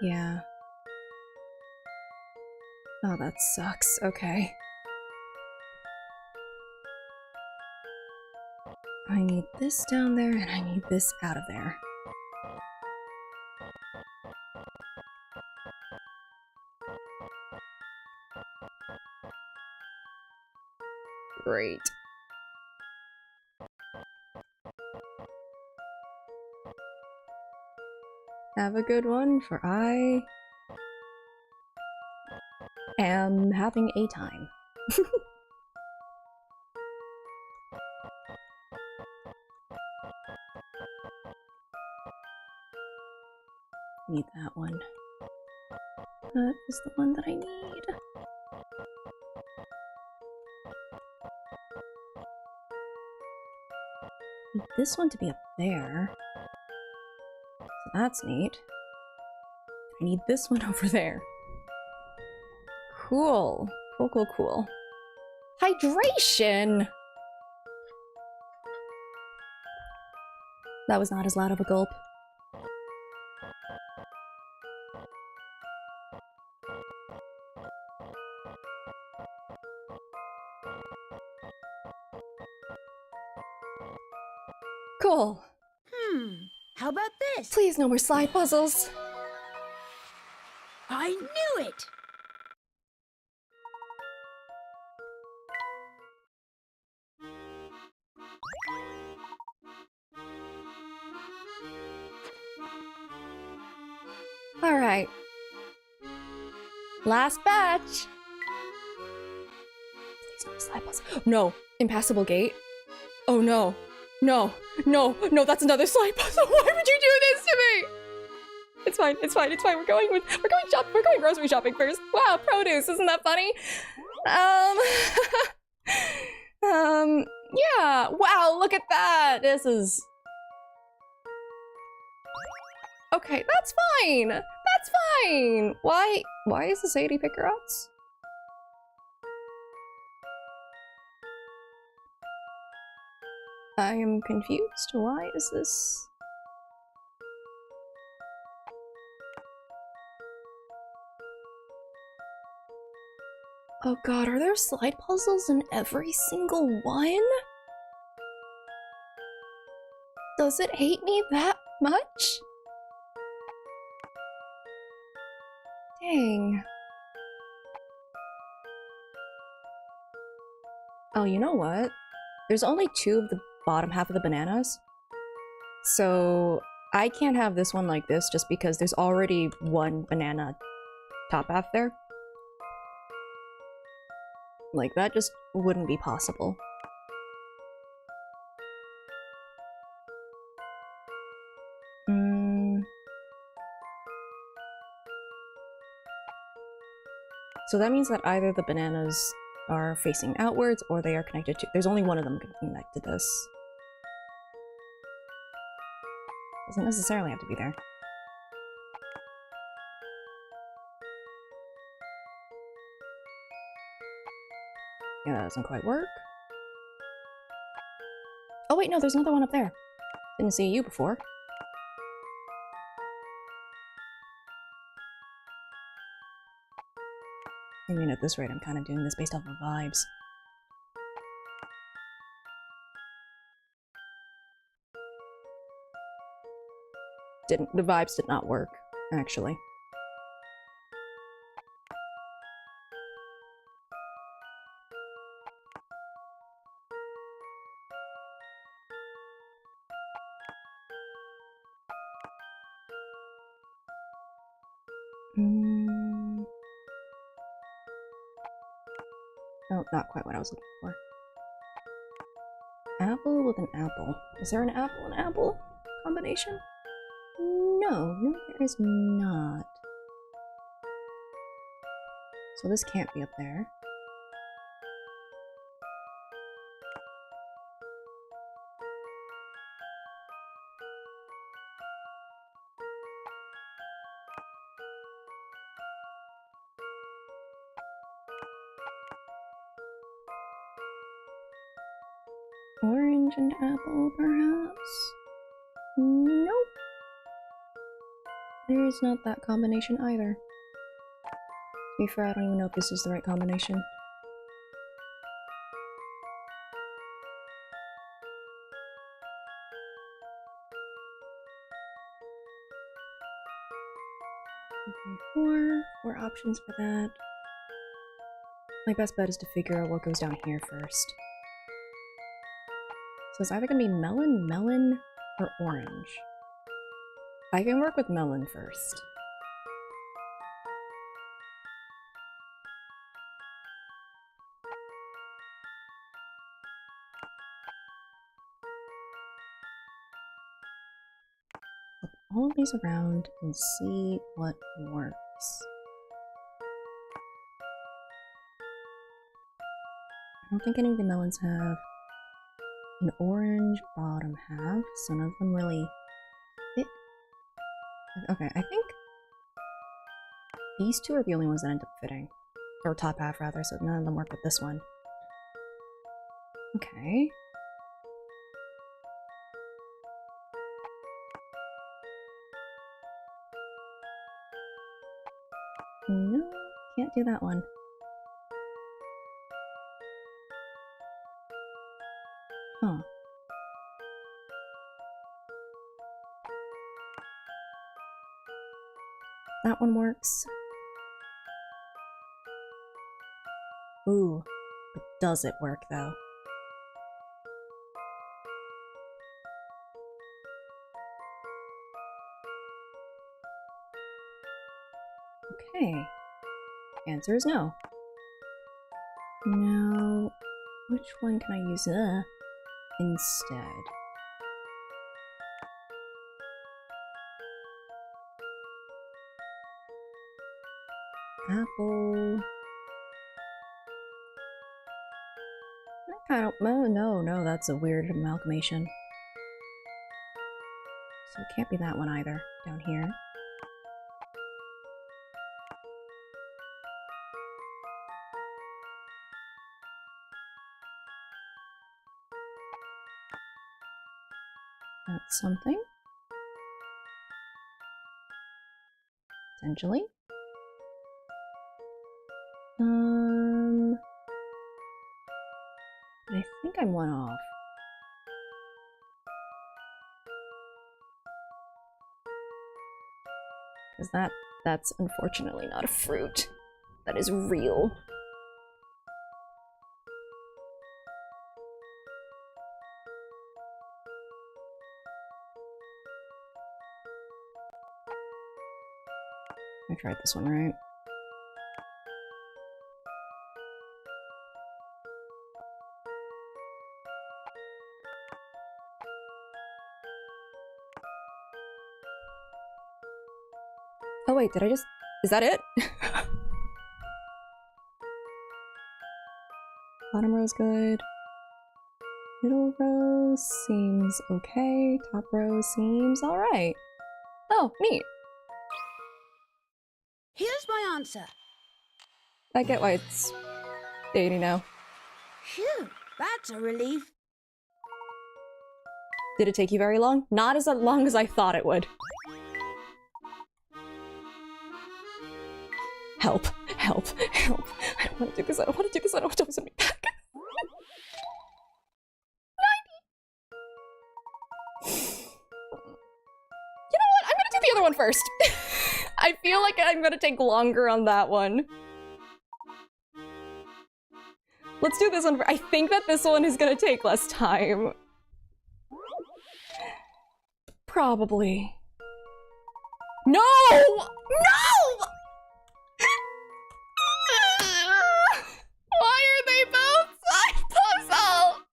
Yeah. Oh, that sucks. Okay. I need this down there, and I need this out of there. Great. Have a good one, for I am having a time. Need that one. That is the one that I need. Need this one to be up there. So that's neat. I need this one over there. Cool. Cool, cool, cool. Hydration! That was not as loud of a gulp. Cool. How about this? Please, no more slide puzzles. I knew it! All right. Last batch. Please, no more slide puzzles. No, impassable gate. Oh no. No, no, no, that's another slide puzzle. Why would you do this to me? It's fine, it's fine, it's fine. We're going grocery shopping first. Wow, produce, isn't that funny? Yeah. Wow, look at that. This is... Okay, that's fine. That's It's fine! Why is this 80 picker outs? I am confused. Why is this? Oh god, are there slide puzzles in every single one? Does it hate me that much? Dang. Oh, you know what? There's only 2 of the bottom half of the bananas. So I can't have this one like this just because there's already 1 banana top half there. Like, that just wouldn't be possible. So that means that either the bananas are facing outwards or they are connected to— there's only one of them connected to this. Doesn't necessarily have to be there. Yeah, that doesn't quite work. Oh wait, no, there's another one up there. Didn't see you before. I mean, at this rate, I'm kind of doing this based off of vibes. The vibes did not work, actually. Oh, not quite what I was looking for. Apple with an apple. Is there an apple and apple combination? No, there is not. So this can't be up there. Orange and apple, perhaps? Nope. There is not that combination either. To be fair, I don't even know if this is the right combination. Okay, four options for that. My best bet is to figure out what goes down here first. So it's either gonna be melon, melon, or orange. I can work with melon first. Flip all of these around and see what works. I don't think any of the melons have an orange bottom half, so none of them really fit. Okay, I think these 2 are the only ones that end up fitting. Or top half, rather, so none of them work with this one. Okay. No, can't do that one. Huh. That one works. Ooh, but does it work though? Okay. Answer is no. Now, which one can I use instead? Apple. I don't know. No, that's a weird amalgamation. So it can't be that one either, down here. That's something. Potentially. I think I'm one off. Because that's unfortunately not a fruit. That is real. I tried this one right. Oh wait, did I just... Is that it? Bottom row's good. Middle row seems okay. Top row seems alright. Oh, neat. Here's my answer. I get why it's 80 now. Phew, that's a relief. Did it take you very long? Not as long as I thought it would. Help. Help. Help. I don't want to do this. I don't want to do this. I don't want to send me back. 90! You know what? I'm gonna do the other one first. I feel like I'm gonna take longer on that one. Let's do this one first. I think that this one is gonna take less time. Probably. No! No! Why are they both side puzzles?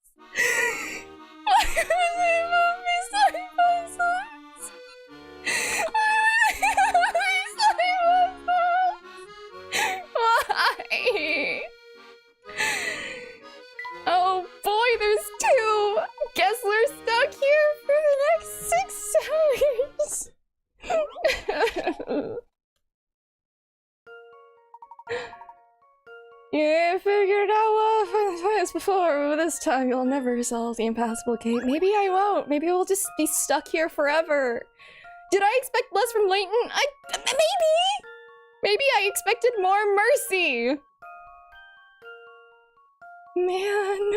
Why are they both side puzzles? Why? Oh boy, there's two! Guess we're stuck here for the next 6 hours! You figured out what before, but this time you'll never solve the impassable gate. Maybe I won't. Maybe we'll just be stuck here forever. Did I expect less from Layton? Maybe! Maybe I expected more mercy! Man.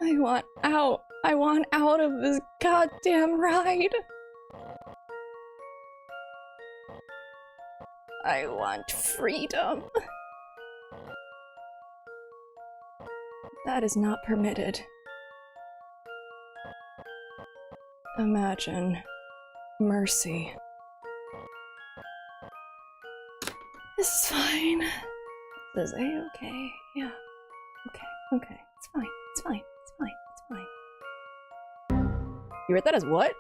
I want out. I want out of this goddamn ride. I want freedom. That is not permitted. Imagine mercy. This is fine. This is a-okay. Yeah. Okay. It's fine. It's fine. It's fine. It's fine. You read that as what?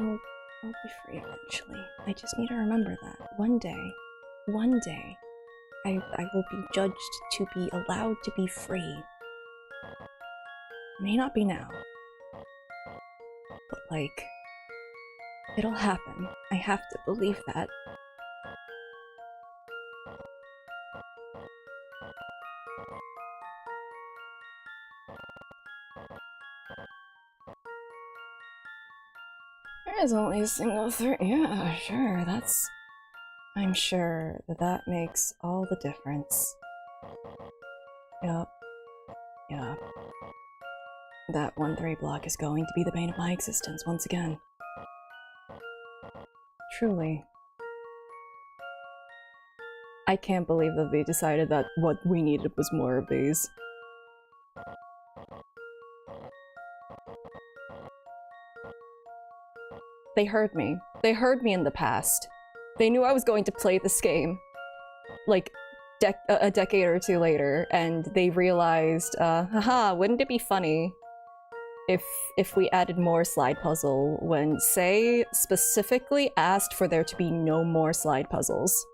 I'll be free eventually. I just need to remember that. One day, I will be judged to be allowed to be free. May not be now. But like, it'll happen. I have to believe that. There is only a single threat. Yeah, sure, that's... I'm sure that makes all the difference. Yup. Yeah. That 1-3 block is going to be the bane of my existence once again. Truly. I can't believe that they decided that what we needed was more of these. They heard me. They heard me in the past. They knew I was going to play this game, like, a decade or two later, and they realized, haha, wouldn't it be funny if we added more slide puzzle when Say specifically asked for there to be no more slide puzzles.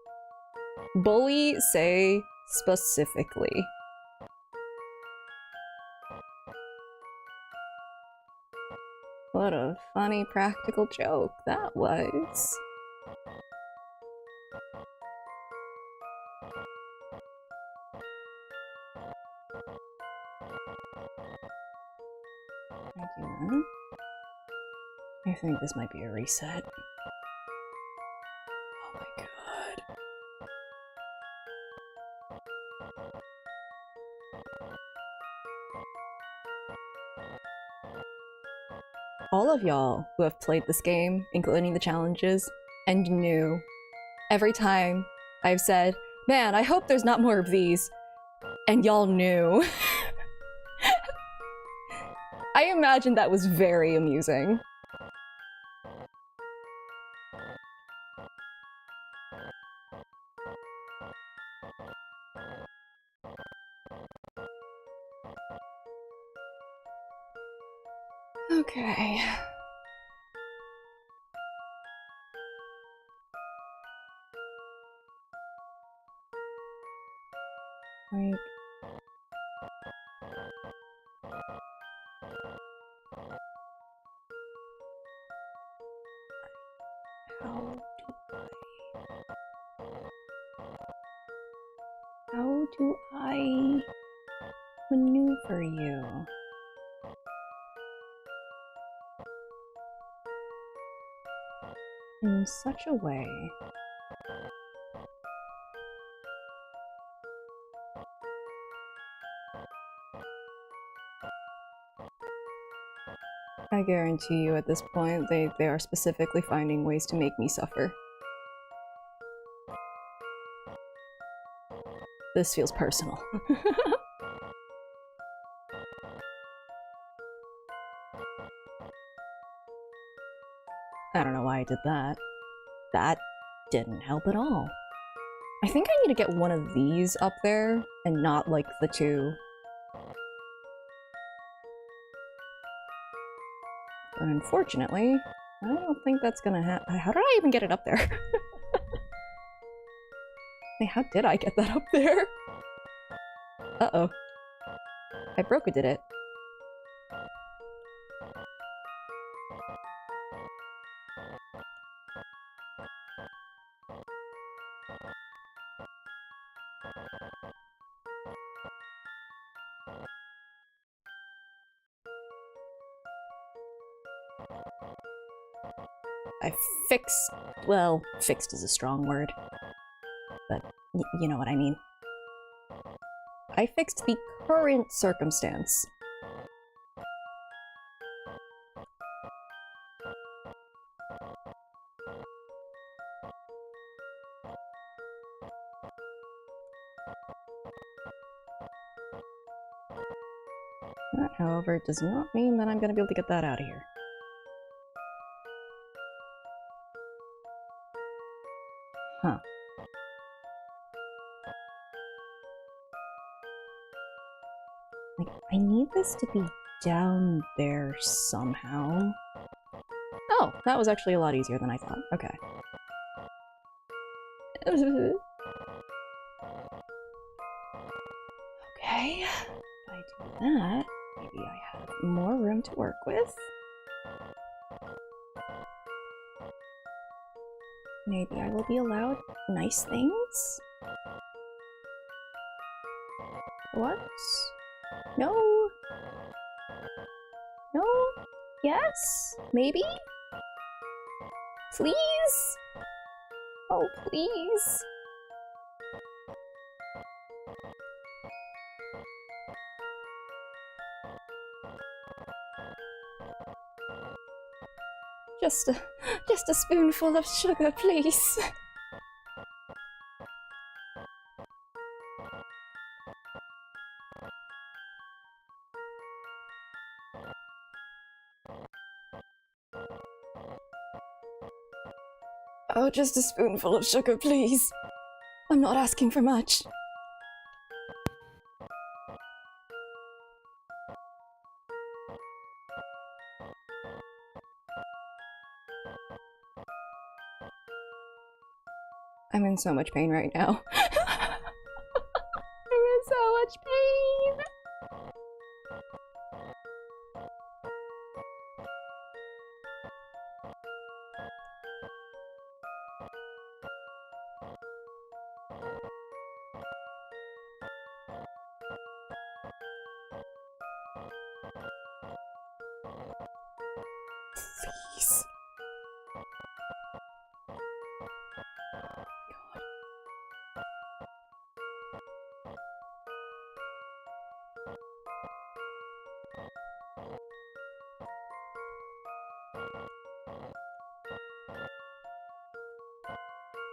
Bully Say specifically. What a funny practical joke that was. I do that. I think this might be a reset. Oh my god. All of y'all who have played this game, including the challenges, and knew, every time I've said, man, I hope there's not more of these, and y'all knew. I imagine that was very amusing. Okay. Like... How do I maneuver you? In such a way I guarantee you at this point they are specifically finding ways to make me suffer. This feels personal. I don't know why I did that. That didn't help at all. I think I need to get one of these up there and not like the two. But unfortunately, I don't think that's gonna happen. How did I even get it up there? Hey, how did I get that up there? Uh-oh. I broke it, did it? I fixed... well, fixed is a strong word. But you know what I mean. I fixed the current circumstance. That, however, does not mean that I'm gonna be able to get that out of here. Huh. Like, I need this to be down there somehow. Oh, that was actually a lot easier than I thought. Okay. Okay. If I do that, maybe I have more room to work with. Maybe I will be allowed nice things? What? No? No? Yes? Maybe? Please? Oh, please. Just a spoonful of sugar, please. Oh, just a spoonful of sugar, please. I'm not asking for much. I'm in so much pain right now. I'm in so much pain.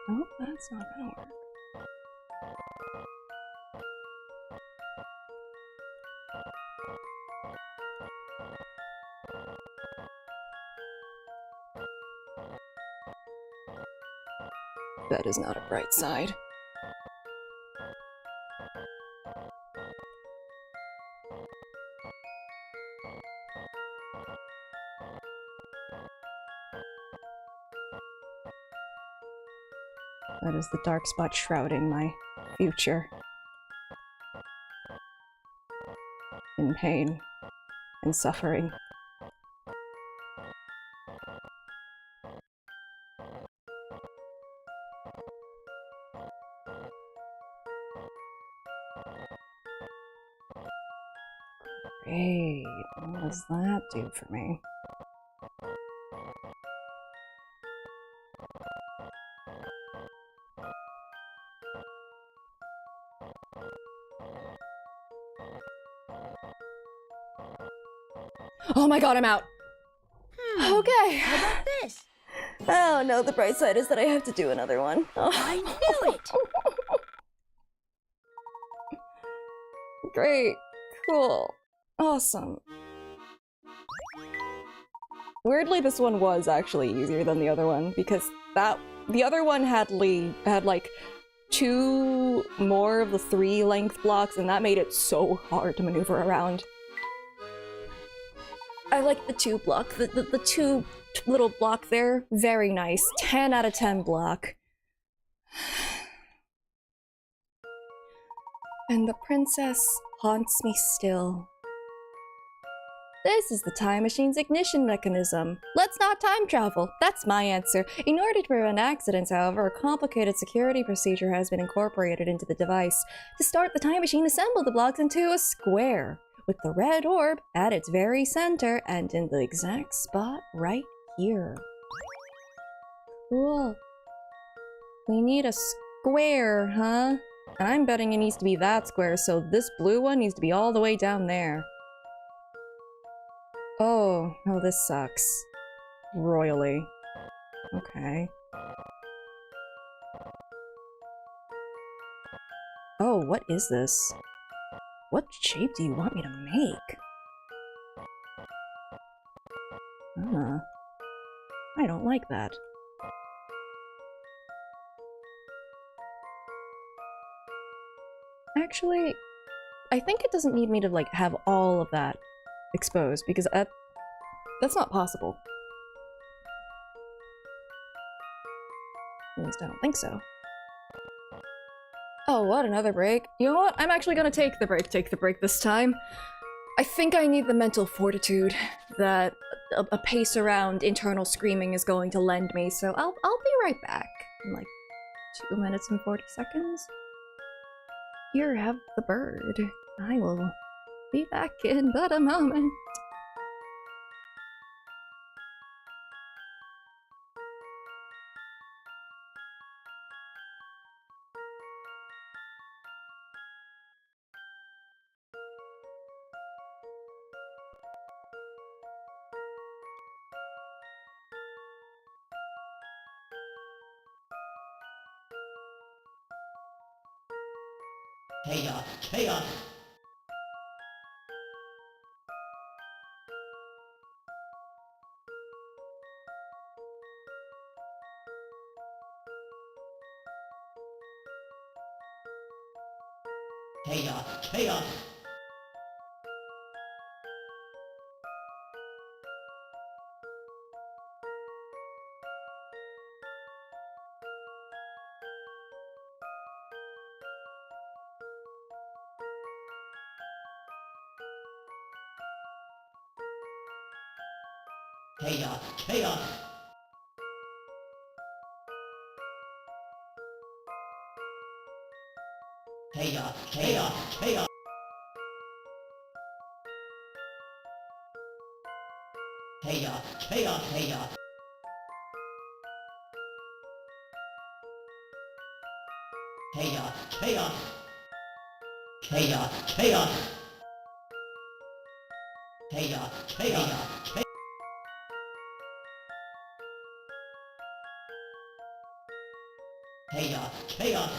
Oh, that's not gonna work. That is not a bright side. That is the dark spot shrouding my future. In pain and suffering. Great. What does that do for me? Oh my god, I'm out! Okay. How about this? Oh no, the bright side is that I have to do another one. Oh. I knew it! Great. Cool. Awesome. Weirdly, this one was actually easier than the other one, because the other one had like 2 more of the 3 length blocks, and that made it so hard to maneuver around. I like the 2 block, the 2 little block there. Very nice. 10 out of 10 block. And the princess haunts me still. This is the time machine's ignition mechanism. Let's not time travel. That's my answer. In order to prevent accidents, however, a complicated security procedure has been incorporated into the device. To start the time machine, assemble the blocks into a square, with the red orb at its very center and in the exact spot right here. Cool. We need a square, huh? And I'm betting it needs to be that square, so this blue one needs to be all the way down there. Oh, this sucks. Royally. Okay. Oh, what is this? What shape do you want me to make? I don't like that. Actually, I think it doesn't need me to, like, have all of that exposed, because that's not possible. At least I don't think so. Oh, what, another break? You know what? I'm actually gonna take the break this time. I think I need the mental fortitude that a pace around internal screaming is going to lend me, so I'll be right back in like 2 minutes and 40 seconds. Here, have the bird. I will be back in but a moment. Chaos, chaos. Chaos, chaos. Chaos, chaos. Chaos, chaos, chaos. Chaos, chaos, chaos. Chaos, chaos. Chaos, chaos. chaos, chaos, chaos, chaos, chaos,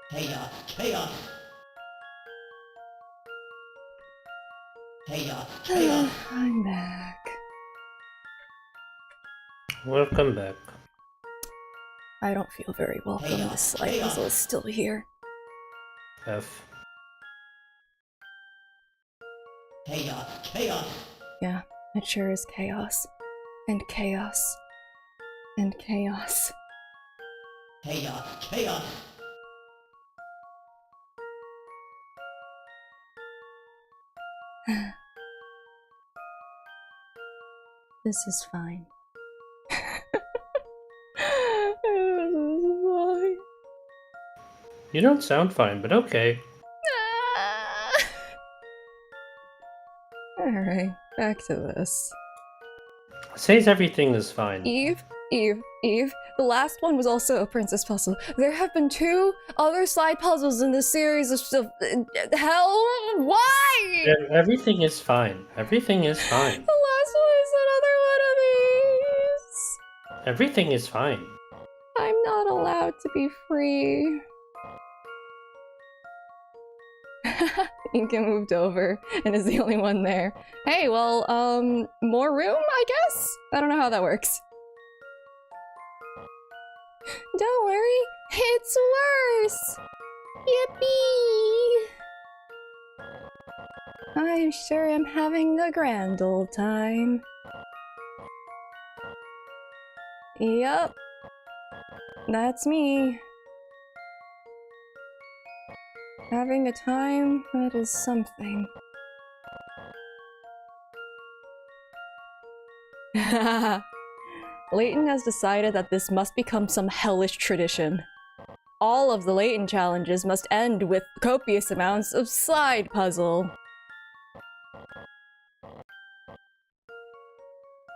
chaos, chaos, chaos. I'm back. Welcome back. I don't feel very welcome. This slide puzzle is still here. F. Chaos, chaos, Yeah, it sure is chaos. And chaos. And chaos. chaos, chaos, This is fine. This is fine. You don't sound fine, but okay. Alright, back to this. Says everything is fine. Eve. The last one was also a princess puzzle. There have been 2 other slide puzzles in this series of stuff. Hell, why? Everything is fine. Everything is fine. The last one is another one of these. Everything is fine. I'm not allowed to be free. Inka moved over and is the only one there. Hey, well, more room, I guess? I don't know how that works. Don't worry, it's worse! Yippee! I sure am having a grand old time. Yup. That's me. Having a time that is something. Layton has decided that this must become some hellish tradition. All of the Layton challenges must end with copious amounts of slide puzzle.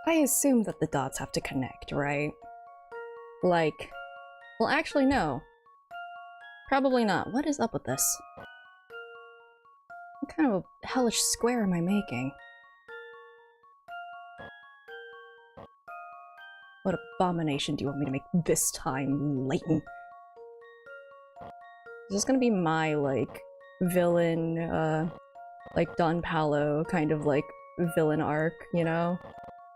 I assume that the dots have to connect, right? Like... Well, actually, no. Probably not. What is up with this? What kind of a hellish square am I making? What abomination do you want me to make this time, Layton? Is this gonna be my, like, villain, like, Don Palo kind of, like, villain arc, you know?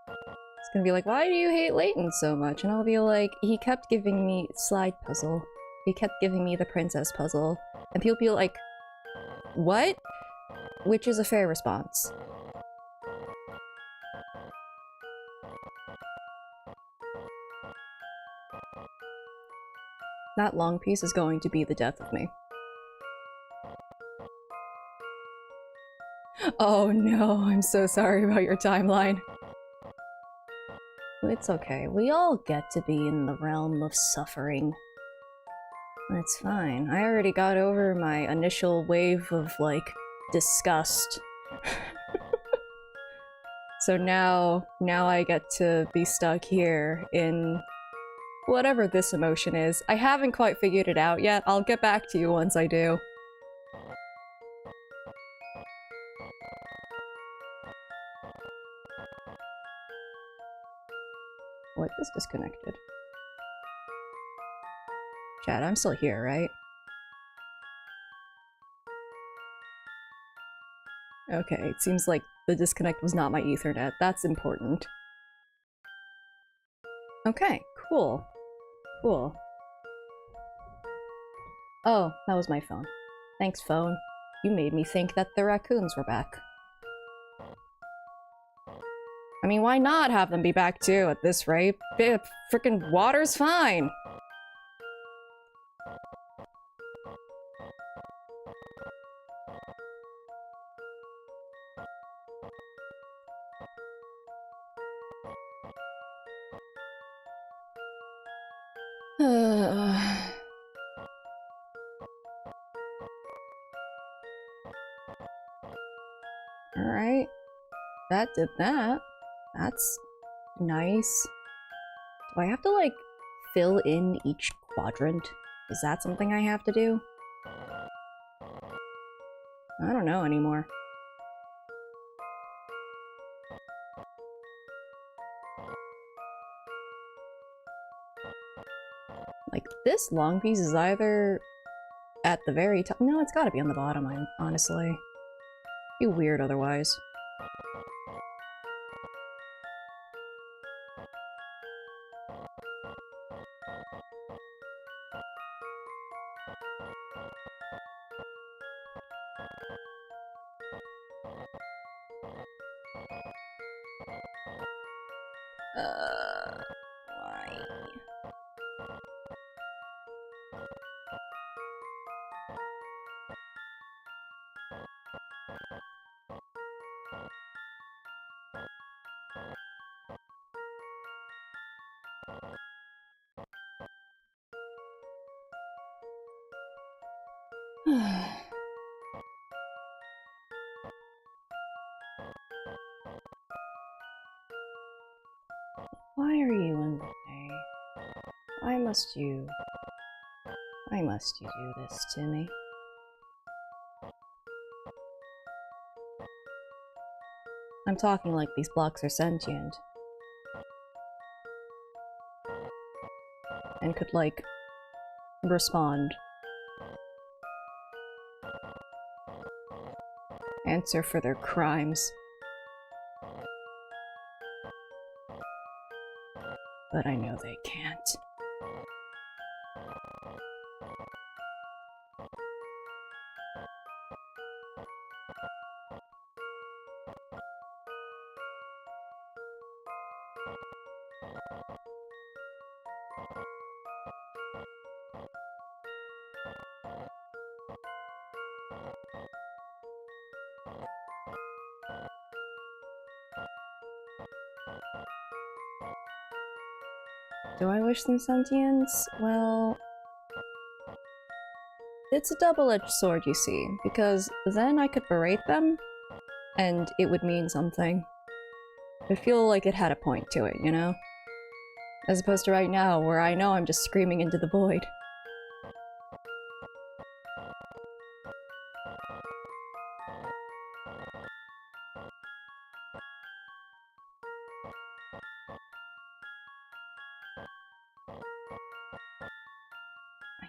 It's gonna be like, why do you hate Layton so much? And I'll be like, he kept giving me slide puzzle. He kept giving me the princess puzzle. And people be like, what? Which is a fair response. That long piece is going to be the death of me. Oh no, I'm so sorry about your timeline. It's okay, we all get to be in the realm of suffering. It's fine. I already got over my initial wave of, like, disgust. So now I get to be stuck here in whatever this emotion is. I haven't quite figured it out yet. I'll get back to you once I do. What is disconnected? Chat, I'm still here, right? Okay, it seems like the disconnect was not my Ethernet. That's important. Okay, cool. Cool. Oh, that was my phone. Thanks, phone. You made me think that the raccoons were back. I mean, why not have them be back too at this rate? Frickin' water's fine! Alright. That did that. That's nice. Do I have to, like, fill in each quadrant? Is that something I have to do? I don't know anymore. Like, this long piece is either at the very top. No, it's gotta be on the bottom, honestly. Be weird otherwise. Why? Why are you in the way? Why must you do this to me? I'm talking like these blocks are sentient. And could, like, respond. Answer for their crimes. But I know they can't. Do I wish them sentience? Well, it's a double-edged sword, you see, because then I could berate them, and it would mean something. I feel like it had a point to it, you know? As opposed to right now, where I know I'm just screaming into the void.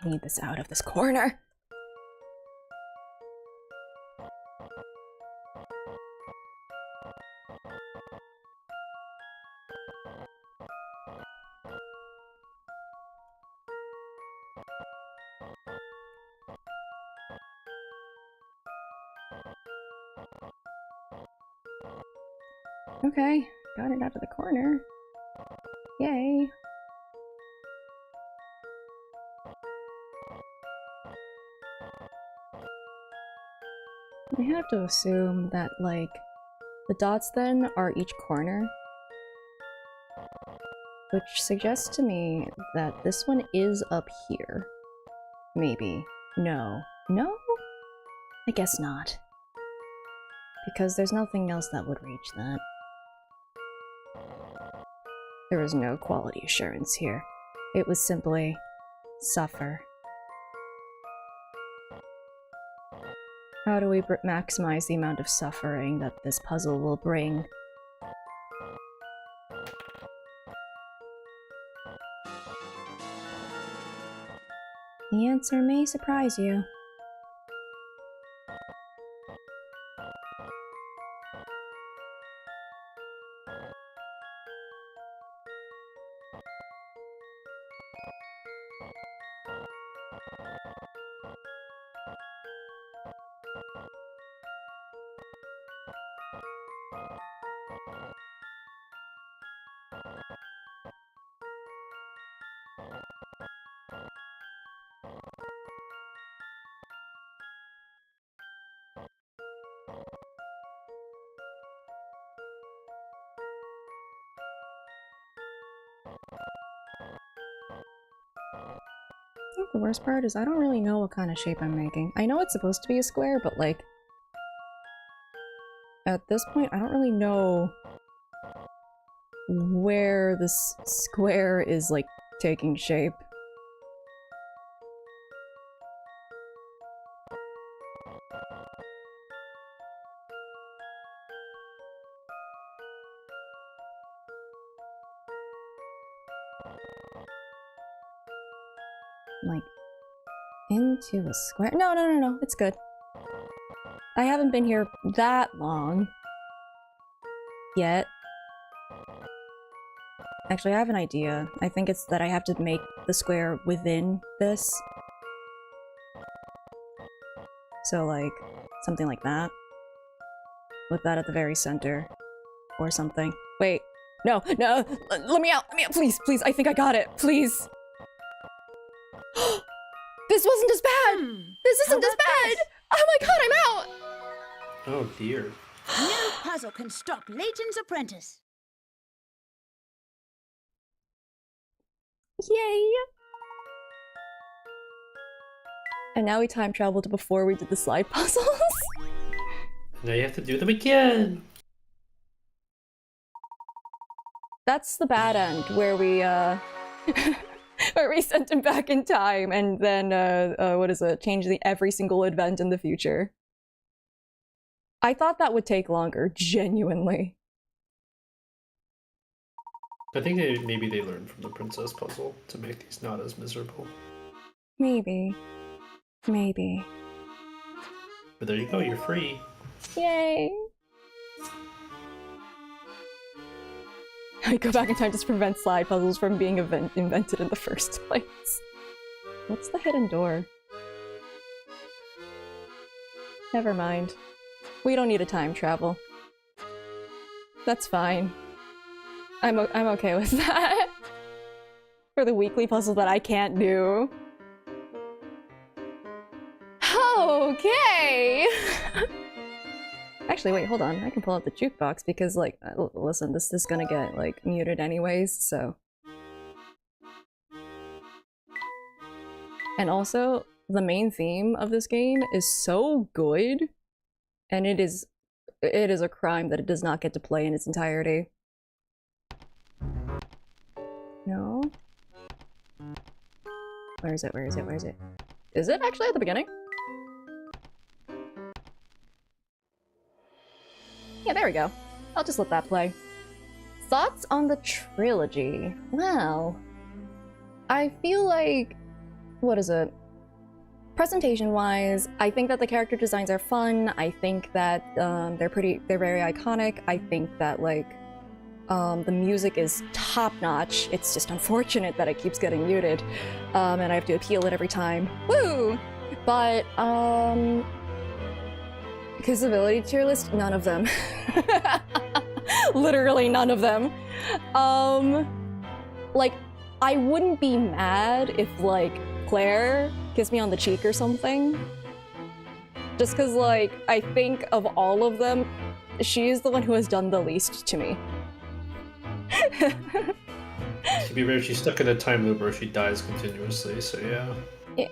I need this out of this corner! Okay, got it out of the corner. Yay. I have to assume that, like, the dots then are each corner. Which suggests to me that this one is up here. Maybe. No. No? I guess not. Because there's nothing else that would reach that. There was no quality assurance here. It was simply suffer. How do we maximize the amount of suffering that this puzzle will bring? The answer may surprise you. I think the worst part is I don't really know what kind of shape I'm making. I know it's supposed to be a square, but like... at this point, I don't really know where this square is, like, taking shape. Like, into a square? No, it's good. I haven't been here that long. Yet. Actually, I have an idea. I think it's that I have to make the square within this. So, like, something like that. With that at the very center. Or something. Wait. No, let me out, please, I think I got it, please. This wasn't as bad! This isn't as bad! Oh my god, I'm out! Oh dear. No puzzle can stop Layton's apprentice. Yay! And now we time travel to before we did the slide puzzles. Now you have to do them again! That's the bad end, where we, where we sent him back in time and then, change every single event in the future. I thought that would take longer, genuinely. I think maybe they learned from the princess puzzle to make these not as miserable. Maybe. Maybe. But there you go, you're free. Yay! I go back in time to prevent slide puzzles from being invented in the first place. What's the hidden door? Never mind. We don't need a time travel. That's fine. I'm okay with that. For the weekly puzzle that I can't do. Okay! Actually, wait, hold on. I can pull out the jukebox because, like, listen, this is gonna get, like, muted anyways, so. And also, the main theme of this game is so good, and it is a crime that it does not get to play in its entirety. No? Where is it? Is it actually at the beginning? Yeah, there we go. I'll just let that play. Thoughts on the trilogy? Well, I feel like... what is it? Presentation-wise, I think that the character designs are fun. I think that they're very iconic. I think that, like, the music is top-notch. It's just unfortunate that it keeps getting muted. And I have to appeal it every time. Woo! But, accessibility tier list? None of them. Literally none of them. Like, I wouldn't be mad if, like, Claire kissed me on the cheek or something. Just cause, like, I think of all of them, she is the one who has done the least to me. To be fair, she's stuck in a time loop where she dies continuously, so yeah.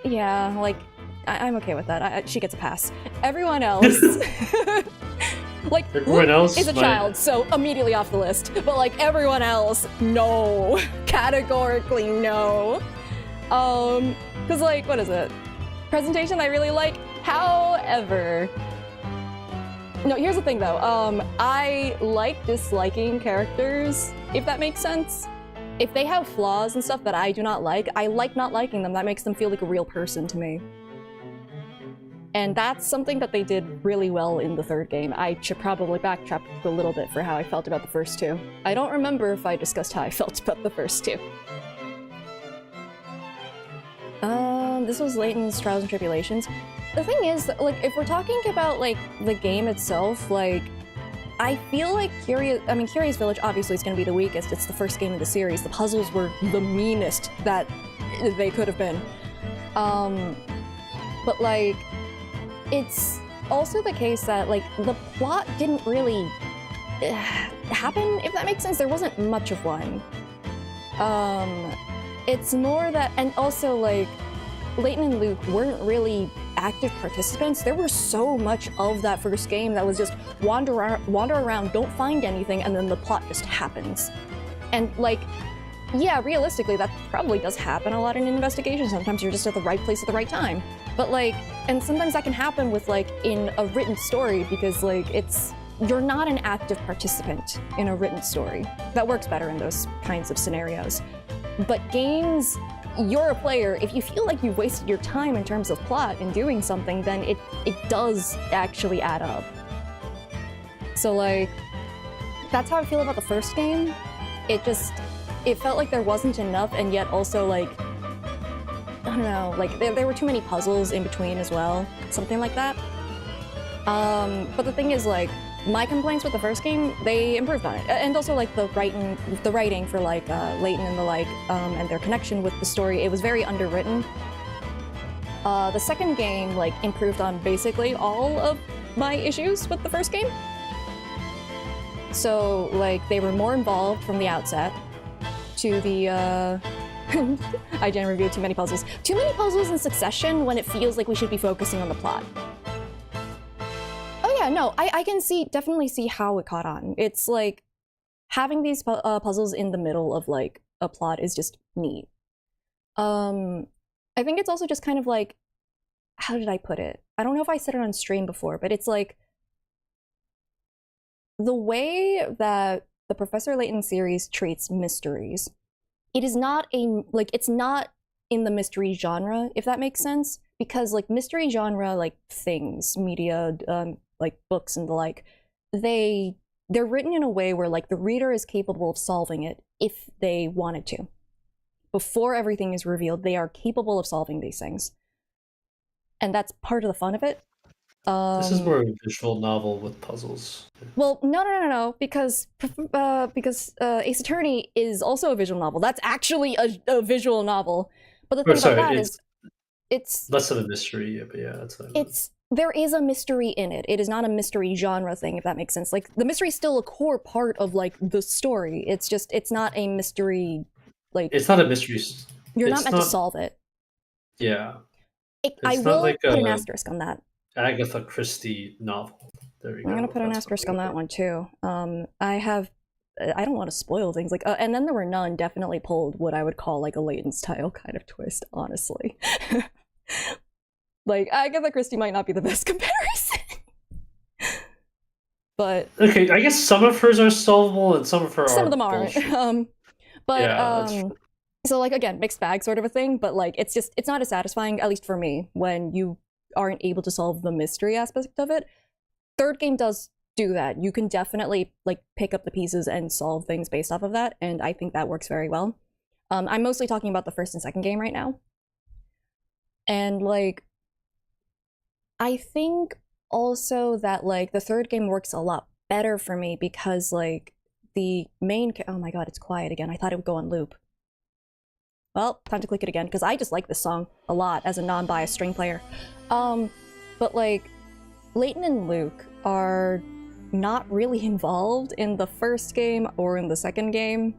Yeah, like, I'm okay with that. She gets a pass. Everyone else... like, everyone else is a child, so immediately off the list. But, like, everyone else, no. Categorically no. Cause, like, what is it? Presentation I really like. However... No, here's the thing, though. I like disliking characters, if that makes sense. If they have flaws and stuff that I do not like, I like not liking them. That makes them feel like a real person to me. And that's something that they did really well in the third game. I should probably backtrack a little bit for how I felt about the first two. I don't remember if I discussed how I felt about the first two. This was Layton's Trials and Tribulations. The thing is, like, if we're talking about, like, the game itself, like, I feel like Curious Village obviously is going to be the weakest. It's the first game of the series. The puzzles were the meanest that they could have been. But, like, it's also the case that, like, the plot didn't really happen, if that makes sense. There wasn't much of one. It's more that, and also, like, Layton and Luke weren't really active participants. There was so much of that first game that was just wander around, don't find anything, and then the plot just happens. And, like, yeah, realistically, that probably does happen a lot in investigations. Sometimes you're just at the right place at the right time. But, like, and sometimes that can happen with, like, in a written story, because, like, you're not an active participant in a written story. That works better in those kinds of scenarios. But games, you're a player, if you feel like you've wasted your time in terms of plot in doing something, then it does actually add up. So like, that's how I feel about the first game. It felt like there wasn't enough, and yet also like, I don't know, like there were too many puzzles in between as well, something like that. But the thing is, like, my complaints with the first game, they improved on it, and also like the writing for like Layton and the like, and their connection with the story, it was very underwritten. The second game like improved on basically all of my issues with the first game. So like they were more involved from the outset. To the I didn't review too many puzzles. Too many puzzles in succession when it feels like we should be focusing on the plot. Oh yeah, no, I can definitely see how it caught on. It's like having these puzzles in the middle of like a plot is just neat. I think it's also just kind of like, how did I put it? I don't know if I said it on stream before, but it's like the way that the Professor Layton series treats mysteries. It is not it's not in the mystery genre, if that makes sense, because like mystery genre, like things, media, like books and the like, they're written in a way where like the reader is capable of solving it if they wanted to. Before everything is revealed, they are capable of solving these things. And that's part of the fun of it. This is more of a visual novel with puzzles. Well, no, because Ace Attorney is also a visual novel. That's actually a visual novel. But the thing about that is, it's less of a mystery. But yeah, that's what there is a mystery in it. It is not a mystery genre thing, if that makes sense. Like the mystery is still a core part of like the story. It's not a mystery. Like it's not a mystery. You're not meant to solve it. Yeah. I will put an asterisk on that. Agatha Christie novel. There we go. I'm gonna put an asterisk on that one too. I don't want to spoil things like, and then there were none definitely pulled what I would call like a Layton style kind of twist, honestly. Like Agatha Christie might not be the best comparison, but okay, I guess some of hers are solvable and some of them aren't. So like again, mixed bag sort of a thing, but like it's not as satisfying, at least for me, when you aren't able to solve the mystery aspect of it. Third game does do that. You can definitely like pick up the pieces and solve things based off of that, and I think that works very well. I'm mostly talking about the first and second game right now. And like, I think also that like the third game works a lot better for me because like the main oh my god, it's quiet again. I thought it would go on loop. Well, time to click it again, because I just like this song a lot as a non-biased string player. But like, Layton and Luke are not really involved in the first game or in the second game.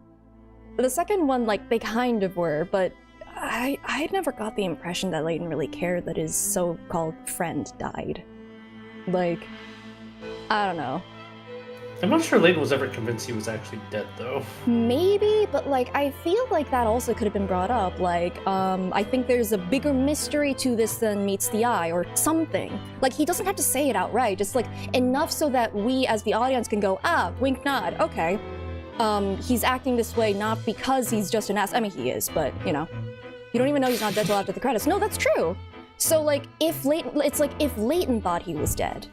The second one, like, they kind of were, but I never got the impression that Layton really cared that his so-called friend died. Like, I don't know. I'm not sure Layton was ever convinced he was actually dead, though. Maybe, but like, I feel like that also could have been brought up. Like, I think there's a bigger mystery to this than meets the eye, or something. Like, he doesn't have to say it outright, just like enough so that we as the audience can go, ah, wink, nod, okay. He's acting this way not because he's just an ass. I mean, he is, but you know, you don't even know he's not dead till after the credits. No, that's true. So like, if Layton thought he was dead.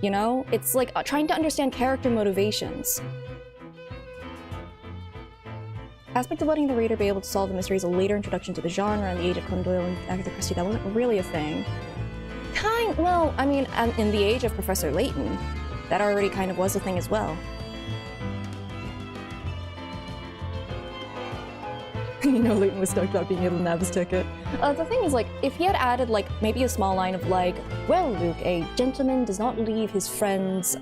You know? It's like trying to understand character motivations. Aspect of letting the reader be able to solve the mystery is a later introduction to the genre in the age of Conan Doyle and Agatha Christie. That wasn't really a thing. Well, I mean, in the age of Professor Layton, that already kind of was a thing as well. You know, Layton was stoked about being able to nab his ticket. The thing is, like, if he had added, like, maybe a small line of, like, well, Luke, a gentleman does not leave his friends,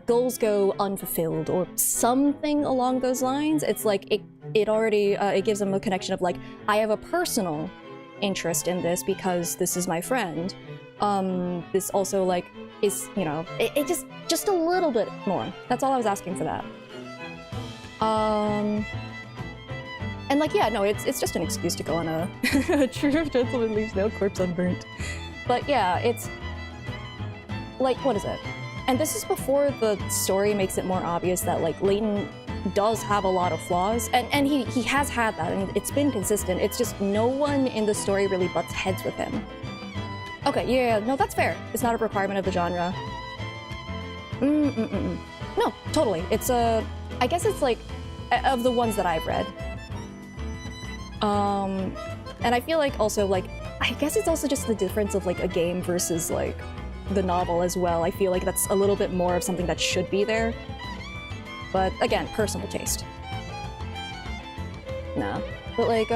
goals go unfulfilled, or something along those lines, it's like, it already, it gives him a connection of, like, I have a personal interest in this because this is my friend. This also, like, is, you know, it just a little bit more. That's all I was asking for that. And like, yeah, no, it's just an excuse to go on a true gentleman leaves no corpse unburnt. But yeah, it's like, what is it? And this is before the story makes it more obvious that like Layton does have a lot of flaws, and he has had that, and it's been consistent. It's just no one in the story really butts heads with him. Okay, yeah, no, that's fair. It's not a requirement of the genre. No, totally. It's I guess it's like, of the ones that I've read. And I feel like also, like, I guess it's also just the difference of, like, a game versus, like, the novel as well. I feel like that's a little bit more of something that should be there. But, again, personal taste. Nah. But, like,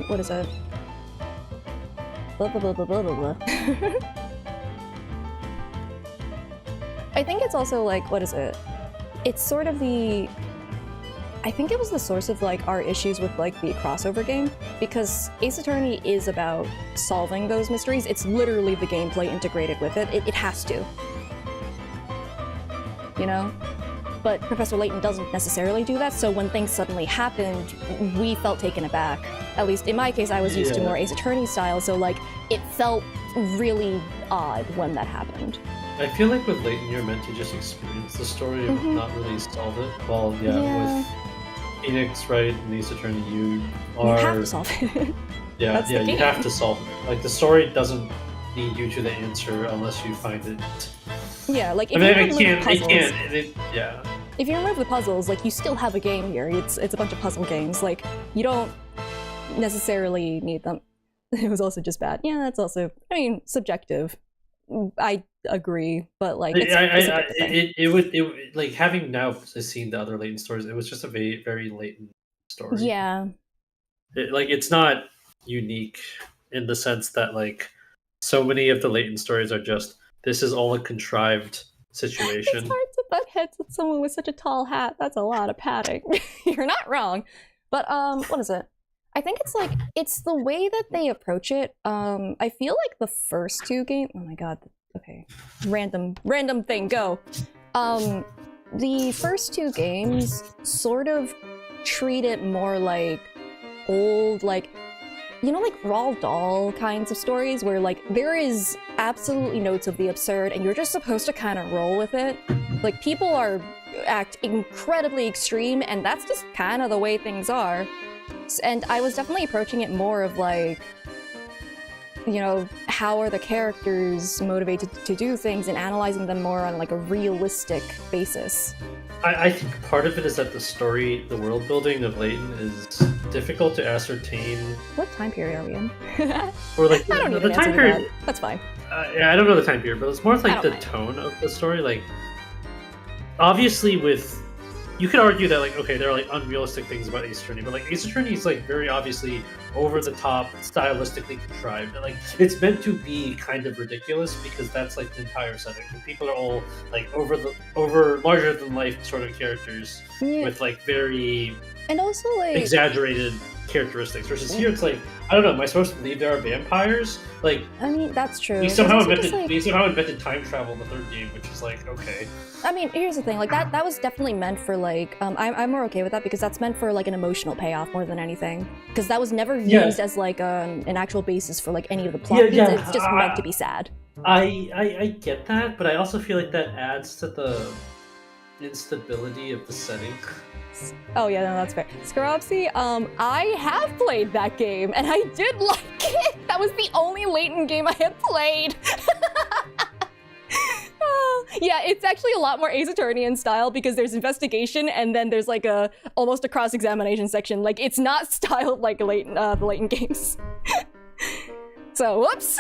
what is it? Blah, blah, blah, blah, blah, blah, blah. I think it's also, like, what is it? It's sort of the... I think it was the source of, like, our issues with, like, the crossover game, because Ace Attorney is about solving those mysteries. It's literally the gameplay integrated with it. It has to. You know? But Professor Layton doesn't necessarily do that, so when things suddenly happened, we felt taken aback. At least in my case, I was used to more Ace Attorney style, so, like, it felt really odd when that happened. I feel like with Layton, you're meant to just experience the story and not really solve it. Well, with Phoenix, right, and Ace Attorney, you have to solve it. Yeah, you have to solve it. Like, the story doesn't lead you to the answer unless you find it. Yeah, like, if if you remove the puzzles, like, you still have a game here. It's a bunch of puzzle games. Like, you don't necessarily need them. It was also just bad. Yeah, that's also, I mean, subjective. I agree, but, like, it would like, having now seen the other Layton stories, it was just a very, very Layton story. Yeah. It's not unique in the sense that, like, so many of the Layton stories are just, this is all a contrived situation. It's hard to butt heads with someone with such a tall hat. That's a lot of padding. You're not wrong. But, what is it? I think it's, like, it's the way that they approach it. I feel like the first two games... Oh my god. Okay. Random thing, go. The first two games sort of treat it more like old, like, you know, like Roald Dahl kinds of stories where, like, there is absolutely notes of the absurd and you're just supposed to kind of roll with it. Like, people act incredibly extreme and that's just kind of the way things are. And I was definitely approaching it more of, like, you know, how are the characters motivated to do things and analyzing them more on, like, a realistic basis. I think part of it is that the world building of Layton is difficult to ascertain. What time period are we in? Or, like, I don't know the time period. That's fine. Yeah, I don't know the time period, but it's more like the tone of the story. Like, obviously you could argue that, like, okay, there are, like, unrealistic things about Ace Attorney, but, like, Ace Attorney is, like, very obviously over the top, stylistically contrived, and, like, it's meant to be kind of ridiculous because that's, like, the entire setting. And people are all, like, over larger than life sort of characters with, like, very and also, like, exaggerated characteristics. Versus here, it's like, I don't know. Am I supposed to believe there are vampires? Like, I mean, that's true. We somehow invented time travel in the third game, which is like, okay. I mean, here's the thing. Like, that was definitely meant for, like, I'm more okay with that because that's meant for, like, an emotional payoff more than anything. Because that was never used as, like, an actual basis for, like, any of the plot beats. It's just meant to be sad. I get that, but I also feel like that adds to the instability of the setting. Oh yeah, no, that's fair. Scaropsy, I have played that game, and I did like it! That was the only Layton game I had played! Yeah, it's actually a lot more Ace Attorney in style because there's investigation and then there's like almost a cross-examination section. Like, it's not styled like the Layton games. So, whoops!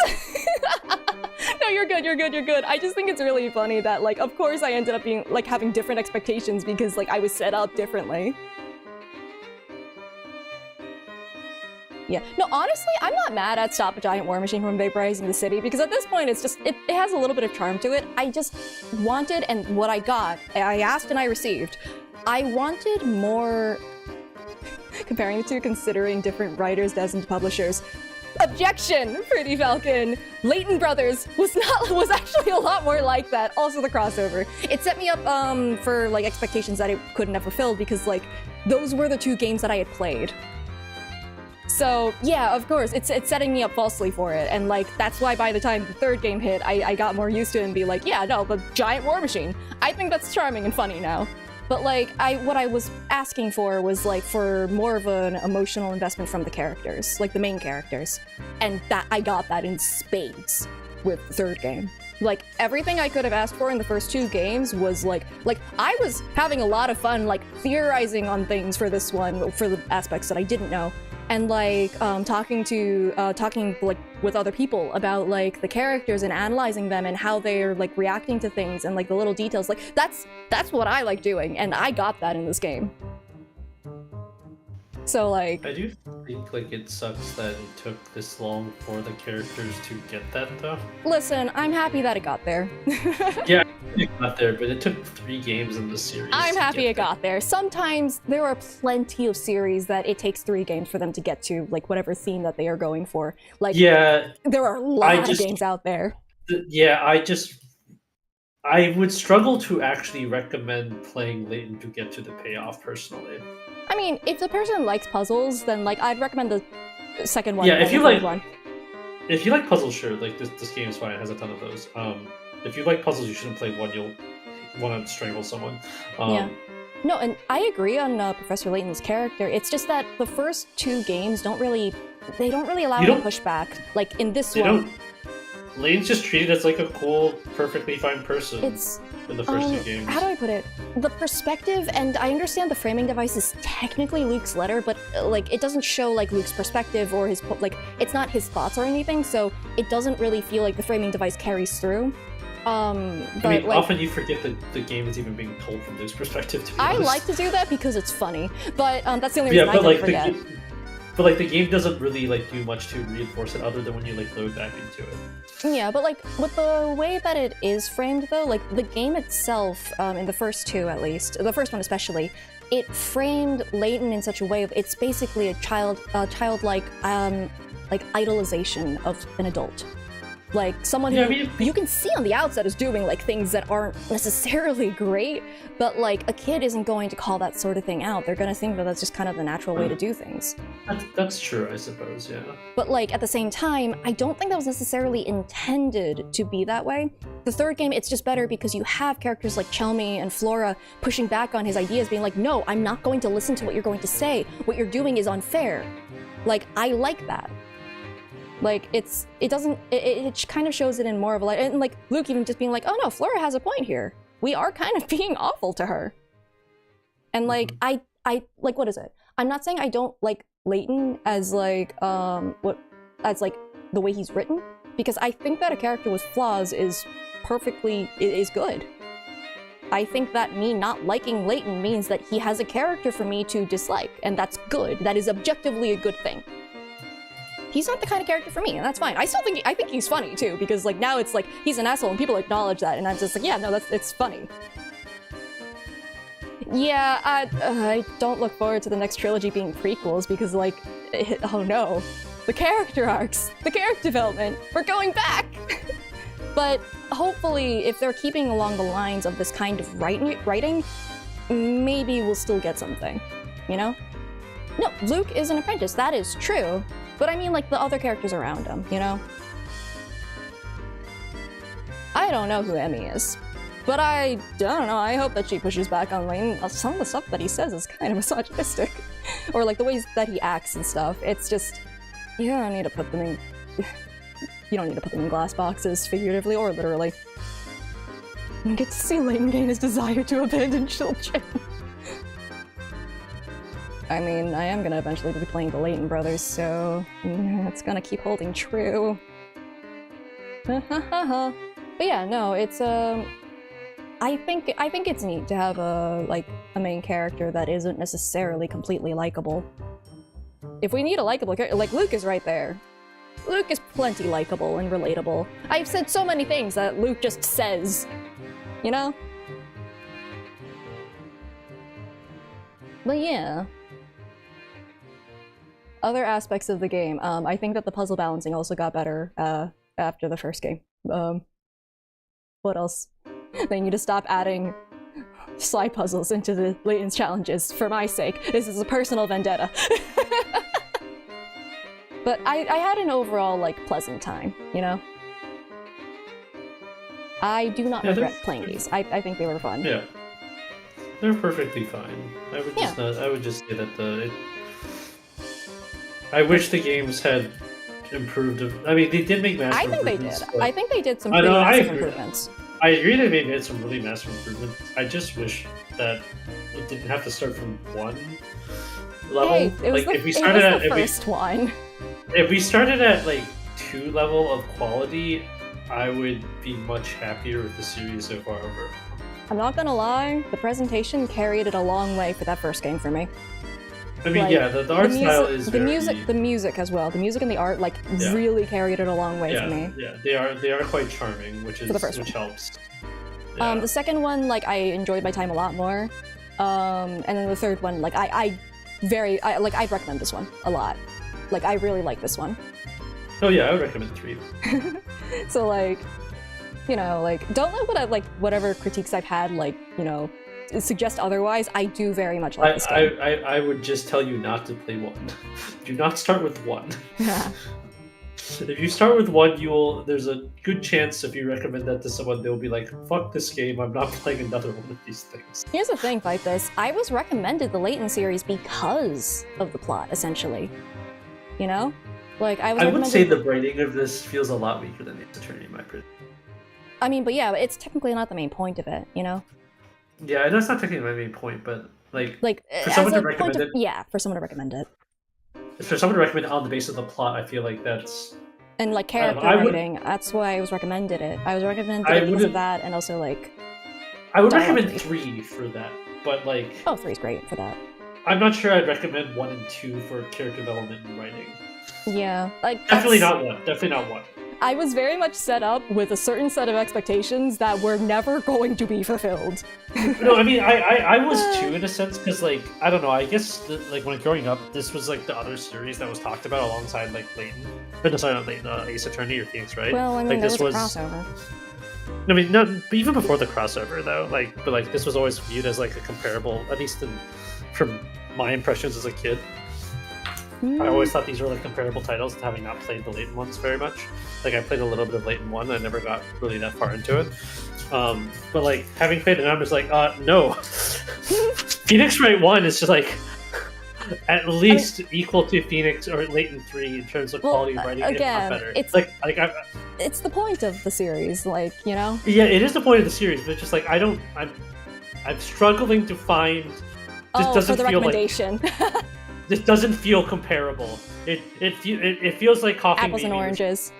No, you're good. I just think it's really funny that, like, of course I ended up being, like, having different expectations because, like, I was set up differently. Yeah. No, honestly, I'm not mad at Stop a Giant War Machine from Vaporizing the City because at this point it's just, it has a little bit of charm to it. I just wanted, and what I got, I asked and I received. I wanted more, comparing the two, considering different writers, devs, and publishers. Objection, Pretty Falcon! Layton Brothers was actually a lot more like that. Also the crossover. It set me up for, like, expectations that I couldn't have fulfilled because, like, those were the two games that I had played. So yeah, of course, it's setting me up falsely for it, and, like, that's why by the time the third game hit, I got more used to it and be like, yeah, no, the giant war machine. I think that's charming and funny now. But like, what I was asking for was like for more of an emotional investment from the characters, like the main characters, and that I got that in spades with the third game. Like, everything I could have asked for in the first 2 games was like I was having a lot of fun, like, theorizing on things for this one, for the aspects that I didn't know, and like, talking like with other people about like the characters and analyzing them and how they're like reacting to things and like the little details. Like, that's what I like doing, and I got that in this game. So like, I do think like it sucks that it took this long for the characters to get that though. listen, I'm happy that it got there. Yeah, it got there, but it took 3 games in the series. I'm to happy get it got there. Sometimes there are plenty of series that it takes 3 games for them to get to, like, whatever theme that they are going for. Like, Yeah, there are a lot of games out there. yeah. I would struggle to actually recommend playing Layton to get to the payoff personally. I mean, if the person likes puzzles, then like I'd recommend the second one. Yeah, than if the you third like, one. if you like puzzles, sure. Like this game is fine. It has a ton of those. If you like puzzles, you shouldn't play one. You'll want to strangle someone. Yeah. No, and I agree on Professor Layton's character. It's just that the first 2 games don't really allow any pushback. Like in this one. Layton's just treated as like a cool, perfectly fine person It's in the first 2 games. How do I put it? The perspective, and I understand the framing device is technically Luke's letter, but like it doesn't show like Luke's perspective or his like it's not his thoughts or anything, so it doesn't really feel like the framing device carries through. But I mean, like, often you forget that the game is even being told from Luke's perspective. To be I honest. like to do that because it's funny, but that's the only reason I but don't like forget. but like the game doesn't really like do much to reinforce it, other than when you like load back into it. Yeah, but like with the way that it is framed though, like the game itself, in the first 2 at least, the first one especially, it framed Layton in such a way of it's basically a childlike like idolization of an adult. Like someone who you can see on the outside is doing like things that aren't necessarily great, but like a kid isn't going to call that sort of thing out. They're gonna think that that's just kind of the natural way to do things. That's true, I suppose, yeah. But like at the same time, I don't think that was necessarily intended to be that way. The third game, it's just better because you have characters like Chelmy and Flora pushing back on his ideas, being like, no, I'm not going to listen to what you're going to say. What you're doing is unfair. Like, I like that. Like, it kind of shows it in more of a light, and like Luke even just being like, oh no, Flora has a point here. We are kind of being awful to her. And like, I like, what is it? I'm not saying I don't like Layton as like, as like the way he's written, because I think that a character with flaws is good. I think that me not liking Layton means that he has a character for me to dislike, and that's good. That is objectively a good thing. He's not the kind of character for me, and that's fine. I think he's funny too, because like now it's like he's an asshole and people acknowledge that, and I'm just like, yeah, no, it's funny. Yeah, I don't look forward to the next trilogy being prequels because like, oh no, the character arcs, the character development, we're going back. But hopefully, if they're keeping along the lines of this kind of writing, maybe we'll still get something, you know? No, Luke is an apprentice, that is true. But I mean, like, the other characters around him, you know? I don't know who Emmy is. But I don't know, I hope that she pushes back on Layton. Some of the stuff that he says is kind of misogynistic. Or, like, the ways that he acts and stuff. It's just, you don't need to put them in... You don't need to put them in glass boxes, figuratively or literally. You get to see Layton gain his desire to abandon children. I mean, I am gonna eventually be playing the Layton brothers, so it's gonna keep holding true. But yeah, no, it's I think it's neat to have a main character that isn't necessarily completely likable. If we need a likable character, like Luke is right there. Luke is plenty likable and relatable. I've said so many things that Luke just says, you know? But yeah. Other aspects of the game, I think that the puzzle balancing also got better after the first game. What else? They need to stop adding slide puzzles into the Layton's challenges, for my sake. This is a personal vendetta. But I had an overall, like, pleasant time, you know? I do not regret playing these. I think they were fun. Yeah. they're perfectly fine. I would just not. I would just say that I wish the games had improved. I mean, they did make massive I think they improvements. did. but- I think they did some I pretty know, I massive agree. improvements. I agree they made some really massive improvements. I just wish that it didn't have to start from one level. Hey, it was like the, if we it started was at the first one. if we started at like 2 level of quality, I would be much happier with the series so far over. I'm not gonna lie, the presentation carried it a long way for that first game for me. I mean, Like, yeah, the art style is the very... music as well. The music and the art like Yeah. really carried it a long way yeah, for me. yeah, they are quite charming, which the first which one. helps. Yeah. The second one, like I enjoyed my time a lot more. And then the third one, like I'd recommend this one a lot. Like I really like this one. Oh yeah, I would recommend 3. So like, you know, like don't let whatever critiques I've had, like, you know, suggest otherwise. I do very much like this game. I would just tell you not to play 1. Do not start with 1. If you start with 1, there's a good chance if you recommend that to someone, they'll be like, fuck this game, I'm not playing another one of these things. Here's the thing, Fight This. I was recommended the Layton series because of the plot, essentially. You know? Like, I was I would recommended... say the writing of this feels a lot weaker than Ace Attorney in my opinion. I mean, but yeah, it's technically not the main point of it, you know? Yeah, I know it's not technically my main point, but like for as someone a to recommend point of, it, yeah, for someone to recommend it. for someone to recommend on the basis of the plot, I feel like that's... And like character I would- writing, that's why I was recommended it. I was recommended I it because of wouldn't- that, and also like, I would Dialogue recommend 3 for that, but like oh, 3's great for that. I'm not sure I'd recommend 1 and 2 for character development and writing. Yeah, like Definitely that's- not 1. Definitely not 1. I was very much set up with a certain set of expectations that were never going to be fulfilled. No, I mean, I was too in a sense because like I don't know. I guess like when growing up, this was like the other series that was talked about alongside like Layton. No, sorry, not Layton. Ace Attorney or Phoenix, right? Well, I mean, like, there this was a crossover. I mean, not but even before the crossover though. But this was always viewed as like a comparable, at least from my impressions as a kid. I always thought these were like comparable titles, having not played the Layton ones very much. Like I played a little bit of Layton 1, I never got really that far into it. But like having played it, I'm just like, no. Phoenix Wright 1 is just like at least equal to Phoenix or Layton 3 in terms of quality of writing, again, if not better. it's like it's the point of the series, like, you know. yeah, it is the point of the series, but just like I'm struggling to find. This Oh, doesn't for the feel like recommendation. this doesn't feel comparable. It feels like coughing Apples and baby oranges.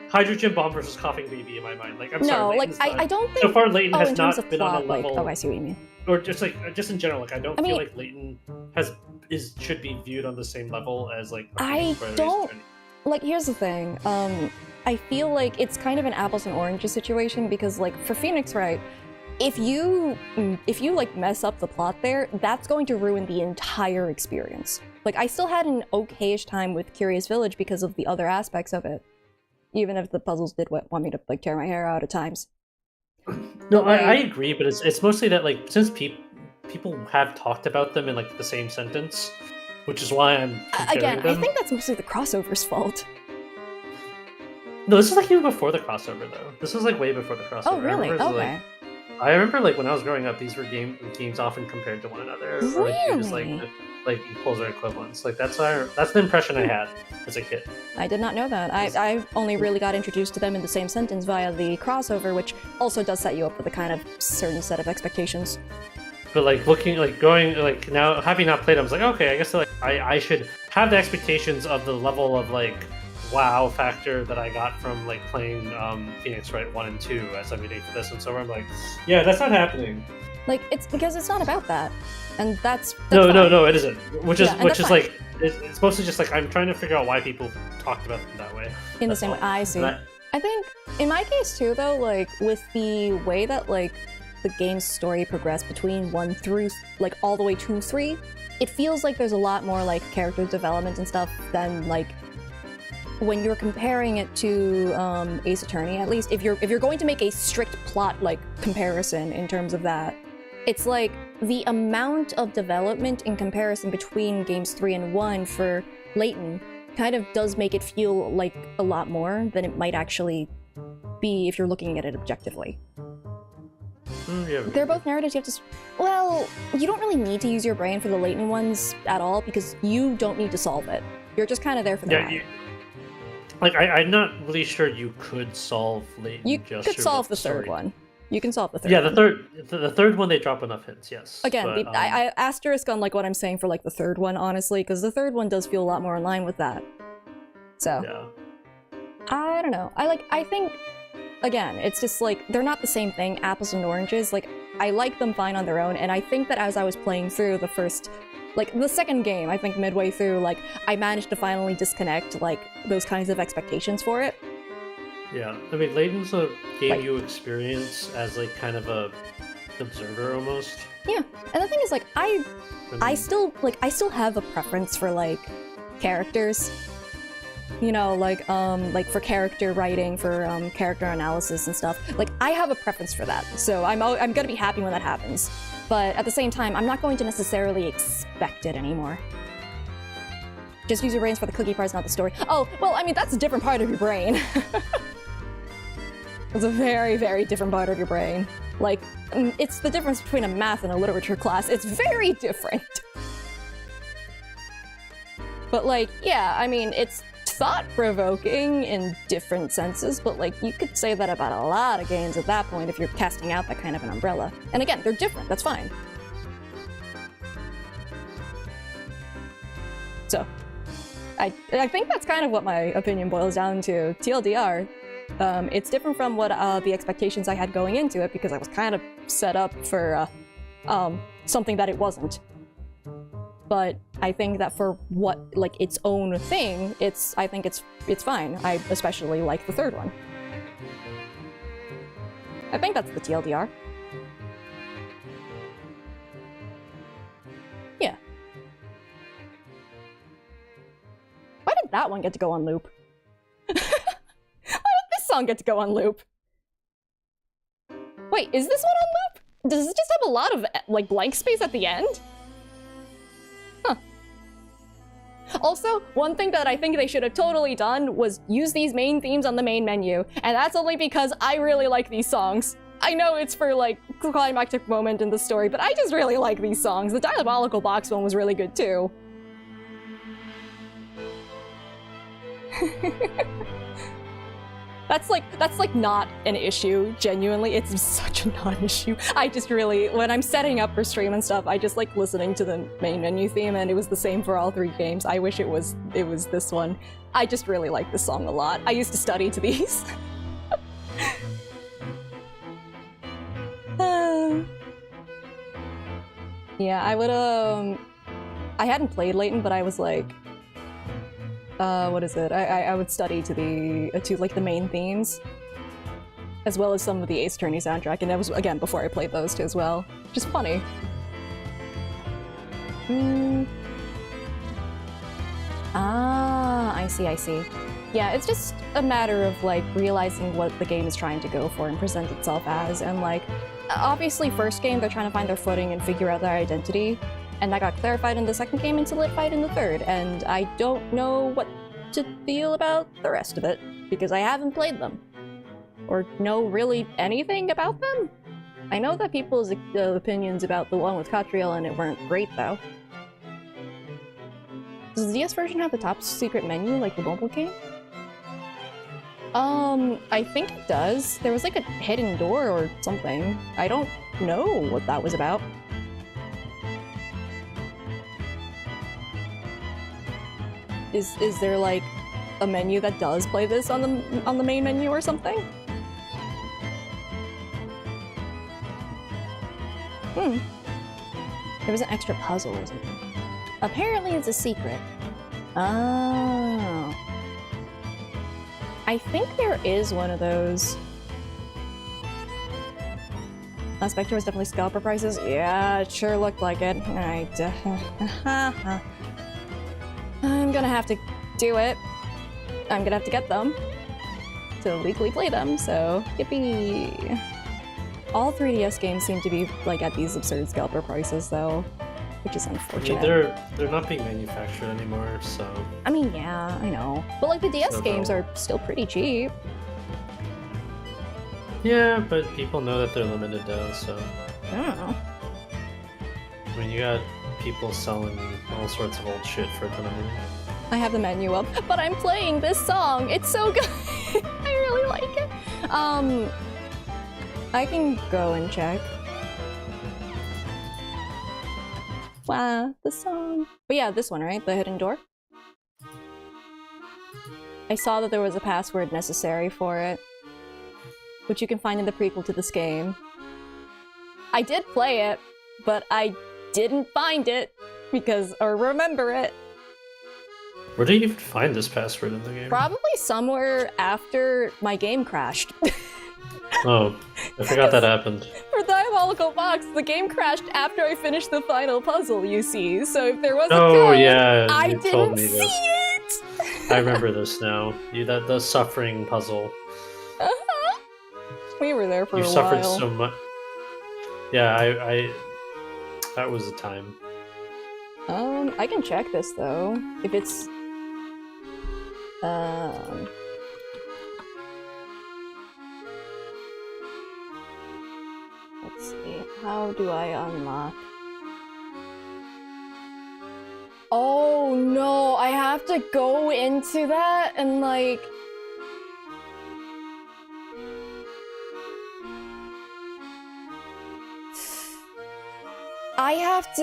Hydrogen bomb versus coughing baby in my mind. Like I'm No, sorry, like Layton's I don't think. so far Layton Oh, has in terms not of been on plot, a like, level, oh, I see what you mean. or just in general. Like I don't feel mean- like Layton should be viewed on the same level as like. I Phoenix Wright or Ace don't- Attorney. Like, here's the thing. I feel like it's kind of an apples and oranges situation because, like, for Phoenix Wright, if you like mess up the plot there, that's going to ruin the entire experience. Like, I still had an okayish time with Curious Village because of the other aspects of it, even if the puzzles did want me to like tear my hair out at times. No, Like- I agree, but it's mostly that like since people have talked about them in like the same sentence, which is why I'm comparing Again, I them. think that's mostly the crossover's fault. No, this is like even before the crossover though. This was like way before the crossover. Oh, really? I remember, Okay. I remember like when I was growing up, these were games often compared to one another, or like, they were just Really? like equals or equivalents. Like that's the impression I had as a kid. I did not know that. I only really got introduced to them in the same sentence via the crossover, which also does set you up with a kind of certain set of expectations. But like going like now having not played, I was like, okay, I guess like I should have the expectations of the level of like wow factor that I got from like playing Phoenix Wright 1 and 2 as I relate to this, and so I'm like, yeah, that's not happening. Like, it's because it's not about that. And that's No, fine. it isn't. Which Yeah, and is that's like it's mostly just like I'm trying to figure out why people talked about them that way. In the That's same way, all. I see. And I think, in my case too, though, like, with the way that, like, the game's story progressed between 1 through, like, all the way to 3, it feels like there's a lot more, like, character development and stuff than, like, when you're comparing it to Ace Attorney, at least, if you're going to make a strict plot, like, comparison in terms of that, it's like the amount of development in comparison between games 3 and 1 for Layton kind of does make it feel like a lot more than it might actually be if you're looking at it objectively. Yeah, They're both narratives. You have to. Well, you don't really need to use your brain for the Layton ones at all because you don't need to solve it. You're just kind of there for the ride. I'm not really sure you could solve Layton. You just could through solve the story. third one. You can solve the third. Yeah, one. the third one they drop enough hints. Yes. Again, but, I asterisk on like what I'm saying for like the third one, honestly, because the third one does feel a lot more in line with that. So. Yeah. I don't know. I think, again, it's just like, they're not the same thing, apples and oranges. Like, I like them fine on their own, and I think that as I was playing through the second game, I think midway through, like, I managed to finally disconnect, like, those kinds of expectations for it. Yeah, I mean, Layton's a game Like- you experience as, like, kind of a observer, almost. Yeah, and the thing is, like, I still have a preference for, like, characters. You know, like for character writing, for character analysis and stuff. Like, I have a preference for that, so I'm gonna be happy when that happens. But at the same time, I'm not going to necessarily expect it anymore. Just use your brains for the cookie parts, not the story. Oh, well, I mean, that's a different part of your brain. It's a very, very different part of your brain. Like, it's the difference between a math and a literature class. It's very different. But, like, yeah, I mean, it's thought-provoking in different senses, but, like, you could say that about a lot of games at that point if you're casting out that kind of an umbrella. And again, they're different, that's fine. So, I think that's kind of what my opinion boils down to. TLDR, it's different from what the expectations I had going into it, because I was kind of set up for something that it wasn't. But I think that for what, like, its own thing, I think it's fine. I especially like the third one. I think that's the TLDR. Yeah. Why did that one get to go on loop? Why did this song get to go on loop? Wait, is this one on loop? Does it just have a lot of, like, blank space at the end? Huh. Also, one thing that I think they should have totally done was use these main themes on the main menu, and that's only because I really like these songs. I know it's for, like, climactic moment in the story, but I just really like these songs. The Diabolical Box one was really good, too. That's like not an issue, genuinely. It's such a non-issue. I just really, when I'm setting up for stream and stuff, I just like listening to the main menu theme, and it was the same for all three games. I wish it was this one. I just really like this song a lot. I used to study to these. Yeah, I would, I hadn't played Layton, but I was like, what is it? I would study to like the main themes, as well as some of the Ace Attorney soundtrack, and that was, again, before I played those two as well. Just funny. Ah, I see. Yeah, it's just a matter of, like, realizing what the game is trying to go for and present itself as, and, like, obviously first game they're trying to find their footing and figure out their identity, and that got clarified in the second game and solidified in the third, and I don't know what to feel about the rest of it, because I haven't played them, or know really anything about them. I know that people's opinions about the one with Catriel and it weren't great, though. Does the DS version have the top secret menu like the mobile game? I think it does. There was like a hidden door or something. I don't know what that was about. Is there like a menu that does play this on the main menu or something? There was an extra puzzle or something. Apparently it's a secret. Oh. I think there is one of those. Spectre was definitely scalper prices. Yeah, it sure looked like it. Alright. I'm gonna have to do it. I'm gonna have to get them to legally play them, so yippee. All 3DS games seem to be like at these absurd scalper prices though, which is unfortunate. I mean, they're not being manufactured anymore, so... I mean, yeah, I know. But like the DS games are still pretty cheap. Yeah, but people know that they're limited though, so I don't know. I mean, you got people selling all sorts of old shit for a ton of money. I have the menu up, but I'm playing this song. It's so good. I really like it. I can go and check. Wow, the song. But yeah, this one, right? The hidden door. I saw that there was a password necessary for it, which you can find in the prequel to this game. I did play it, but I didn't find it or remember it. Where did you even find this password in the game? Probably somewhere after my game crashed. Oh, I forgot that happened. For Diabolical Box, the game crashed after I finished the final puzzle, you see. So if there was a Oh code, yeah, I you didn't told me see this. it! I remember this now. The suffering puzzle. Uh-huh. We were there for You a suffered while. so much. Yeah, I that was a time. I can check this though. If it's let's see. How do I unlock? Oh no, I have to go into that and like I have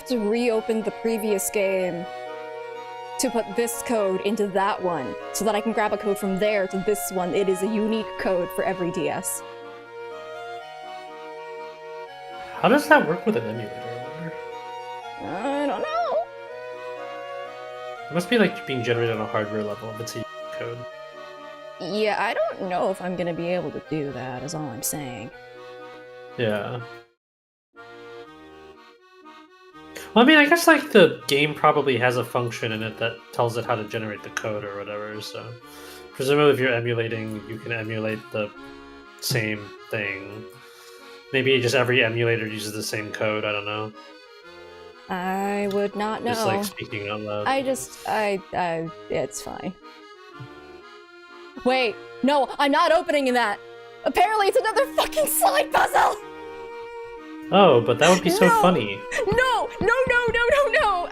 to reopen the previous game to put this code into that one so that I can grab a code from there to this one. It is a unique code for every DS. How does that work with an emulator? I wonder. I don't know. It must be like being generated on a hardware level if it's a code. Yeah, I don't know if I'm gonna be able to do that, is all I'm saying. Yeah. Well, I mean, I guess like the game probably has a function in it that tells it how to generate the code or whatever, so presumably if you're emulating, you can emulate the same thing. Maybe just every emulator uses the same code, I don't know. I would not know. Just like speaking out loud. It's fine. Wait, no, I'm not opening that! Apparently it's another fucking slide puzzle! Oh, but that would be so No! funny. No!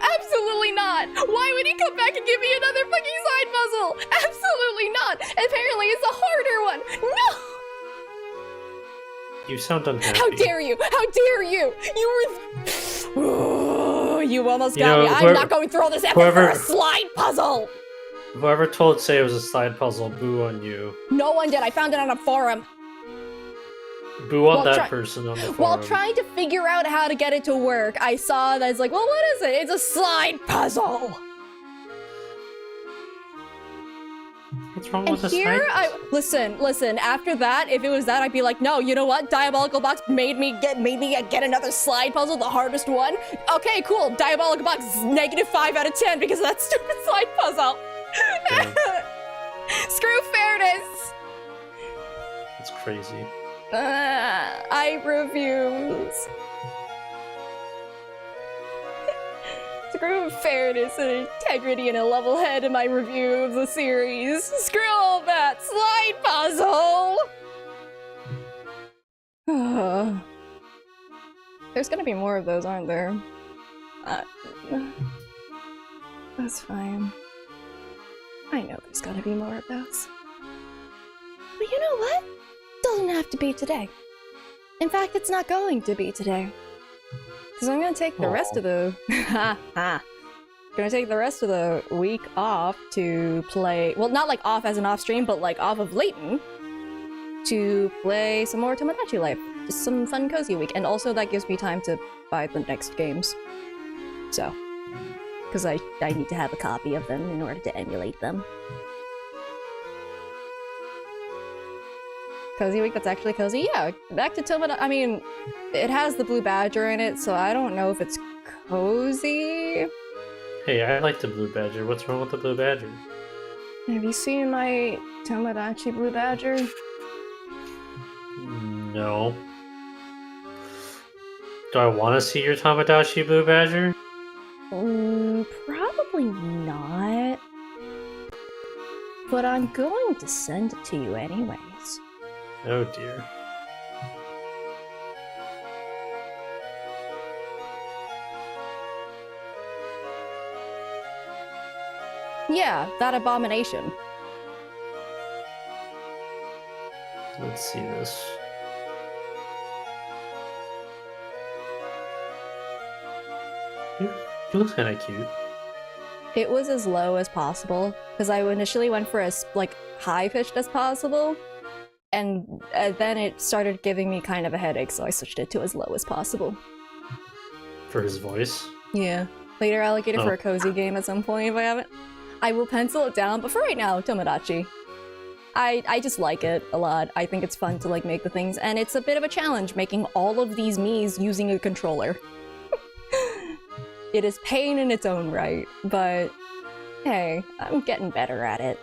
Absolutely not! Why would he come back and give me another fucking side puzzle? Absolutely not! Apparently it's a harder one! No! You sound unhappy. How dare you! How dare you! You were... you almost You got know, me. I'm not going through all this effort for a slide puzzle! Whoever told Say it was a slide puzzle, boo on you. No one did. I found it on a forum. Boo on While that person on the forum. While trying to figure out how to get it to work, I saw that it's like, well, what is it? It's a slide puzzle! What's wrong And with the here, slide? listen, after that, if it was that, I'd be like, no, you know what? Diabolical Box made me get another slide puzzle, the hardest one. Okay, cool. Diabolical Box is -5 out of 10 because of that stupid slide puzzle. Yeah. Screw fairness! It's crazy. I refuse. Screw fairness and integrity and a level head in my review of the series. Screw all that slide puzzle! There's gonna be more of those, aren't there? That's fine. I know there's gotta be more of those. But you know what? Doesn't have to be today. In fact, it's not going to be today. Because I'm gonna take the rest of the... Gonna take the rest of the week off to play... Well, not like off as an off stream, but like off of Layton. To play some more Tomodachi Life. Just some fun, cozy week. And also that gives me time to buy the next games. So. Because I need to have a copy of them in order to emulate them. Cozy week that's actually cozy? Yeah, back to Tomodachi. I mean, it has the blue badger in it, so I don't know if it's cozy. Hey, I like the blue badger. What's wrong with the blue badger? Have you seen my Tomodachi blue badger? No. Do I want to see your Tamagotchi blue badger? Probably not. But I'm going to send it to you anyways. Oh dear. Yeah, that abomination. Let's see this. He looks kind of cute. It was as low as possible, because I initially went for as, like, high-pitched as possible, and then it started giving me kind of a headache, so I switched it to as low as possible. For his voice? Yeah. Later allocated Oh. for a cozy game at some point if I haven't. I will pencil it down, but for right now, Tomodachi. I just like it a lot. I think it's fun to, like, make the things, and it's a bit of a challenge making all of these Miis using a controller. It is pain in its own right, but hey, I'm getting better at it.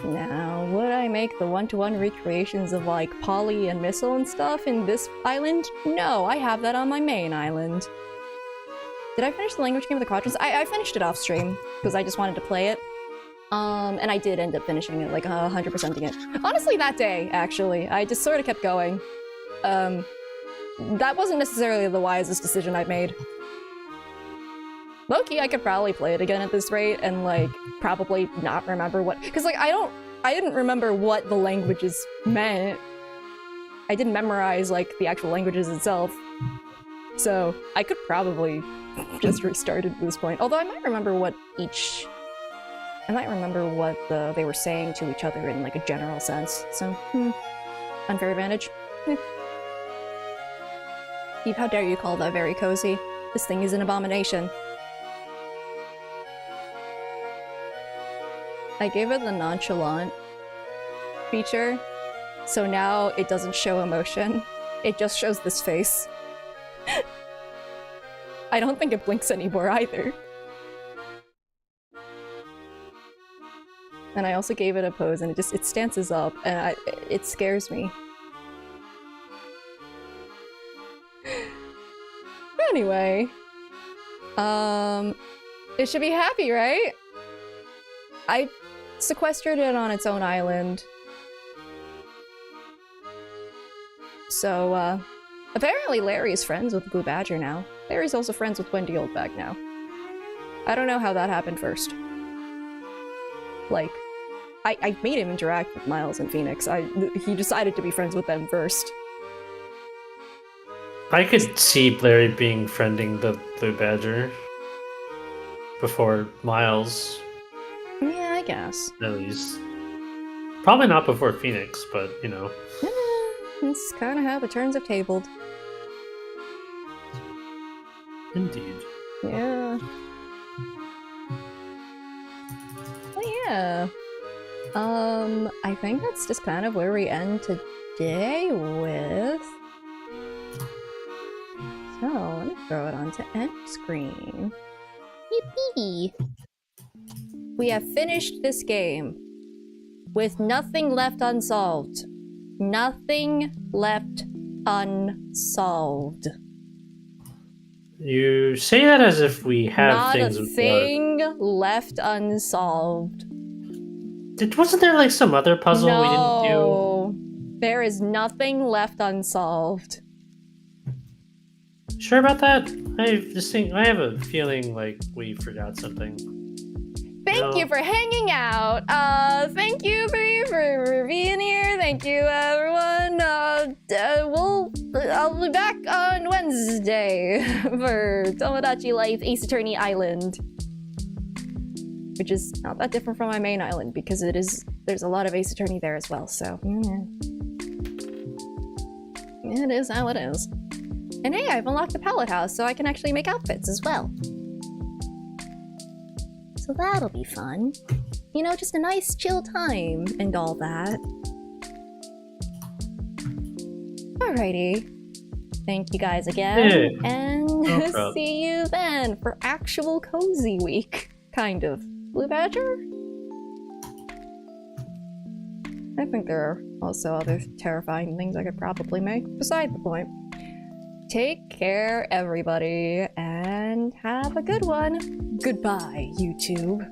Now, would I make the one-to-one recreations of, like, Polly and Missile and stuff in this island? No, I have that on my main island. Did I finish the language game of the quadrants? I finished it off stream, because I just wanted to play it. And I did end up finishing it, like 100%ing it. Honestly, that day, actually. I just sort of kept going. That wasn't necessarily the wisest decision I've made. Low-key, I could probably play it again at this rate and, like, probably not remember what- because, like, I didn't remember what the languages meant. I didn't memorize, like, the actual languages itself. So, I could probably just restart it at this point. Although I might remember what they were saying to each other in, like, a general sense. So, unfair advantage. Eve, how dare you call that very cozy? This thing is an abomination. I gave it the nonchalant feature, so now it doesn't show emotion. It just shows this face. I don't think it blinks anymore either. And I also gave it a pose, and it stances up, and it scares me. Anyway, it should be happy, right? I sequestered it on its own island. So, apparently Larry is friends with Blue Badger now. Larry's also friends with Wendy Oldbag now. I don't know how that happened first. Like, I made him interact with Miles and Phoenix. He decided to be friends with them first. I could see Larry being friending the Blue Badger before Miles, Yeah, I guess. at least. Probably not before Phoenix, but you know. That's kind of how the turns have tabled. Indeed. Yeah. Well, yeah. I think that's just kind of where we end today with. So, let me throw it onto end screen. Yippee! We have finished this game with nothing left unsolved. Nothing left unsolved. You say that as if we have Not things. a thing left unsolved. Wasn't there like some other puzzle we didn't do? No, there is nothing left unsolved. Sure about that? I have a feeling like we forgot something. Thank you for hanging out. Thank you for being here. Thank you, everyone. I'll be back on Wednesday for Tomodachi Life Ace Attorney Island, which is not that different from my main island because there's a lot of Ace Attorney there as well. So it is how it is. And hey, I've unlocked the pallet house, so I can actually make outfits as well. So that'll be fun. You know, just a nice chill time and all that. Alrighty. Thank you guys again. Hey, and no problem. see you then for actual cozy week. Kind of. Blue Badger? I think there are also other terrifying things I could probably make. Beside the point. Take care, everybody, and have a good one. Goodbye, YouTube.